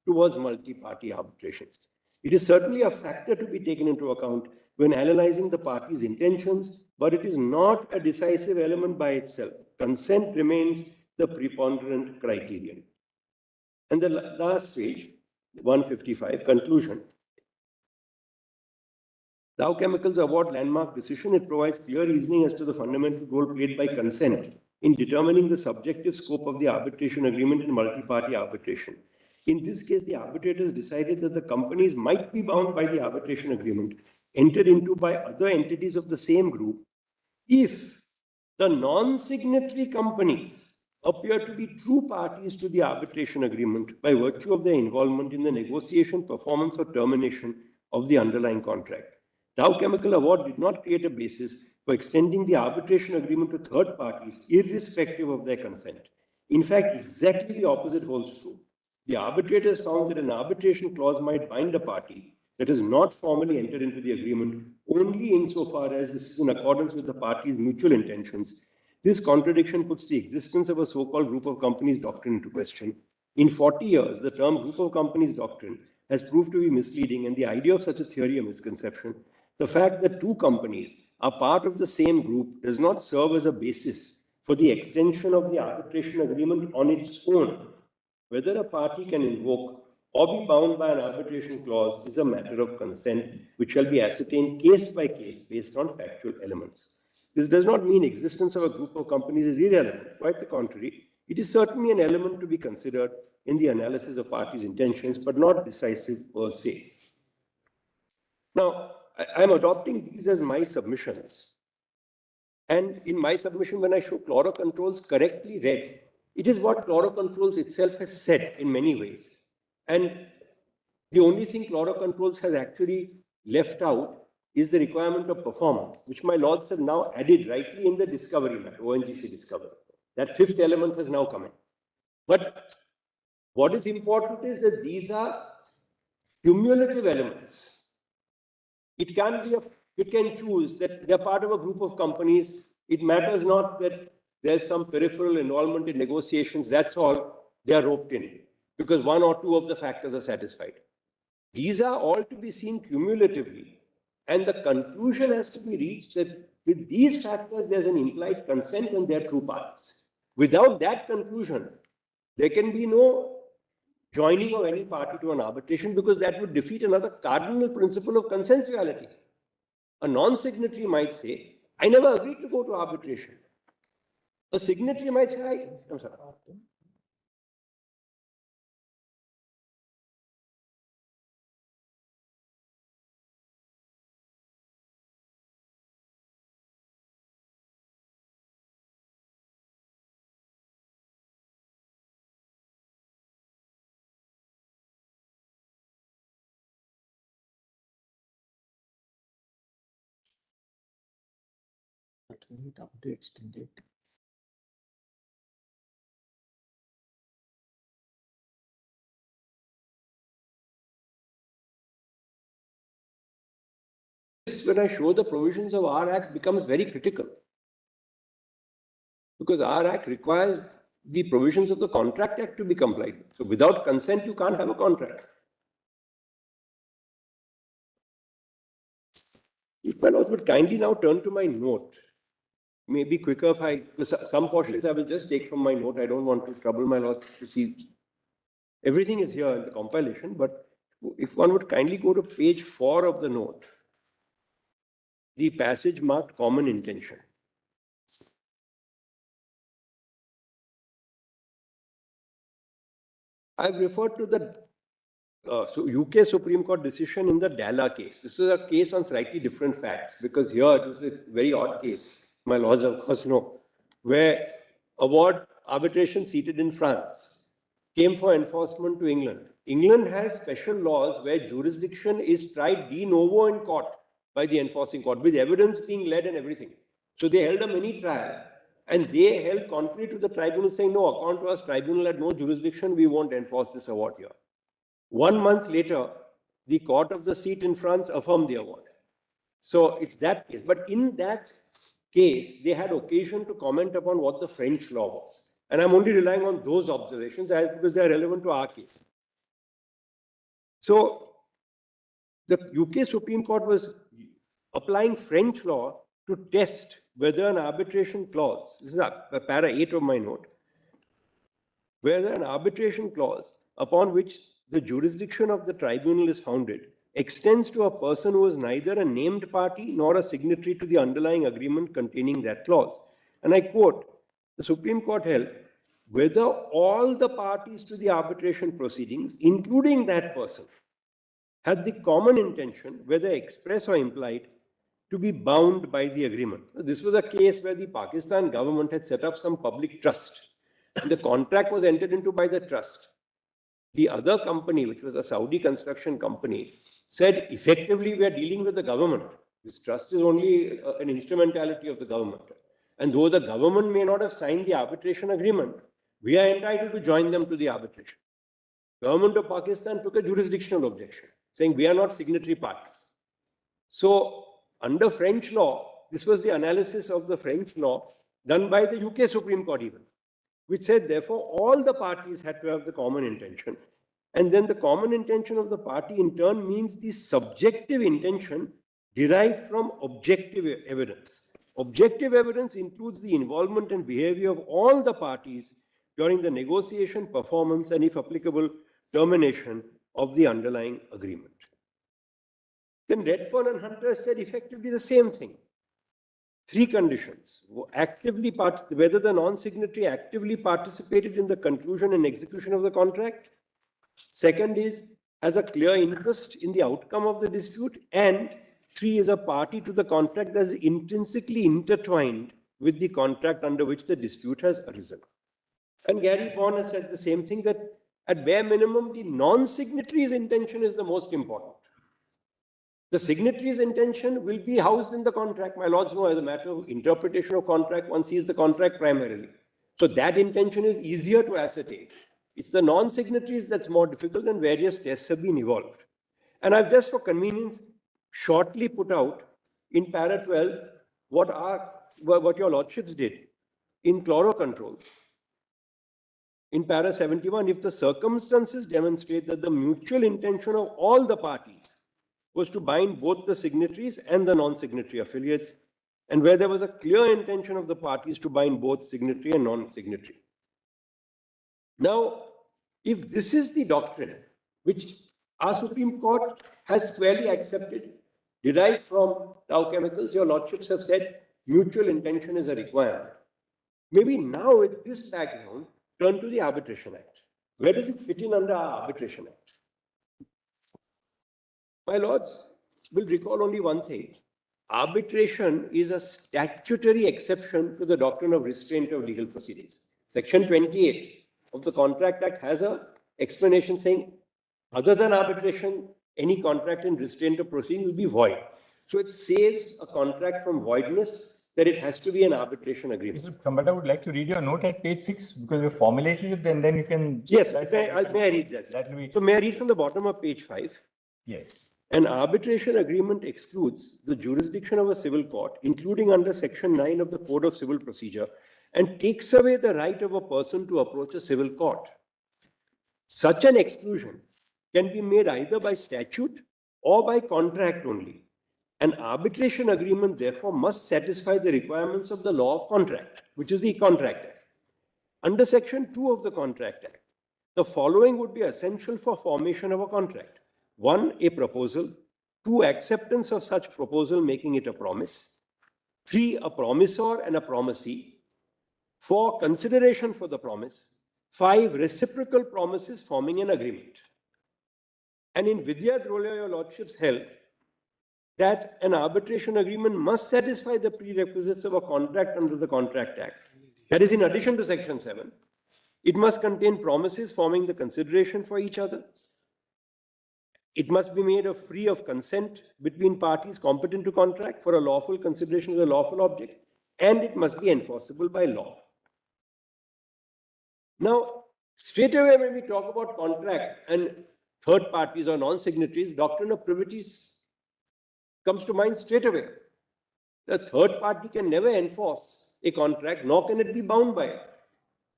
towards multi-party arbitrations. It is certainly a factor to be taken into account when analyzing the parties' intentions, but it is not a decisive element by itself. Consent remains the preponderant criterion. And the last page, 155, conclusion. Dow Chemicals Award landmark decision, it provides clear reasoning as to the fundamental role played by consent in determining the subjective scope of the arbitration agreement in multi-party arbitration. In this case, the arbitrators decided that the companies might be bound by the arbitration agreement entered into by other entities of the same group if the non-signatory companies appear to be true parties to the arbitration agreement by virtue of their involvement in the negotiation, performance, or termination of the underlying contract. Dow Chemical Award did not create a basis for extending the arbitration agreement to third parties, irrespective of their consent. In fact, exactly the opposite holds true. The arbitrators found that an arbitration clause might bind a party that has not formally entered into the agreement only insofar as this is in accordance with the parties' mutual intentions. This contradiction puts the existence of a so-called group of companies doctrine into question. In 40 years, the term group of companies doctrine has proved to be misleading, and the idea of such a theory a misconception. The fact that two companies are part of the same group does not serve as a basis for the extension of the arbitration agreement on its own. Whether a party can invoke or be bound by an arbitration clause is a matter of consent, which shall be ascertained case by case based on factual elements. This does not mean existence of a group of companies is irrelevant. Quite the contrary, it is certainly an element to be considered in the analysis of parties' intentions, but not decisive per se. Now, I'm adopting these as my submissions. And in my submission, when I show chlorocontrols correctly read, it is what chlorocontrols itself has said in many ways. And the only thing chlorocontrols has actually left out is the requirement of performance, which my lords have now added rightly in the discovery matter, ONGC discovery. That fifth element has now come in. But what is important is that these are cumulative elements. It can't be a pick and choose that they're part of a group of companies. It matters not that there's some peripheral involvement in negotiations. That's all. They are roped in because one or two of the factors are satisfied. These are all to be seen cumulatively. And the conclusion has to be reached that with these factors, there's an implied consent and they're true parties. Without that conclusion, there can be no joining of any party to an arbitration because that would defeat another cardinal principle of consensuality. A non-signatory might say, I never agreed to go to arbitration. A signatory might say, I'm sorry. When I show the provisions of our Act becomes very critical. Because our Act requires the provisions of the Contract Act to be complied with. So without consent, you can't have a contract. If my lords would kindly now turn to my note. Maybe quicker if I, some portions I will just take from my note. I don't want to trouble my lords to see. Everything is here in the compilation, but if one would kindly go to page 4 of the note, the passage marked common intention. I've referred to the UK Supreme Court decision in the Dalla case. This is a case on slightly different facts because here it was a very odd case, my lords of course know, where award arbitration seated in France came for enforcement to England. England has special laws where jurisdiction is tried de novo in court. by the enforcing court with evidence being led and everything. So they held a mini trial and they held contrary to the tribunal saying, no, according to us, tribunal had no jurisdiction, we won't enforce this award here. 1 month later, the court of the seat in France affirmed the award. So it's that case. But in that case, they had occasion to comment upon what the French law was. And I'm only relying on those observations because they are relevant to our case. So the UK Supreme Court was applying French law to test whether an arbitration clause, this is para 8 of my note, whether an arbitration clause upon which the jurisdiction of the tribunal is founded extends to a person who is neither a named party nor a signatory to the underlying agreement containing that clause. And I quote, the Supreme Court held, whether all the parties to the arbitration proceedings, including that person, had the common intention, whether express or implied, to be bound by the agreement. This was a case where the Pakistan government had set up some public trust. And the contract was entered into by the trust. The other company, which was a Saudi construction company, said, effectively, we are dealing with the government. This trust is only an instrumentality of the government. And though the government may not have signed the arbitration agreement, we are entitled to join them to the arbitration. Government of Pakistan took a jurisdictional objection, saying we are not signatory parties. So under French law, this was the analysis of the French law done by the UK Supreme Court even, which said, therefore, all the parties had to have the common intention. And then the common intention of the party in turn means the subjective intention derived from objective evidence. Objective evidence includes the involvement and behavior of all the parties during the negotiation, performance, and if applicable, termination of the underlying agreement. Then Redfern and Hunter said effectively the same thing. 3 conditions. Whether the non-signatory actively participated in the conclusion and execution of the contract. Second is, has a clear interest in the outcome of the dispute. And 3 is a party to the contract that is intrinsically intertwined with the contract under which the dispute has arisen. And Gary Bourne has said the same thing, that at bare minimum, the non-signatory's intention is the most important. The signatory's intention will be housed in the contract. My lords know, as a matter of interpretation of contract, one sees the contract primarily. So that intention is easier to ascertain. It's the non-signatories that's more difficult, and various tests have been evolved. And I've just for convenience shortly put out in para 12 what your lordships did in chloro controls. In para 71, if the circumstances demonstrate that the mutual intention of all the parties was to bind both the signatories and the non-signatory affiliates, and where there was a clear intention of the parties to bind both signatory and non-signatory. Now, if this is the doctrine which our Supreme Court has squarely accepted, derived from Dow Chemicals, your lordships have said mutual intention is a requirement. Maybe now with this background, turn to the Arbitration Act. Where does it fit in under our Arbitration Act? My lords will recall only one thing. Arbitration is a statutory exception to the doctrine of restraint of legal proceedings. Section 28 of the Contract Act has an explanation saying, other than arbitration, any contract in restraint of proceedings will be void. So it saves a contract from voidness, that it has to be an arbitration agreement.
Mr. Kambata, I would like to read your note at page 6 because you formulated it, and then you can...
Yes, may I read that? So may I read from the bottom of page 5?
Yes.
An arbitration agreement excludes the jurisdiction of a civil court, including under Section 9 of the Code of Civil Procedure, and takes away the right of a person to approach a civil court. Such an exclusion can be made either by statute or by contract only. An arbitration agreement, therefore, must satisfy the requirements of the law of contract, which is the Contract Act. Under Section 2 of the Contract Act, the following would be essential for formation of a contract. 1, a proposal. 2, acceptance of such proposal, making it a promise. 3, a promissor and a promisee. 4, consideration for the promise. 5, reciprocal promises forming an agreement. And in Vidya Drolia, your lordships held that an arbitration agreement must satisfy the prerequisites of a contract under the Contract Act. That is, in addition to Section 7, it must contain promises forming the consideration for each other. It must be made free of consent between parties competent to contract for a lawful consideration of the lawful object, and it must be enforceable by law. Now, straight away when we talk about contract and third parties or non-signatories, doctrine of privity comes to mind straight away. The third party can never enforce a contract, nor can it be bound by it.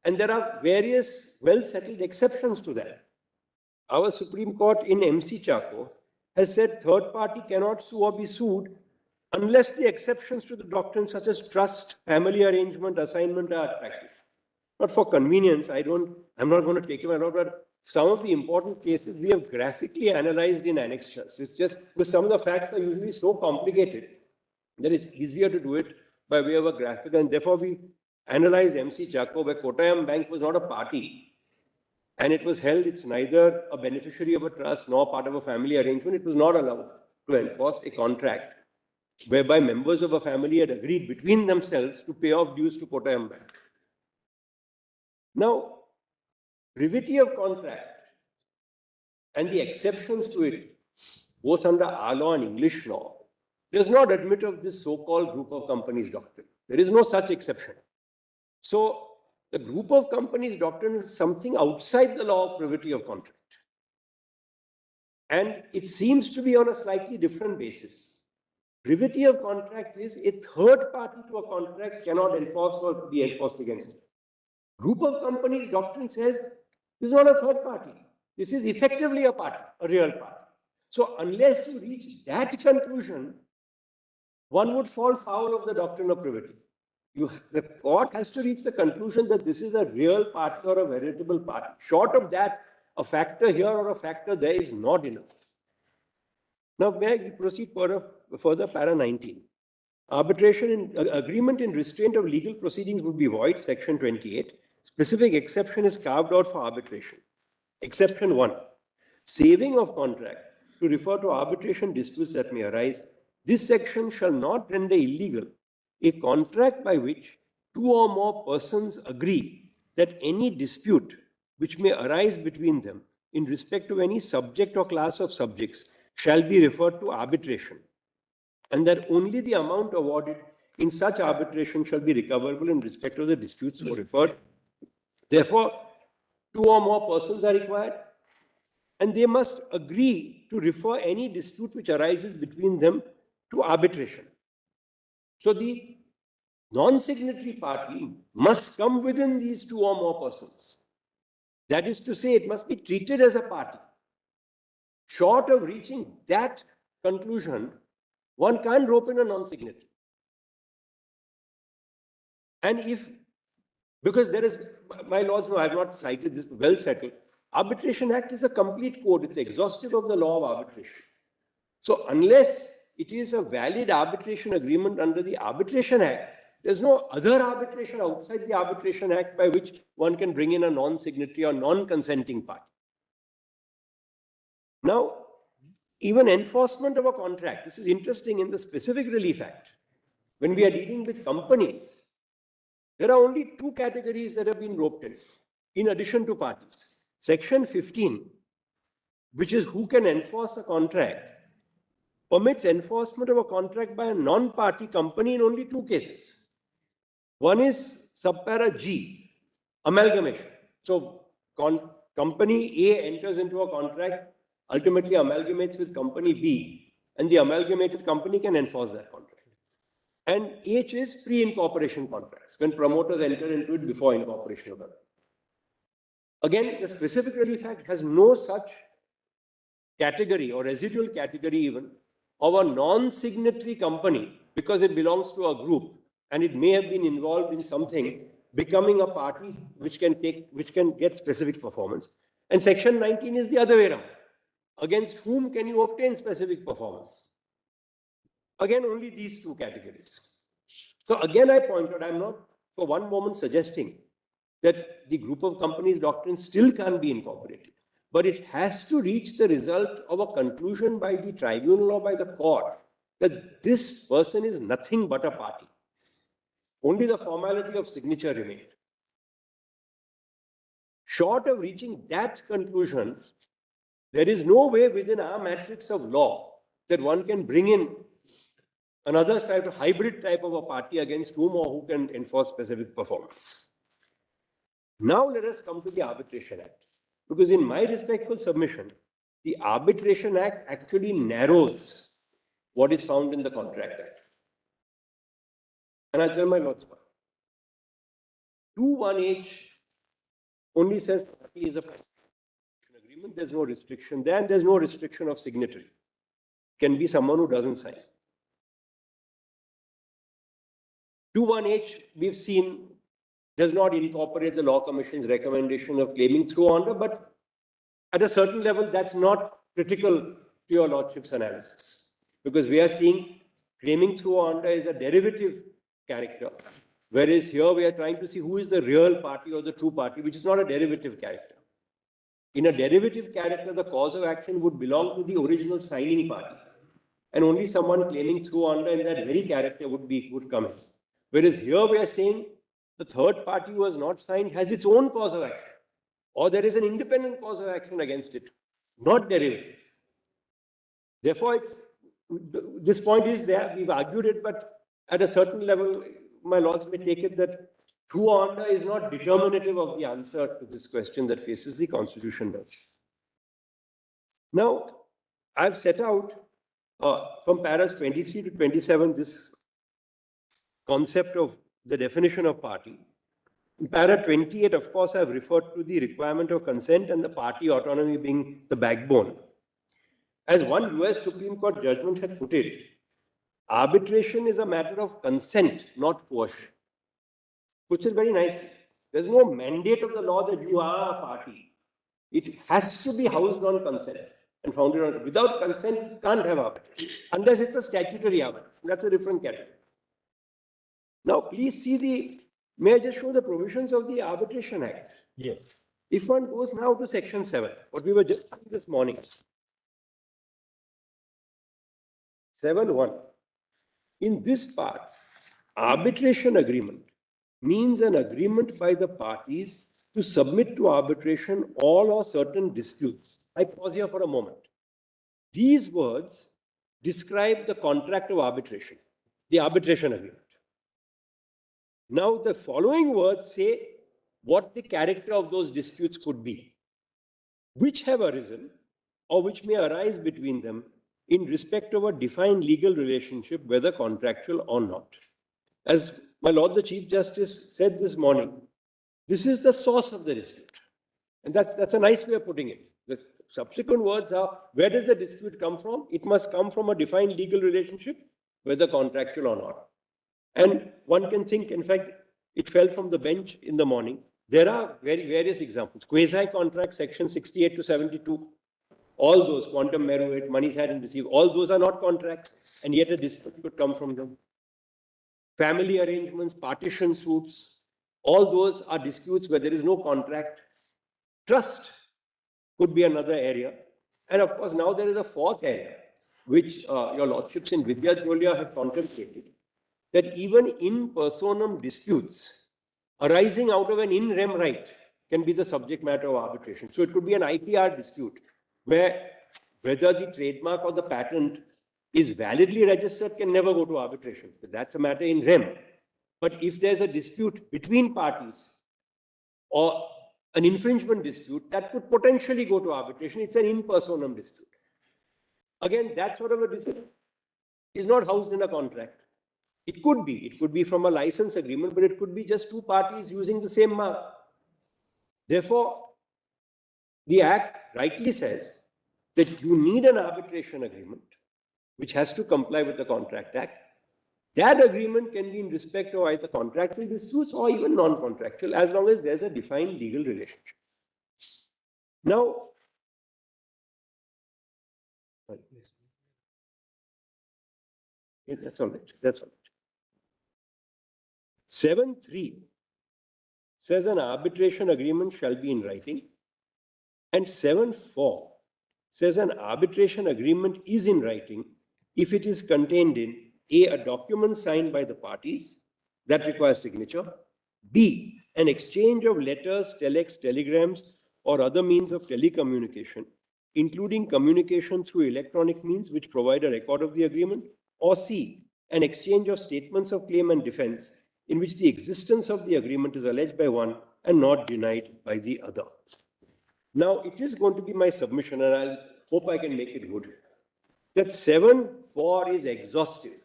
And there are various well-settled exceptions to that. Our Supreme Court in MC Chaco has said third party cannot sue or be sued unless the exceptions to the doctrine such as trust, family arrangement, assignment are attractive. Not for convenience, I'm not going to take him out, but some of the important cases we have graphically analyzed in annexures. It's just because some of the facts are usually so complicated that it's easier to do it by way of a graphic, and therefore we analyze MC Chaco, where Kottayam Bank was not a party, and it was held it's neither a beneficiary of a trust nor part of a family arrangement. It was not allowed to enforce a contract whereby members of a family had agreed between themselves to pay off dues to Kottayam Bank. Now, privity of contract and the exceptions to it, both under our law and English law, does not admit of this so-called group of companies doctrine. There is no such exception. So, the group of companies doctrine is something outside the law of privity of contract. And it seems to be on a slightly different basis. Privity of contract is a third party to a contract cannot enforce or be enforced against it. Group of companies doctrine says this is not a third party. This is effectively a party, a real party. So unless you reach that conclusion, one would fall foul of the doctrine of privity. The court has to reach the conclusion that this is a real party or a veritable party. Short of that, a factor here or a factor there is not enough. Now, may I proceed further, para 19. Arbitration in agreement in restraint of legal proceedings would be void, section 28. Specific exception is carved out for arbitration. Exception 1, saving of contract to refer to arbitration disputes that may arise. This section shall not render illegal a contract by which two or more persons agree that any dispute which may arise between them in respect of any subject or class of subjects shall be referred to arbitration, and that only the amount awarded in such arbitration shall be recoverable in respect of the disputes so referred. Therefore, two or more persons are required, and they must agree to refer any dispute which arises between them to arbitration. So the non-signatory party must come within these two or more persons. That is to say, it must be treated as a party. Short of reaching that conclusion, one can't rope in a non-signatory. And if, because there is, my lords, no, I have not cited this, well settled. Arbitration Act is a complete code. It's exhaustive of the law of arbitration. So unless it is a valid arbitration agreement under the Arbitration Act, there's no other arbitration outside the Arbitration Act by which one can bring in a non-signatory or non-consenting party. Now, even enforcement of a contract, this is interesting in the Specific Relief Act. When we are dealing with companies, there are only two categories that have been roped in addition to parties. Section 15, which is who can enforce a contract, permits enforcement of a contract by a non-party company in only two cases. One is subpara G, amalgamation. So company A enters into a contract, ultimately amalgamates with company B, and the amalgamated company can enforce that contract. And H is pre-incorporation contracts, when promoters enter into it before incorporation of it. Again, the Specific Relief Act has no such category or residual category even of a non-signatory company because it belongs to a group and it may have been involved in something becoming a party which can get specific performance. And section 19 is the other way around. Against whom can you obtain specific performance? Again, only these two categories. So again, I point out, I'm not for one moment suggesting that the group of companies doctrine still can't be incorporated, but it has to reach the result of a conclusion by the tribunal or by the court that this person is nothing but a party. Only the formality of signature remained. Short of reaching that conclusion, There is no way within our matrix of law that one can bring in another type of hybrid type of a party against whom or who can enforce specific performance. Now let us come to the Arbitration Act. Because in my respectful submission, the Arbitration Act actually narrows what is found in the Contract Act. And I'll tell my lords why. 2(1)H only says party is a agreement. There's no restriction there, and there's no restriction of signatory. Can be someone who doesn't sign. 2(1)H, we've seen, does not incorporate the Law Commission's recommendation of claiming through order, but at a certain level, that's not critical to your lordship's analysis. Because we are seeing claiming through order is a derivative character, whereas here we are trying to see who is the real party or the true party, which is not a derivative character. In a derivative character, the cause of action would belong to the original signing party, and only someone claiming through order in that very character would come in. Whereas here we are saying the third party who has not signed has its own cause of action, or there is an independent cause of action against it, not derivative. Therefore, this point is there. We've argued it, but at a certain level, my lords may take it that true order is not determinative of the answer to this question that faces the Constitution bench. Now, I've set out from paras 23 to 27 this concept of the definition of party. In para 28, of course, I've referred to the requirement of consent and the party autonomy being the backbone. As one US Supreme Court judgment had put it, arbitration is a matter of consent, not coercion. Puts it very nicely. There's no mandate of the law that you are a party. It has to be housed on consent and founded on. Without consent, you can't have arbitration, unless it's a statutory arbitration. That's a different category. Now, please see may I just show the provisions of the Arbitration Act?
Yes.
If one goes now to section 7, what we were just saying this morning, 7(1). In this part, arbitration agreement means an agreement by the parties to submit to arbitration all or certain disputes. I pause here for a moment. These words describe the contract of arbitration, the arbitration agreement. Now, the following words say what the character of those disputes could be, which have arisen or which may arise between them in respect of a defined legal relationship, whether contractual or not. As my Lord the Chief Justice said this morning, this is the source of the dispute. And that's a nice way of putting it. The subsequent words are, where does the dispute come from? It must come from a defined legal relationship, whether contractual or not. And one can think, in fact, it fell from the bench in the morning. There are various examples. Quasi-contract, section 68 to 72, all those, quantum meruit, monies had and received, all those are not contracts, and yet a dispute could come from them. Family arrangements, partition suits, all those are disputes where there is no contract. Trust could be another area. And of course, now there is a fourth area, which your lordships in Vidya Jolia have contemplated, that even in personam disputes arising out of an in rem right can be the subject matter of arbitration. So it could be an IPR dispute where whether the trademark or the patent is validly registered can never go to arbitration. That's a matter in rem. But if there's a dispute between parties or an infringement dispute, that could potentially go to arbitration. It's an in personam dispute. Again, that sort of a dispute is not housed in a contract. It could be from a license agreement, but it could be just two parties using the same mark. Therefore, the Act rightly says that you need an arbitration agreement, which has to comply with the Contract Act. That agreement can be in respect of either contractual disputes or even non-contractual, as long as there's a defined legal relationship. Now, that's all right. That's all right. 7(3) says an arbitration agreement shall be in writing, and 7(4) says an arbitration agreement is in writing if it is contained in A, document signed by the parties that requires signature, B, an exchange of letters, telex, telegrams, or other means of telecommunication including communication through electronic means which provide a record of the agreement, or C, an exchange of statements of claim and defense in which the existence of the agreement is alleged by one and not denied by the other. Now, it is going to be my submission, and I hope I can make it good, that 7.4 is exhaustive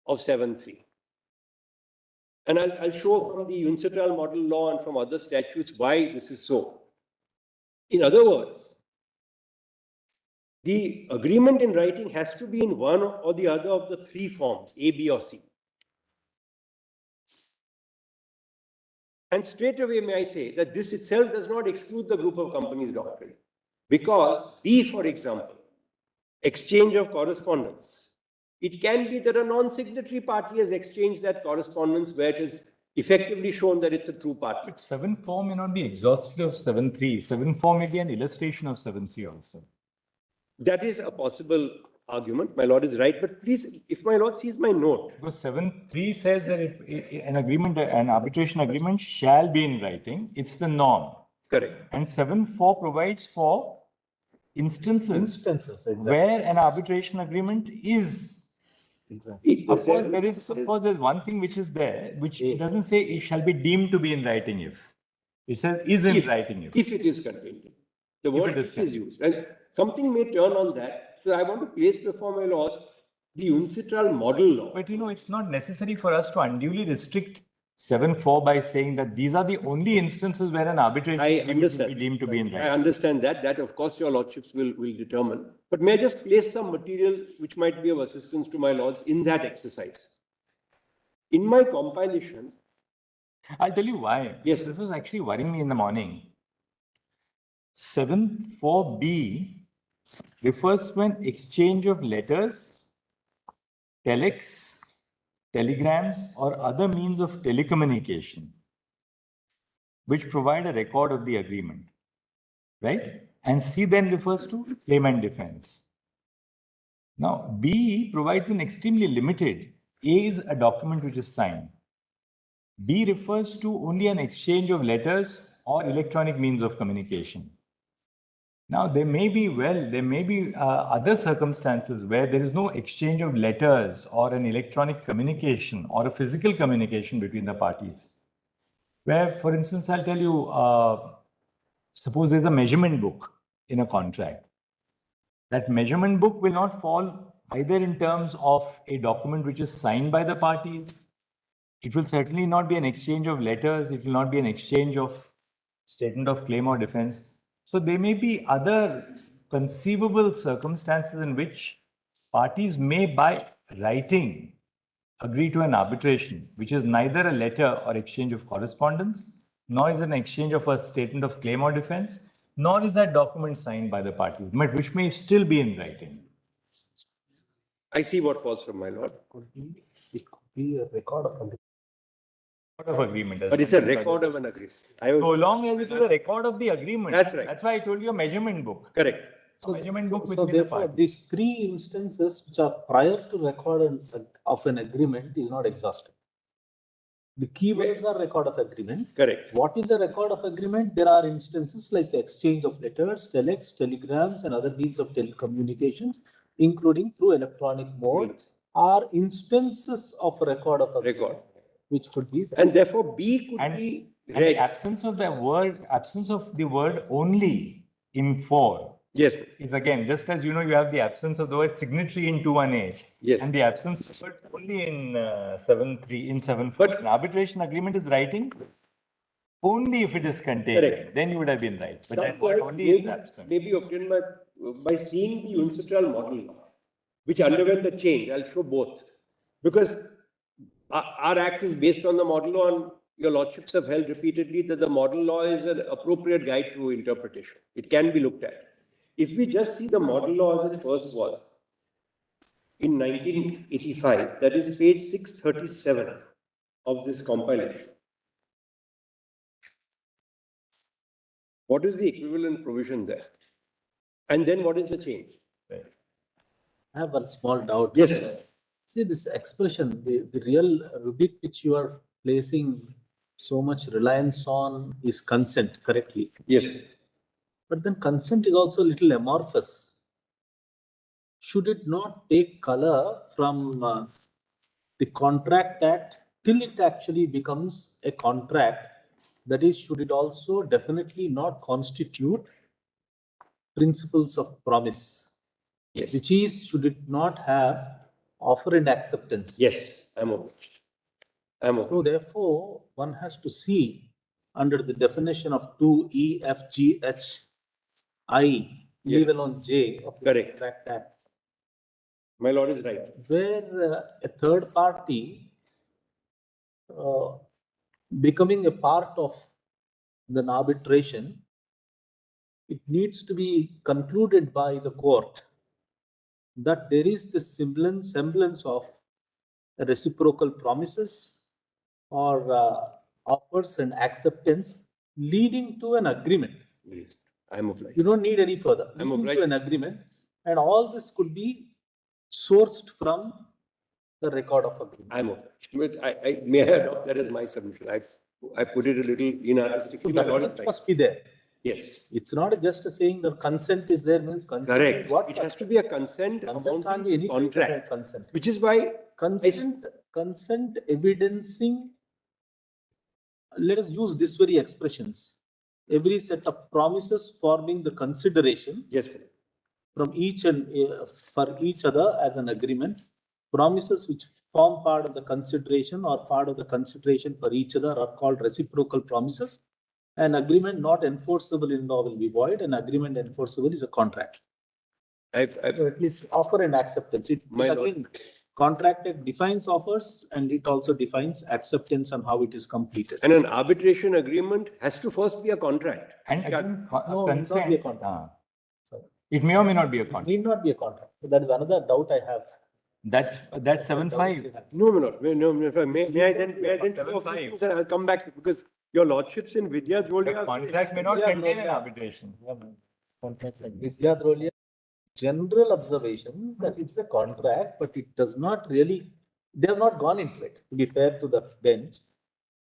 of 7.3. And I'll show from the UNCITRAL model law and from other statutes why this is so. In other words, the agreement in writing has to be in one or the other of the three forms, A, B, or C. And straight away, may I say that this itself does not exclude the group of companies doctrine. Because B, for example, exchange of correspondence. It can be that a non-signatory party has exchanged that correspondence where it is effectively shown that it's a true party.
But 7.4 may not be exhaustive of 7.3. 7.4 may be an illustration of 7.3 also.
That is a possible argument. My lord is right. But please, if my lord sees my note.
Because 7.3 says that an arbitration agreement shall be in writing. It's the norm.
Correct.
And 7.4 provides for instances
Exactly.
where an arbitration agreement is.
Exactly.
Of course, there's one thing which is there, which it doesn't say it shall be deemed to be in writing if. It says is in writing if.
If it is contained. The word if is used. And something may turn on that. So I want to place before my lords the UNCITRAL model law.
But it's not necessary for us to unduly restrict 7.4 by saying that these are the only instances where an arbitration agreement will be deemed to be in writing.
I understand that. That, of course, your lordships will determine. But may I just place some material which might be of assistance to my lords in that exercise? In my compilation...
I'll tell you why.
Yes.
This was actually worrying me in the morning. 7.4b refers to an exchange of letters, telex, telegrams, or other means of telecommunication which provide a record of the agreement, right? And C then refers to claim and defense. Now, B provides an extremely limited. A is a document which is signed. B refers to only an exchange of letters or electronic means of communication. Now, there may be other circumstances where there is no exchange of letters or an electronic communication or a physical communication between the parties. Where, for instance, I'll tell you, suppose there's a measurement book in a contract. That measurement book will not fall either in terms of a document which is signed by the parties. It will certainly not be an exchange of letters. It will not be an exchange of statement of claim or defense. So there may be other conceivable circumstances in which parties may, by writing, agree to an arbitration, which is neither a letter or exchange of correspondence, nor is an exchange of a statement of claim or defense, nor is that document signed by the parties, but which may still be in writing.
I see what falls from my lord.
It could be a record of
agreement.
But it's a record of an agreement.
So long as it is a record of the agreement.
That's right.
That's why I told you a measurement book.
Correct.
So measurement book
so therefore, these three instances which are prior to record of an agreement is not exhaustive. The keywords are record of agreement.
Correct.
What is a record of agreement? There are instances like exchange of letters, telex, telegrams, and other means of telecommunications, including through electronic mode, are instances of record of agreement, which could be.
And therefore, B could be read.
The absence of the word only in 4.
Yes.
Is again, just as you have the absence of the word signatory in 2.1H.
Yes.
And the absence of word only in 7.3, in 7.4. But an arbitration agreement is writing only if it is contained.
Correct.
Then you would have been right. But that
word
only is absent.
Maybe obtained by seeing the UNCITRAL model, which underwent a change. I'll show both. Because our act is based on the model law, and your lordships have held repeatedly that the model law is an appropriate guide to interpretation. It can be looked at. If we just see the model law as it first was in 1985, that is page 637 of this compilation. What is the equivalent provision there? And then what is the change?
I have a small doubt.
Yes, sir.
See, this expression, the real rubric which you are placing so much reliance on is consent, correctly?
Yes.
But then consent is also a little amorphous. Should it not take color from the Contract Act till it actually becomes a contract? That is, should it also definitely not constitute principles of promise?
Yes.
Which is, should it not have offer and acceptance?
Yes, I'm obliged. I'm
So
obliged.
therefore, one has to see under the definition of 2E, F, G, H, I,
Yes.
leave alone J of the
Correct.
Contract Act,
My lord is right.
where a third party becoming a part of an arbitration, it needs to be concluded by the court that there is the semblance of reciprocal promises or offers and acceptance leading to an agreement.
Yes, I'm obliged.
You don't need any further.
I'm
Leading
obliged.
to an agreement, and all this could be sourced from the record of agreement.
I'm obliged. But may I adopt that as my submission? I put it a little inartistically. My lord is
That
right.
must be there.
Yes,
It's not just saying that consent is there means consent.
correct.
Is what
It has to be a consent
consent can't
amounting
be
to
anything but a
contract,
consent.
which is why
Consent evidencing. Let us use this very expressions. Every set of promises forming the consideration
yes,
from each and for each other as an agreement. Promises which form part of the consideration or part of the consideration for each other are called reciprocal promises. An agreement not enforceable in law will be void. An agreement enforceable is a contract. At least offer and acceptance. Contract Act defines offers and it also defines acceptance and how it is completed.
and an arbitration agreement has to first be a contract.
And again,
No, it may not be a
consent,
contract.
it may or may not be a
It
contract.
need not be a contract. So that is another doubt I have.
That's 7.5.
No, may I then throw a few things and I'll come back because your lordships in Vidya
The
Dholia.
contract may not
Yeah,
contain an
yeah.
arbitration.
Contract like Vidya Dholia, general observation that it's a contract, but it does not really, they have not gone into it, to be fair to the bench.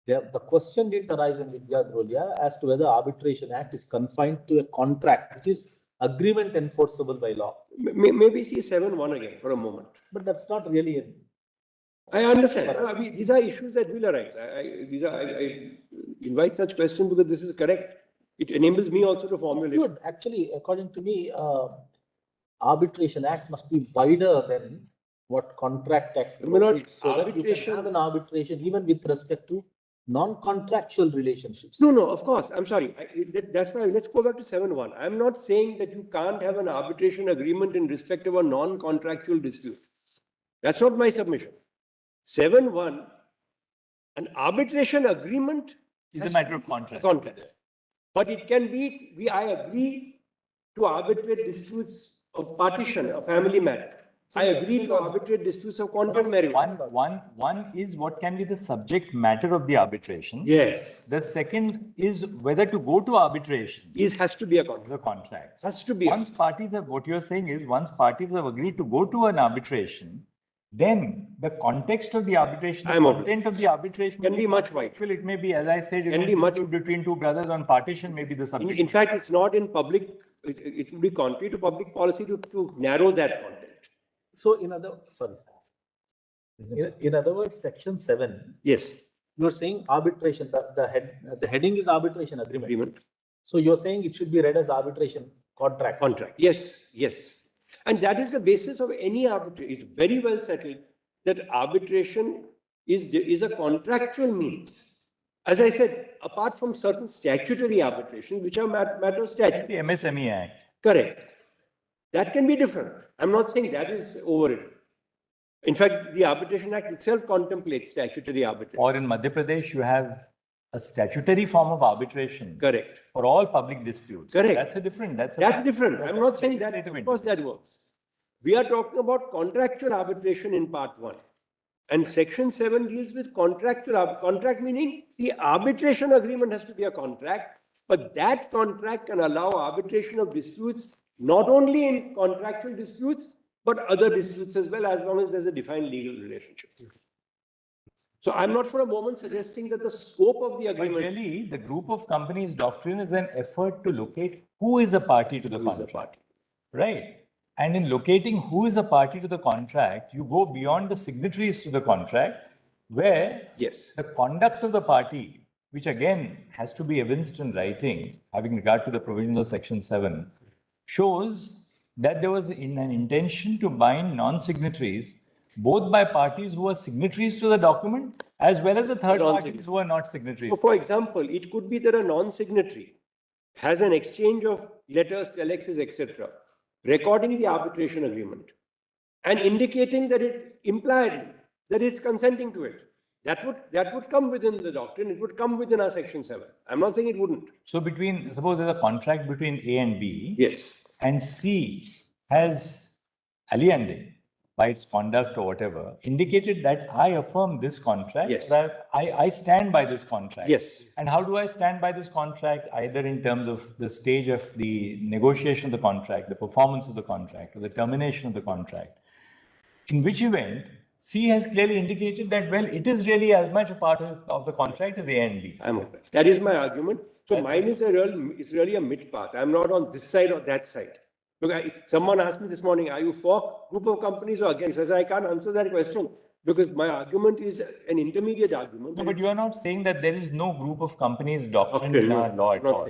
The question didn't arise in Vidya Dholia as to whether Arbitration Act is confined to a contract, which is agreement enforceable by law.
Maybe see 7.1 again for a moment.
But that's not really a.
I understand. No, I mean, these are issues that will arise. I invite such questions because this is correct. It enables me also to formulate.
Good. Actually, according to me, Arbitration Act must be wider than what Contract Act.
My lord,
is, so that you can have an arbitration even with respect to non-contractual relationships.
No, of course. I'm sorry. That's why let's go back to 7.1. I'm not saying that you can't have an arbitration agreement in respect of a non-contractual dispute. That's not my submission. 7.1, an arbitration agreement
It's a matter of contract.
But it can be, I agree to arbitrate disputes of partition, of family matter. I agree to arbitrate disputes of quantum merit.
One is what can be the subject matter of the arbitration.
Yes.
The second is whether to go to arbitration.
Has to be a contract.
The contract.
Has to be.
Once parties have, what you're saying is, once parties have agreed to go to an arbitration, then the context of the arbitration, the content of the arbitration
can be much wider.
It may be, as I said,
Can be much
between two brothers on partition, may be the subject.
In fact, it's not in public. It will be contrary to public policy to narrow that content.
So in other, in other words, Section 7.
Yes.
You're saying arbitration. The heading is arbitration agreement. So you're saying it should be read as arbitration contract.
Yes. And that is the basis of any arbitration. It's very well settled that arbitration is a contractual means. As I said, apart from certain statutory arbitration, which are matter of statute.
The MSME Act.
Correct. That can be different. I'm not saying that is overridden. In fact, the Arbitration Act itself contemplates statutory arbitration.
Or in Madhya Pradesh, you have a statutory form of arbitration.
Correct.
For all public disputes.
Correct.
That's different. That's
different. I'm not saying that. Of course, that works. We are talking about contractual arbitration in Part 1. And Section 7 deals with contract meaning the arbitration agreement has to be a contract, but that contract can allow arbitration of disputes not only in contractual disputes, but other disputes as well, as long as there's a defined legal relationship. So I'm not for a moment suggesting that the scope of the agreement.
But really, the group of companies doctrine is an effort to locate who is a party to the
Who is the
contract.
party?
Right. And in locating who is a party to the contract, you go beyond the signatories to the contract, where
Yes.
the conduct of the party, which again has to be evinced in writing, having regard to the provisions of Section 7, shows that there was an intention to bind non-signatories, both by parties who are signatories to the document, as well as the third parties who are not signatories.
So for example, it could be that a non-signatory has an exchange of letters, telexes, etc., recording the arbitration agreement and indicating that it impliedly that it's consenting to it. That would come within the doctrine. It would come within our Section 7. I'm not saying it wouldn't.
So suppose there's a contract between A and B.
Yes.
And C has aliened by its conduct or whatever, indicated that I affirm this contract.
Yes.
I stand by this contract.
Yes.
And how do I stand by this contract? Either in terms of the stage of the negotiation of the contract, the performance of the contract, or the termination of the contract. In which event, C has clearly indicated that, well, it is really as much a part of the contract as A and B.
I'm okay. That is my argument. So mine is really a mid path. I'm not on this side or that side. Look, someone asked me this morning, are you for group of companies or against? I said, I can't answer that question because my argument is an intermediate argument.
No, but you are not saying that there is no group of companies doctrine in our law at all.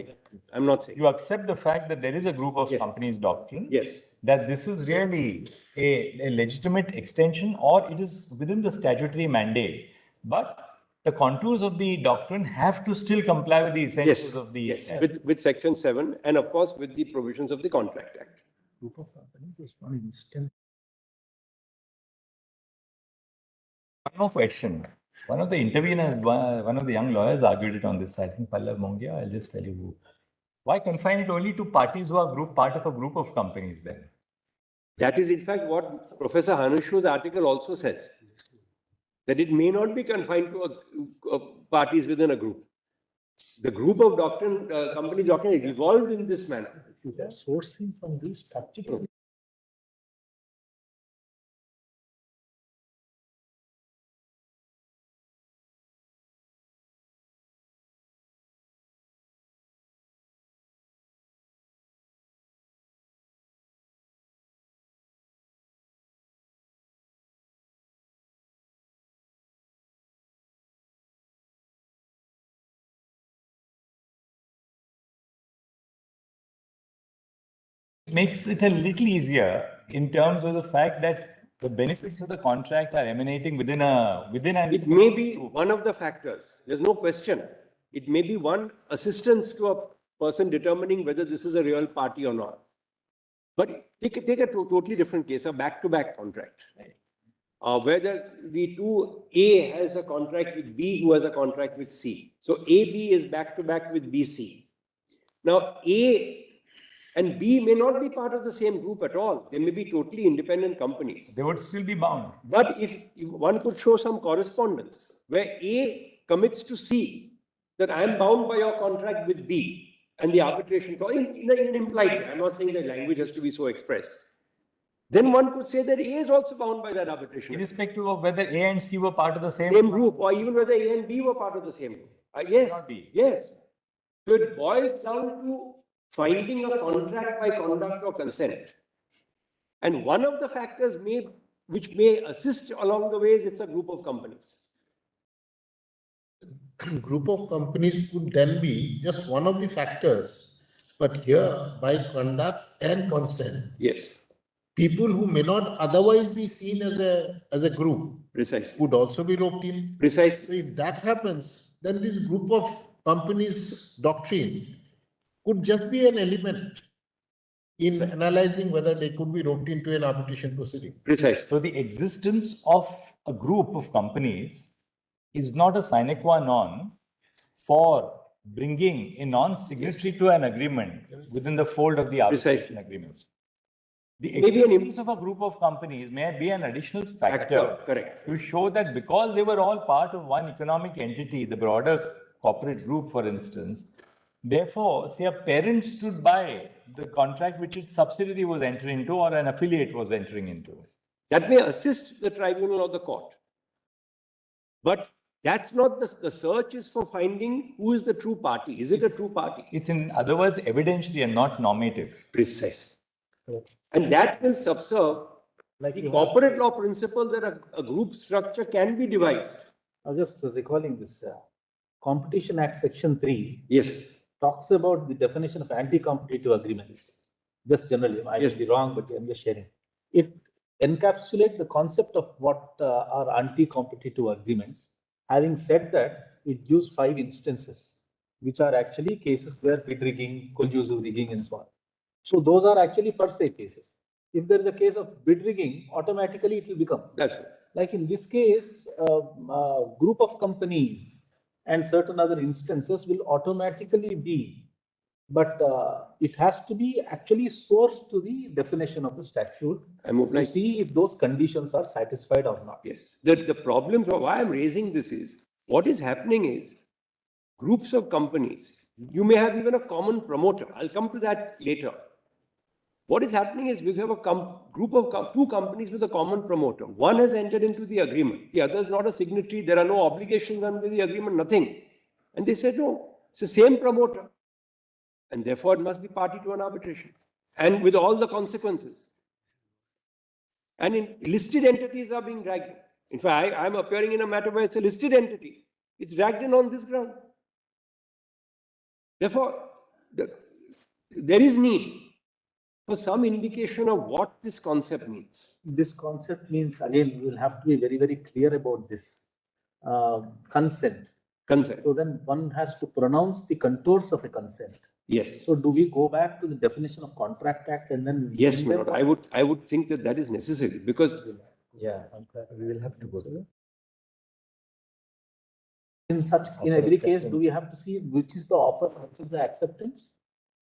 I'm not saying.
You accept the fact that there is a group of companies doctrine.
Yes.
That this is really a legitimate extension, or it is within the statutory mandate. But the contours of the doctrine have to still comply with the essentials of the
with Section 7 and of course with the provisions of the Contract Act.
Group of companies is one instant.
One more question. One of the interveners, one of the young lawyers argued it on this side. I think Pallav Mongia, I'll just tell you who. Why confine it only to parties who are part of a group of companies then?
That is in fact what Professor Hanushu's article also says. That it may not be confined to parties within a group. The group of companies doctrine is evolved in this manner.
They are sourcing from these statutory.
Makes it a little easier in terms of the fact that the benefits of the contract are emanating within an.
It may be one of the factors. There's no question. It may be one assistance to a person determining whether this is a real party or not. But take a totally different case, a back-to-back contract. Where the 2A has a contract with B who has a contract with C. So AB is back-to-back with BC. Now A and B may not be part of the same group at all. They may be totally independent companies.
They would still be bound.
But if one could show some correspondence where A commits to C that I am bound by your contract with B and the arbitration clause in an implied way. I'm not saying the language has to be so express. Then one could say that A is also bound by that arbitration.
Irrespective of whether A and C were part of the same
group, or even whether A and B were part of the same group. Yes. Yes. So it boils down to finding a contract by conduct or consent. And one of the factors which may assist along the way is it's a group of companies.
Group of companies could then be just one of the factors, but here by conduct and consent.
Yes.
People who may not otherwise be seen as a group
Precisely.
would also be roped in.
Precisely.
So if that happens, then this group of companies doctrine could just be an element in analyzing whether they could be roped into an arbitration proceeding.
Precisely.
So the existence of a group of companies is not a sine qua non for bringing a non-signatory to an agreement within the fold of the arbitration agreement. The existence of a group of companies may be an additional factor to show that because they were all part of one economic entity, the broader corporate group, for instance, therefore, say a parent stood by the contract which its subsidiary was entering into or an affiliate was entering into.
That may assist the tribunal or the court. But That's not the search is for finding who is the true party. Is it a true party?
It's in other words evidentiary and not normative.
Precise. And that will subserve the corporate law principle that a group structure can be devised.
I was just recalling this Competition Act Section 3.
Yes.
Talks about the definition of anti-competitive agreements. Just generally, I may be wrong, but I'm just sharing. It encapsulates the concept of what are anti-competitive agreements. Having said that, it gives 5 instances, which are actually cases where bid rigging, collusive rigging, and so on. So those are actually per se cases. If there is a case of bid rigging, automatically it will become.
That's right.
Like in this case, a group of companies and certain other instances will automatically be, but it has to be actually sourced to the definition of the statute to see if those conditions are satisfied or not.
Yes. The problem for why I'm raising this is, what is happening is groups of companies, you may have even a common promoter. I'll come to that later. What is happening is we have a group of 2 companies with a common promoter. One has entered into the agreement. The other is not a signatory. There are no obligations under the agreement, nothing. And they said, no, it's the same promoter. And therefore, it must be party to an arbitration. And with all the consequences. And in listed entities are being dragged in. In fact, I'm appearing in a matter where it's a listed entity. It's dragged in on this ground. Therefore, there is need for some indication of what this concept means.
This concept means, again, we will have to be very, very clear about this. Consent.
Consent.
So then one has to pronounce the contours of a consent.
Yes.
So do we go back to the definition of Contract Act and then?
Yes, my lord. I would think that is necessary because.
Yeah, we will have to go there. In every case, do we have to see which is the offer, which is the acceptance?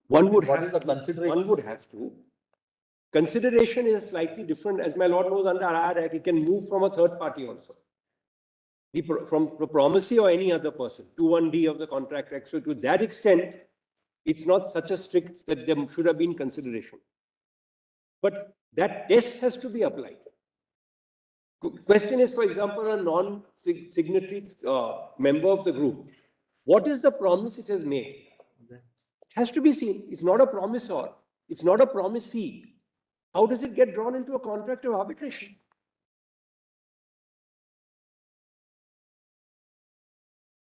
One would
What
have
is the consideration?
One would have to. Consideration is slightly different. As my lord knows, under our act, it can move from a third party also. From the promisee or any other person, 2(1)(d) of the Contract Act. So to that extent, it's not such a strict that there should have been consideration. But that test has to be applied. Question is, for example, a non-signatory member of the group. What is the promise it has made? It has to be seen. It's not a promisor. It's not a promisee. How does it get drawn into a contract of arbitration?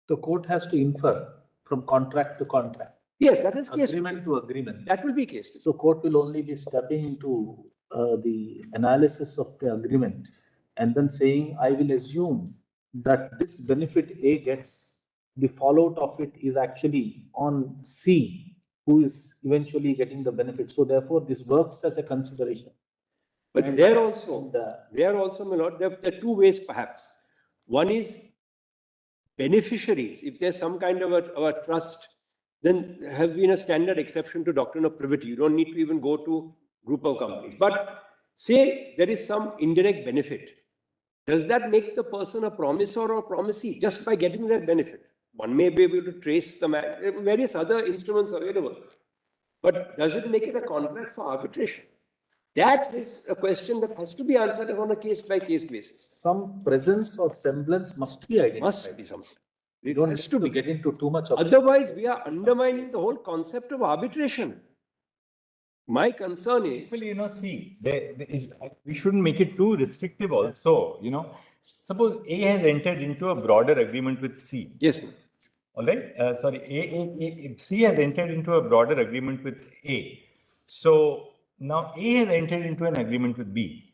The court has to infer from contract to contract.
Yes, that is case.
Agreement to agreement.
That will be case.
So court will only be stepping into the analysis of the agreement and then saying, I will assume that this benefit A gets, the fallout of it is actually on C, who is eventually getting the benefit. So therefore, this works as a consideration.
But there also, my lord, there are 2 ways perhaps. One is beneficiaries. If there's some kind of a trust, then have been a standard exception to doctrine of privity. You don't need to even go to group of companies. But say there is some indirect benefit. Does that make the person a promisor or a promisee just by getting that benefit? One may be able to trace the various other instruments available. But does it make it a contract for arbitration? That is a question that has to be answered on a case-by-case basis.
Some presence or semblance must be identified.
Must be something.
We don't have to get into too much of
Otherwise, we are undermining the whole concept of arbitration. My concern is...
Well, see, we shouldn't make it too restrictive also, Suppose A has entered into a broader agreement with C.
Yes, ma'am.
All right. C has entered into a broader agreement with A. So now A has entered into an agreement with B.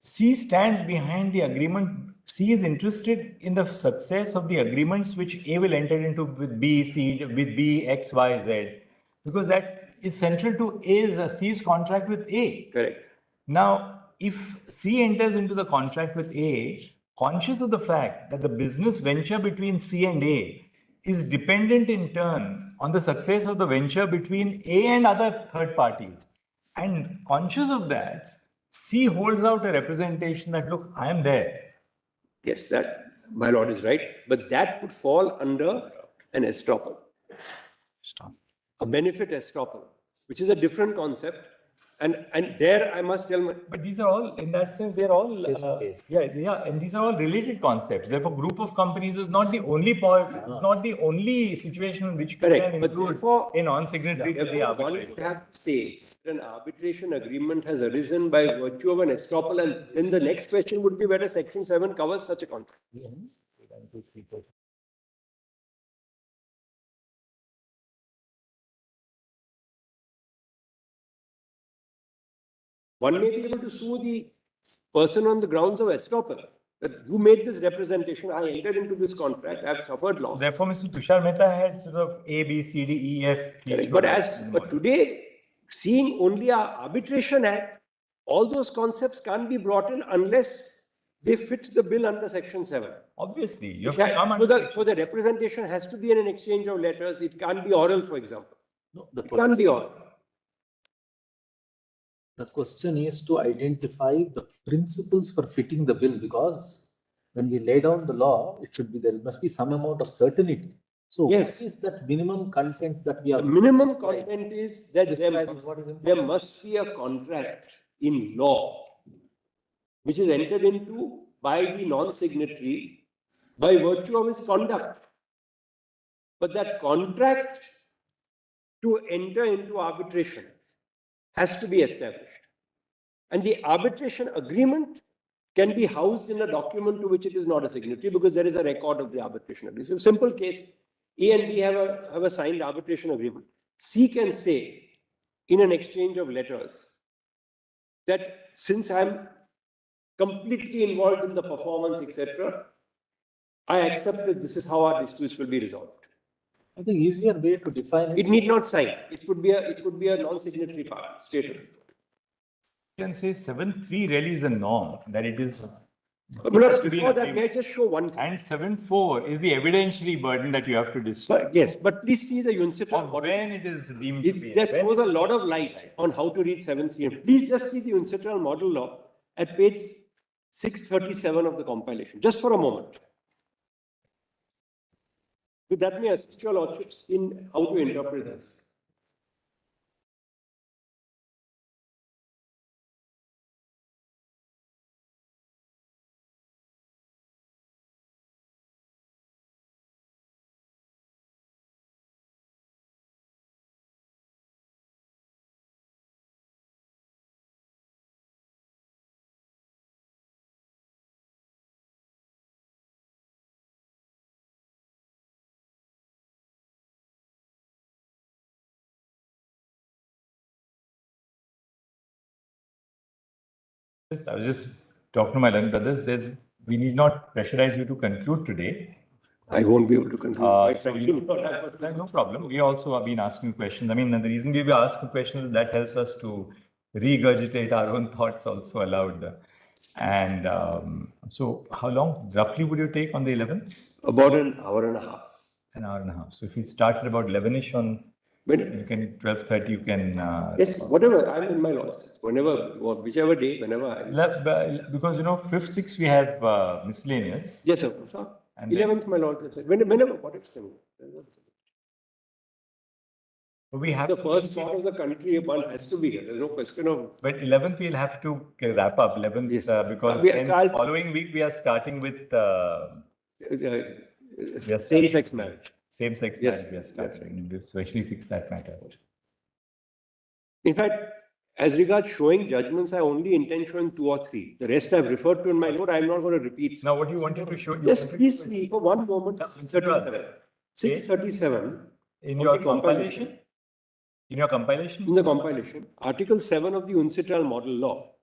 C stands behind the agreement. C is interested in the success of the agreements which A will enter into with B, with B, X, Y, Z, because that is central to C's contract with A.
Correct.
Now, if C enters into the contract with A, conscious of the fact that the business venture between C and A is dependent in turn on the success of the venture between A and other third parties, and conscious of that, C holds out a representation that, look, I am there.
Yes, that, my lord, is right. But that would fall under an estoppel. A benefit estoppel, which is a different concept. And there I must tell my,
But these are all, in that sense, they're all,
Case to case.
yeah, and these are all related concepts. Therefore, group of companies is not the only point, is not the only situation in which you
correct,
can
but
include
therefore,
a non-signatory to the
therefore one
arbitrator.
would have to say that an arbitration agreement has arisen by virtue of an estoppel, and then the next question would be whether Section 7 covers such a contract. One may be able to sue the person on the grounds of estoppel. That you made this representation, I entered into this contract, I have suffered loss.
Therefore, Mr. Tushar Mehta had sort of A, B, C, D, E, F.
Correct. But today, seeing only our arbitration act, all those concepts can't be brought in unless they fit the bill under Section 7.
Obviously, you have to come
So
under
so the representation has to be in an exchange of letters. It can't be oral, for example.
No, the
It can't be oral.
The question is to identify the principles for fitting the bill, because when we lay down the law, it should be, there must be some amount of certainty. So
Yes.
what is that minimum content that we
The
have?
minimum content is that
Describe is what is important.
there must be a contract in law which is entered into by the non-signatory by virtue of his conduct. But that contract to enter into arbitration has to be established. And the arbitration agreement can be housed in a document to which it is not a signatory, because there is a record of the arbitration agreement. So simple case, A and B have a signed arbitration agreement. C can say in an exchange of letters that since I'm completely involved in the performance, etc., I accept that this is how our disputes will be resolved.
I think easier way to define it.
It need not sign. It could be a non-signatory party stated.
You can say 7.3 really is the norm, that it is.
But before that, may I just show one thing?
And 7.4 is the evidentiary burden that you have to display.
Yes, but please see the UNCITRAL model.
When it is deemed to be.
That throws a lot of light on how to read 7.3. Please just see the UNCITRAL model law at page 637 of the compilation, just for a moment. So that may assist your lordships in how to interpret this.
I was just talking to my learned brothers. We need not pressurize you to conclude today.
I won't be able to conclude.
No problem. We also have been asking questions. I mean, the reason we were asking questions, that helps us to regurgitate our own thoughts also aloud. And so how long roughly would you take on the 11th?
About an hour and a half.
An hour and a half. So if we start at about 11ish on, you can 12:30, you can.
Yes, whatever. I'm in my laws. Whenever, or whichever day, whenever I.
Because 5th, 6th we have miscellaneous.
Yes, sir. And 11th, my lord. Whenever, what is the.
We have
the first part of the country, one has to be here. There's no question of.
But 11th, we'll have to wrap up. 11th, yes. Because following week we are starting with
same-sex marriage.
Same-sex marriage we are starting. Yes. Especially fix that matter.
In fact, as regards showing judgments, I only intend showing 2 or 3. The rest I've referred to in my note. I'm not going to repeat.
Now, what you wanted to show?
Yes, please see for one moment. 637.
In your compilation? In your compilation?
In the compilation. Article 7 of the UNCITRAL model law.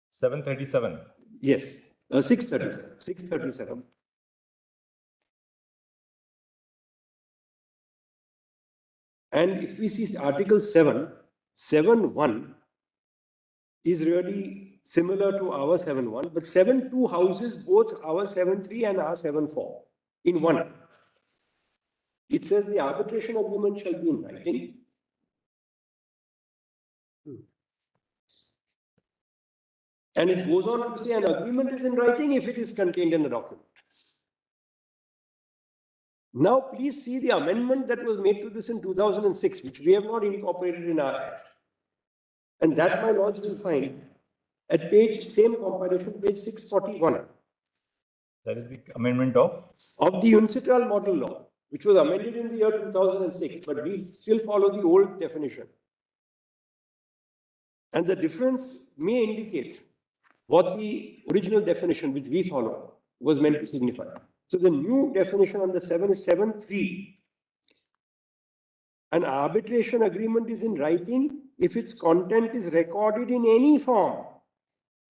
737.
Yes. 637. 637. And if we see Article 7, 7.1 is really similar to our 7.1, but 7.2 houses both our 7.3 and our 7.4 in one. It says the arbitration agreement shall be in writing. And it goes on to say an agreement is in writing if it is contained in a document. Now, please see the amendment that was made to this in 2006, which we have not incorporated in our Act. And that, my lords, will find at page, same compilation, page 641.
That is the amendment of?
Of the UNCITRAL model law, which was amended in the year 2006, but we still follow the old definition. And the difference may indicate what the original definition, which we follow, was meant to signify. So the new definition under 7 is 7.3. An arbitration agreement is in writing if its content is recorded in any form,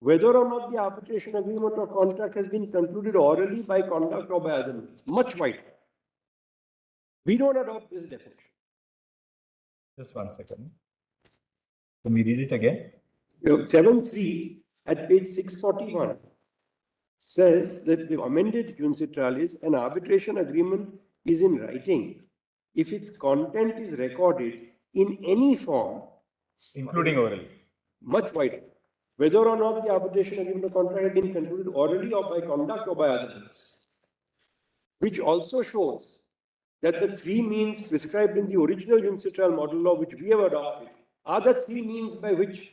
whether or not the arbitration agreement or contract has been concluded orally, by conduct, or by other means. Much wider. We don't adopt this definition.
Just 1 second. Can we read it again?
7.3 at page 641 says that the amended UNCITRAL is an arbitration agreement is in writing if its content is recorded in any form,
including orally.
Much wider. Whether or not the arbitration agreement or contract has been concluded orally or by conduct or by other means. Which also shows that the three means prescribed in the original UNCITRAL model law, which we have adopted, are the three means by which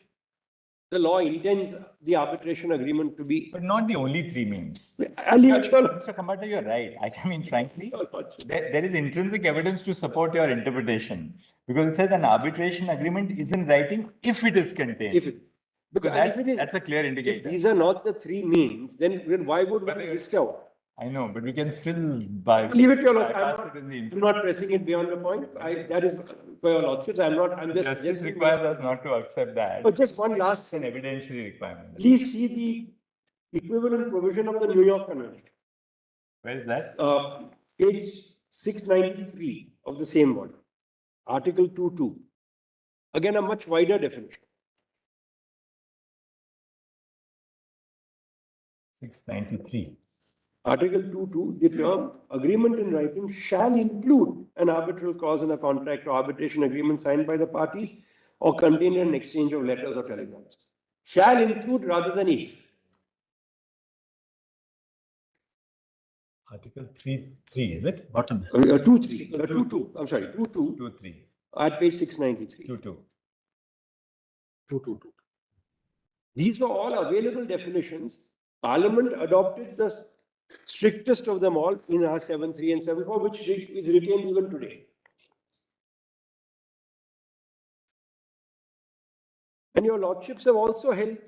the law intends the arbitration agreement to be.
But not the only three means.
I'll leave it to
Mr. Kambata, you're right. I mean, frankly, there is intrinsic evidence to support your interpretation. Because it says an arbitration agreement is in writing if it is contained.
If it, because
that's a clear indicator.
If these are not the three means, then why would one list out?
I know, but we can still
leave it to your lordship. I'm not pressing it beyond the point. That is for your lordships. I'm just.
Justice requires us not to accept that.
But just one last
thing. An evidentiary requirement.
Please see the equivalent provision of the New York Convention.
Where is that?
Page 693 of the same body. Article 2.2. Again, a much wider definition.
693.
Article 2.2, the term agreement in writing shall include an arbitral clause in a contract or arbitration agreement signed by the parties or contained in an exchange of letters or telegrams. Shall include rather than if.
Article 3.3, is it?
Bottom.
2.3. 2.2. I'm sorry, 2.2.
2.3.
At page 693.
2.2.
2.2. These were all available definitions. Parliament adopted the strictest of them all in our 7.3 and 7.4, which is retained even today. And your lordships have also held,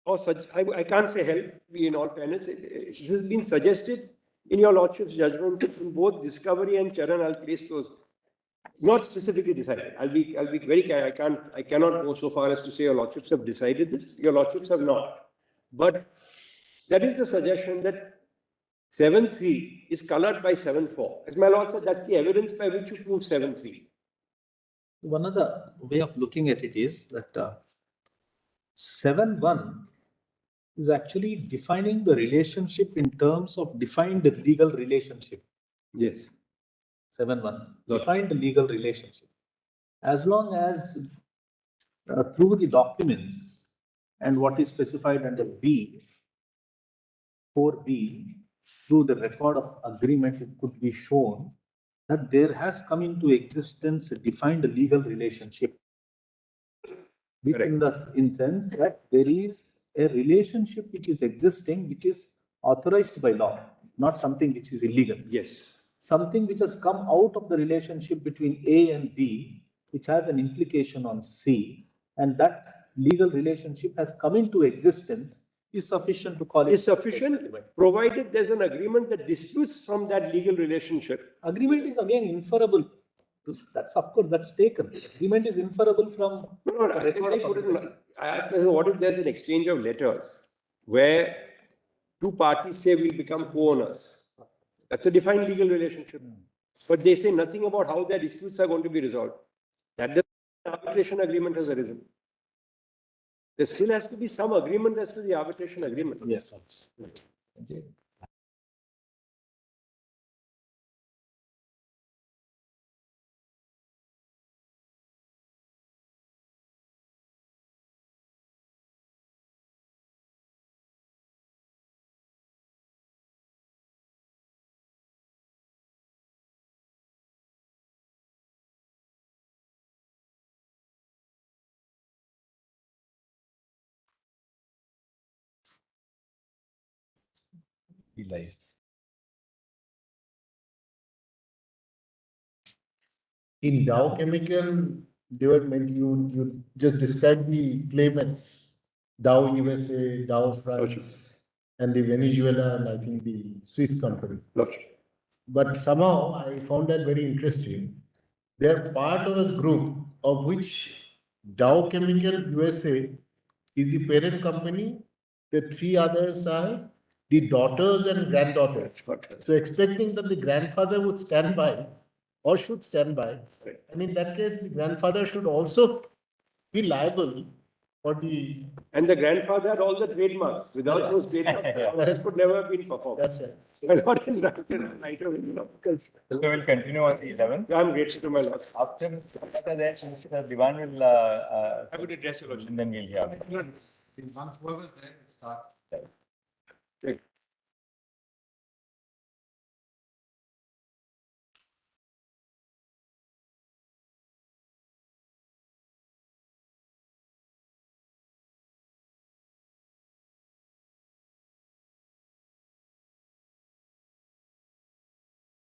or such, I can't say held, in all fairness, it has been suggested in your lordship's judgment in both discovery and Charan. I'll place those, not specifically decided. I'll be very careful. I cannot go so far as to say your lordships have decided this. Your lordships have not. But that is the suggestion that 7.3 is colored by 7.4. As my lord said, that's the evidence by which you prove 7.3.
One other way of looking at it is that 7.1 is actually defining the relationship in terms of defined legal relationship.
Yes.
7.1, defined legal relationship. As long as through the documents and what is specified under B, 4B, through the record of agreement, it could be shown that there has come into existence a defined legal relationship. In the sense that there is a relationship which is existing, which is authorized by law, not something which is illegal.
Yes.
Something which has come out of the relationship between A and B, which has an implication on C, and that legal relationship has come into existence, is sufficient to call it.
Is sufficient, provided there's an agreement that disputes from that legal relationship.
Agreement is again inferable. That's, of course, that's taken. Agreement is inferable from.
No, I asked myself, what if there's an exchange of letters where two parties say we'll become co-owners? That's a defined legal relationship. But they say nothing about how their disputes are going to be resolved. That doesn't mean an arbitration agreement has arisen. There still has to be some agreement as to the arbitration agreement.
Yes.
Okay. lies.
In Dow Chemical, they were meant, you just described the claimants, Dow USA, Dow France, and the Venezuela, and I think the Swiss company. But somehow I found that very interesting. They are part of a group of which Dow Chemical USA is the parent company. The three others are the daughters and granddaughters. So expecting that the grandfather would stand by or should stand by. And in that case, the grandfather should also be liable for the.
And the grandfather had all the trademarks. Without those trademarks, it could never have been performed.
That's right.
My lord is right.
So we'll continue on the 11th.
I'm grateful to my lord.
After Mr. Diwan will
I would address your lordship.
and then we'll hear.
Whoever's there, start.